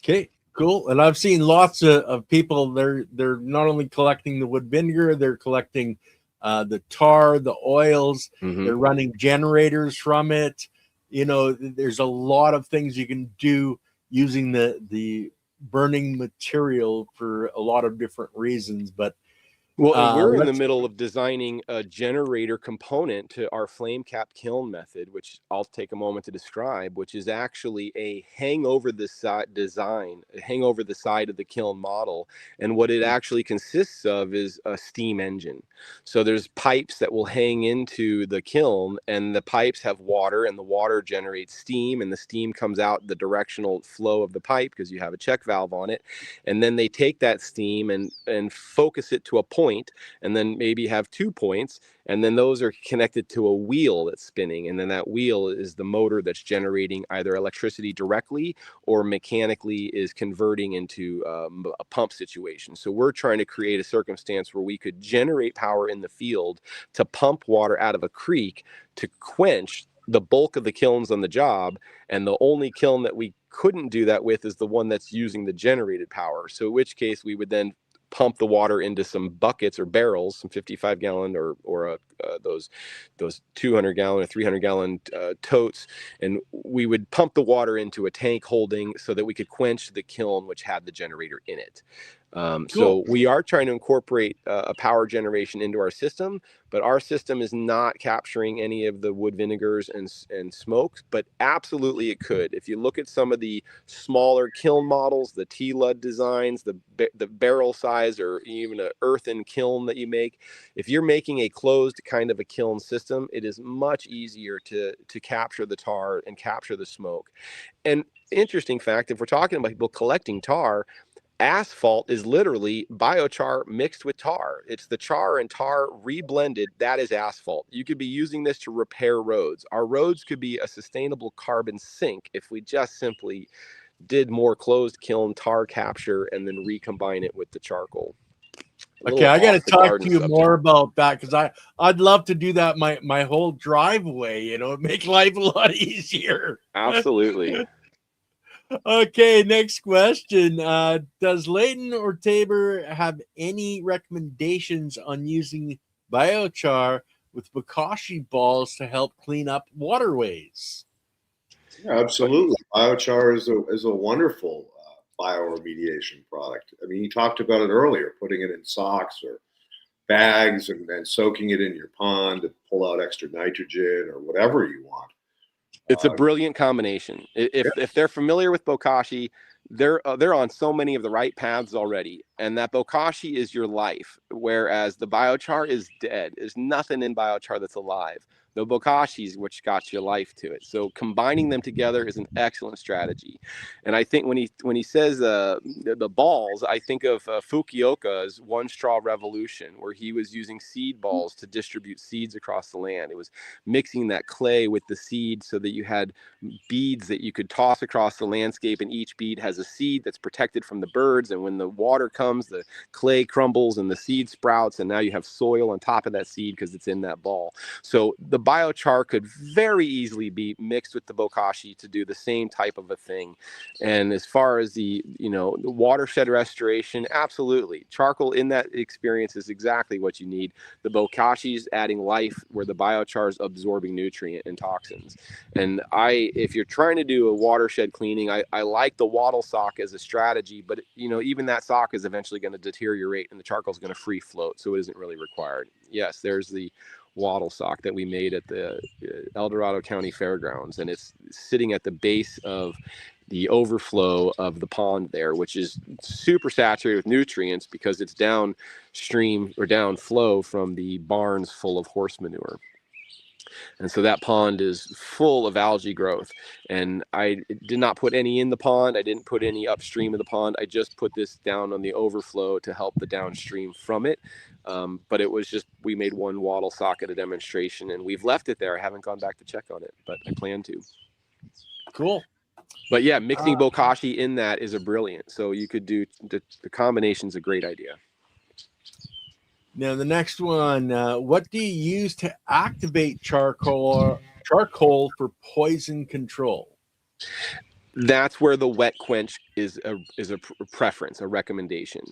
Okay, cool. And I've seen lots of people, they're not only collecting the wood vinegar, they're collecting the tar, the oils, they're running generators from it. There's a lot of things you can do using the burning material for a lot of different reasons. But well, and we're in the middle of designing a generator component to our flame cap kiln method, which I'll take a moment to describe, which is actually a hang over the side design, a hang over the side of the kiln model. And what it actually consists of is a steam engine. So there's pipes that will hang into the kiln, and the pipes have water, and the water generates steam, and the steam comes out the directional flow of the pipe because you have a check valve on it. And then they take that steam and focus it to a point, and then maybe have 2 points, and then those are connected to a wheel that's spinning, and then that wheel is the motor that's generating either electricity directly or mechanically is converting into a pump situation. So we're trying to create a circumstance where we could generate power in the field to pump water out of a creek to quench the bulk of the kilns on the job, and the only kiln that we couldn't do that with is the one that's using the generated power. So in which case we would then pump the water into some buckets or barrels, some 55 gallon or those 200 gallon or 300 gallon totes, and we would pump the water into a tank holding so that we could quench the kiln which had the generator in it. Cool. So we are trying to incorporate a power generation into our system, but our system is not capturing any of the wood vinegars and smokes, but absolutely it could. If you look at some of the smaller kiln models, the T-Lud designs, the barrel size, or even an earthen kiln that you make, if you're making a closed kind of a kiln system, it is much easier to capture the tar and capture the smoke. And interesting fact, if we're talking about people collecting tar, asphalt is literally biochar mixed with tar. It's the char and tar reblended. That is asphalt. You could be using this to repair roads. Our roads could be a sustainable carbon sink if we just simply did more closed kiln tar capture and then recombine it with the charcoal. Okay, I got to talk to you more about that, because I'd love to do that my whole driveway, make life a lot easier. Absolutely. Okay, next question. Does Leighton or Tabor have any recommendations on using biochar with bokashi balls to help clean up waterways? Yeah, absolutely. Biochar is a wonderful bioremediation product. I mean, you talked about it earlier, putting it in socks or bags and then soaking it in your pond to pull out extra nitrogen or whatever you want. It's a brilliant combination. If they're familiar with bokashi, they're on so many of the right paths already. And that bokashi is your life, whereas the biochar is dead. There's nothing in biochar that's alive. The bokashi is which got your life to it. So combining them together is an excellent strategy. And I think when he says the balls, I think of Fukuoka's One Straw Revolution, where he was using seed balls to distribute seeds across the land. It was mixing that clay with the seed so that you had beads that you could toss across the landscape, and each bead has a seed that's protected from the birds. And when the water comes, the clay crumbles and the seed sprouts, and now you have soil on top of that seed because it's in that ball. So the biochar could very easily be mixed with the bokashi to do the same type of a thing. And as far as the watershed restoration, absolutely, charcoal in that experience is exactly what you need. The bokashi is adding life where the biochar is absorbing nutrient and toxins. And if you're trying to do a watershed cleaning, I like the wattle sock as a strategy, but even that sock is eventually going to deteriorate and the charcoal is going to free float, so it isn't really required. Yes, there's the wattle sock that we made at the El Dorado County Fairgrounds, and it's sitting at the base of the overflow of the pond there, which is super saturated with nutrients because it's downstream or downflow from the barns full of horse manure. And so that pond is full of algae growth. And I did not put any in the pond. I didn't put any upstream of the pond. I just put this down on the overflow to help the downstream from it. But it was just, we made one wattle sock at a demonstration and we've left it there. I haven't gone back to check on it, but I plan to. Cool. But yeah, mixing bokashi in that is a brilliant. So you could do, the combination's a great idea. Now the next one, what do you use to activate charcoal for poison control? That's where the wet quench is a preference, a recommendation,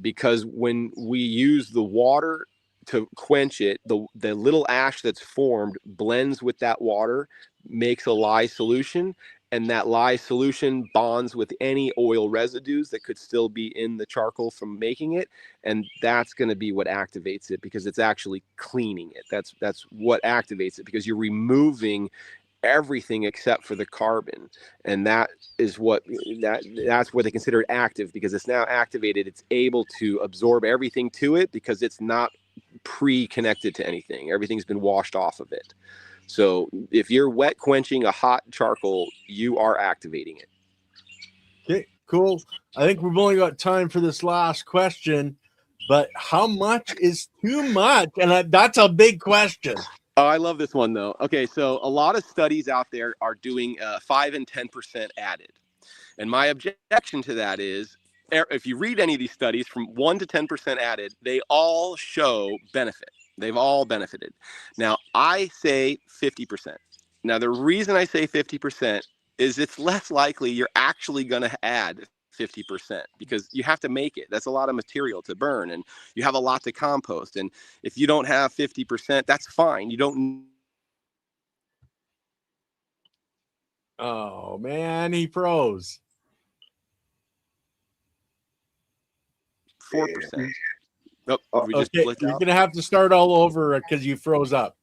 because when we use the water to quench it, the little ash that's formed blends with that water, makes a lye solution, and that lye solution bonds with any oil residues that could still be in the charcoal from making it, and that's going to be what activates it, because it's actually cleaning it. That's what activates it, because you're removing everything except for the carbon, and that is that's what they consider active, because it's now activated. It's able to absorb everything to it because it's not pre-connected to anything. Everything's been washed off of it. So if you're wet quenching a hot charcoal, you are activating it. Okay, cool. I think we've only got time for this last question, but how much is too much? And that's a big question. Oh, I love this one though. Okay, so a lot of studies out there are doing 5 and 10% added. And my objection to that is, if you read any of these studies from 1 to 10% added, they all show benefit. They've all benefited. Now, I say 50%. Now, the reason I say 50% is it's less likely you're actually going to add 50% because you have to make it. That's a lot of material to burn, and you have a lot to compost. And if you don't have 50%, that's fine. You don't. Oh, man, he froze. 4%. Oh, we just okay, you're going to have to start all over because you froze up.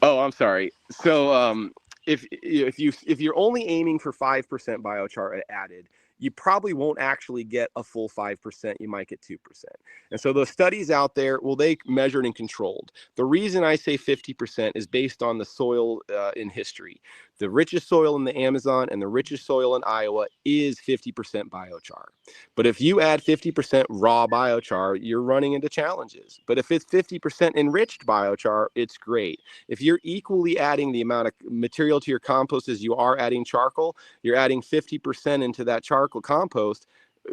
Oh, I'm sorry. So if you're only aiming for 5% biochar added, you probably won't actually get a full 5%. You might get 2%. And so those studies out there, well, they measured and controlled. The reason I say 50% is based on the soil in history. The richest soil in the Amazon and the richest soil in Iowa is 50% biochar. But if you add 50% raw biochar, you're running into challenges. But if it's 50% enriched biochar, it's great. If you're equally adding the amount of material to your compost as you are adding charcoal, you're adding 50% into that charcoal compost.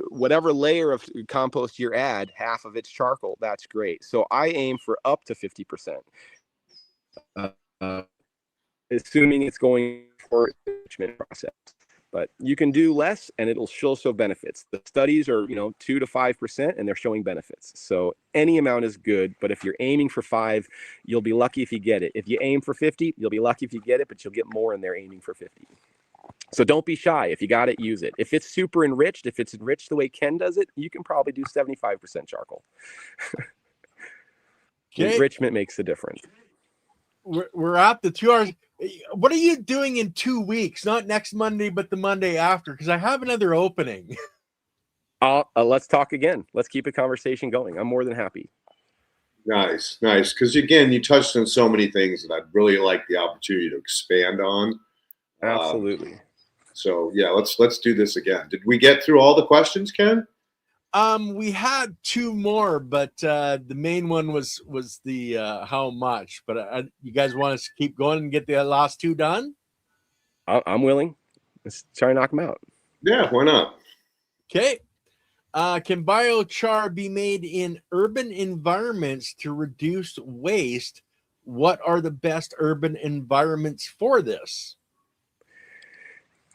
Whatever layer of compost you add, half of it's charcoal. That's great. So I aim for up to 50%. Assuming it's going for the enrichment process. But you can do less and it'll still show benefits. The studies are, 2 to 5%, and they're showing benefits. So any amount is good, but if you're aiming for 5, you'll be lucky if you get it. If you aim for 50, you'll be lucky if you get it, but you'll get more and they're aiming for 50. So don't be shy. If you got it, use it. If it's super enriched, if it's enriched the way Ken does it, you can probably do 75% charcoal. Okay. Enrichment makes the difference. We're at the 2 hours. What are you doing in 2 weeks? Not next Monday, but the Monday after, because I have another opening. Let's talk again. Let's keep a conversation going. I'm more than happy. Nice. Because again, you touched on so many things that I'd really like the opportunity to expand on. Absolutely. So yeah, let's do this again. Did we get through all the questions, Ken? We had two more, but the main one was the how much. But you guys want us to keep going and get the last two done? I'm willing. Let's try and knock them out. Yeah, why not? Okay. Can biochar be made in urban environments to reduce waste? What are the best urban environments for this?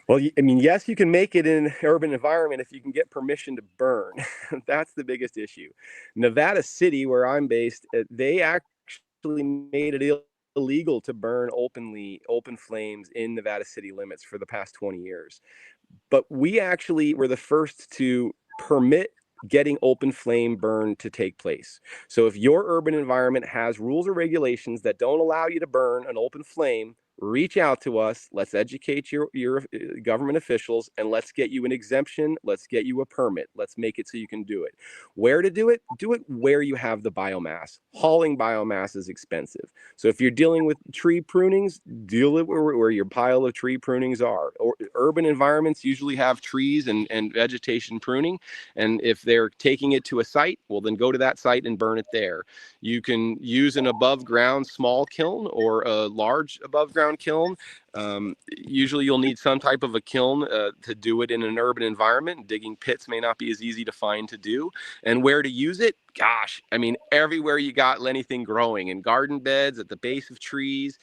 Well, I mean, yes, you can make it in an urban environment if you can get permission to burn. That's the biggest issue. Nevada City, where I'm based, they actually made it illegal to burn open flames in Nevada city limits for the past 20 years. But we actually were the first to permit getting open flame burn to take place. So if your urban environment has rules or regulations that don't allow you to burn an open flame, reach out to us. Let's educate your government officials, and let's get you an exemption. Let's get you a permit. Let's make it so you can do it. Where to do it? Do it where you have the biomass. Hauling biomass is expensive. So if you're dealing with tree prunings, deal it where your pile of tree prunings are. Or urban environments usually have trees and vegetation pruning. And if they're taking it to a site, well, then go to that site and burn it there. You can use an above ground small kiln or a large above ground kiln. Usually you'll need some type of a kiln to do it in an urban environment. Digging pits may not be as easy to find to do. And where to use it? Gosh, I mean, everywhere you got anything growing, in garden beds, at the base of trees.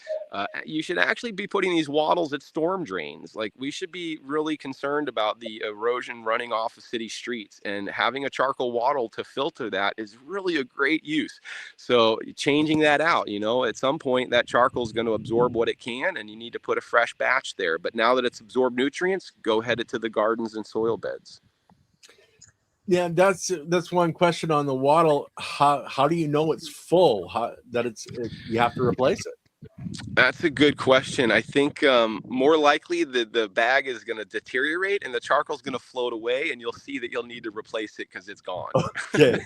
You should actually be putting these wattles at storm drains. Like, we should be really concerned about the erosion running off of city streets, and having a charcoal wattle to filter that is really a great use. So changing that out, at some point that charcoal is going to absorb what it can, and you need to put a fresh batch there. But now that it's absorbed nutrients, go head it to the gardens and soil beds. Yeah, that's one question on the wattle. How do you know it's full? You have to replace it? That's a good question. I think more likely the bag is going to deteriorate and the charcoal is going to float away, and you'll see that you'll need to replace it because it's gone. Okay.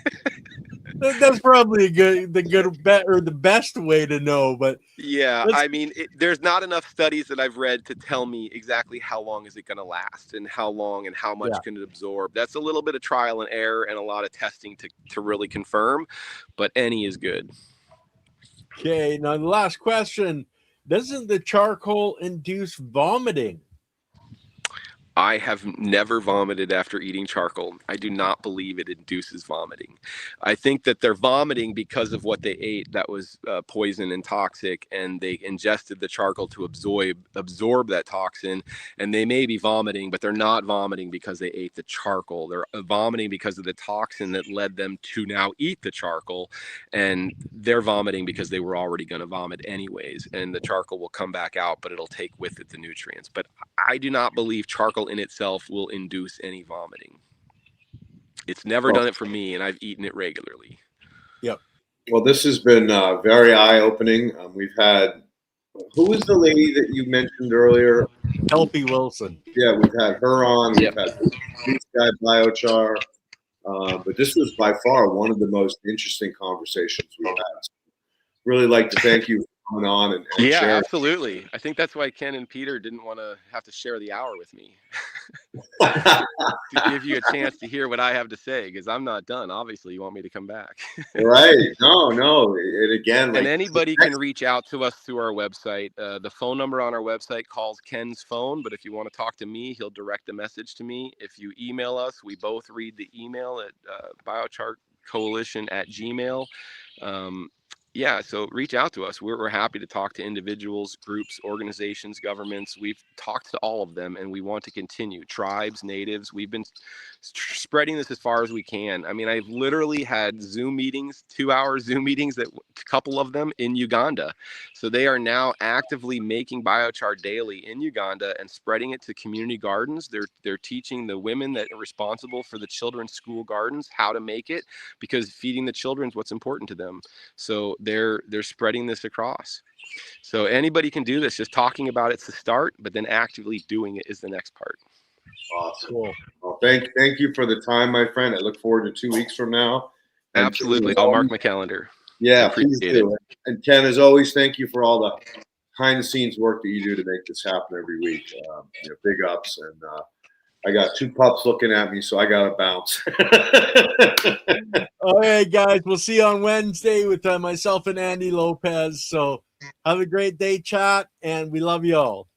That's probably the good bet or the best way to know. But yeah, I mean, there's not enough studies that I've read to tell me exactly how long is it going to last and how long and how much can it absorb. That's a little bit of trial and error and a lot of testing to really confirm, but any is good. Okay, now the last question. Doesn't the charcoal induce vomiting? I have never vomited after eating charcoal. I do not believe it induces vomiting. I think that they're vomiting because of what they ate that was poison and toxic, and they ingested the charcoal to absorb that toxin, and they may be vomiting, but they're not vomiting because they ate the charcoal. They're vomiting because of the toxin that led them to now eat the charcoal, and they're vomiting because they were already going to vomit anyways, and the charcoal will come back out, but it'll take with it the nutrients. But I do not believe charcoal in itself will induce any vomiting. It's never done it for me, and I've eaten it regularly. Yep. Well, this has been very eye-opening. We've had, who was the lady that you mentioned earlier? Kelpie Wilson. Yeah, we've had her on. We've had this guy, Biochar. But this was by far one of the most interesting conversations we've had. Really like to thank you for coming on and sharing. Absolutely. I think that's why Ken and Peter didn't want to have to share the hour with me. To give you a chance to hear what I have to say, because I'm not done. Obviously, you want me to come back. Right. No. And again, and anybody can reach out to us through our website. The phone number on our website calls Ken's phone, but if you want to talk to me, he'll direct a message to me. If you email us, we both read the email at Biochar Coalition @gmail. So reach out to us. We're happy to talk to individuals, groups, organizations, governments. We've talked to all of them, and we want to continue. Tribes, natives. We've been spreading this as far as we can. I mean, I've literally had Zoom meetings, 2-hour Zoom meetings, a couple of them in Uganda. So they are now actively making biochar daily in Uganda and spreading it to community gardens. They're teaching the women that are responsible for the children's school gardens how to make it, because feeding the children is what's important to them. So they're spreading this across. So anybody can do this. Just talking about it's the start, but then actively doing it is the next part. Awesome. Cool. Well, thank you for the time, my friend. I look forward to 2 weeks from now. And Absolutely. I'll mark my calendar. Yeah, Appreciate please do. And Ken, as always, thank you for all the behind the scenes work that you do to make this happen every week. Big ups. And I got 2 pups looking at me, so I got to bounce. All right, guys. We'll see you on Wednesday with myself and Andy Lopez. So have a great day, chat, and we love you all.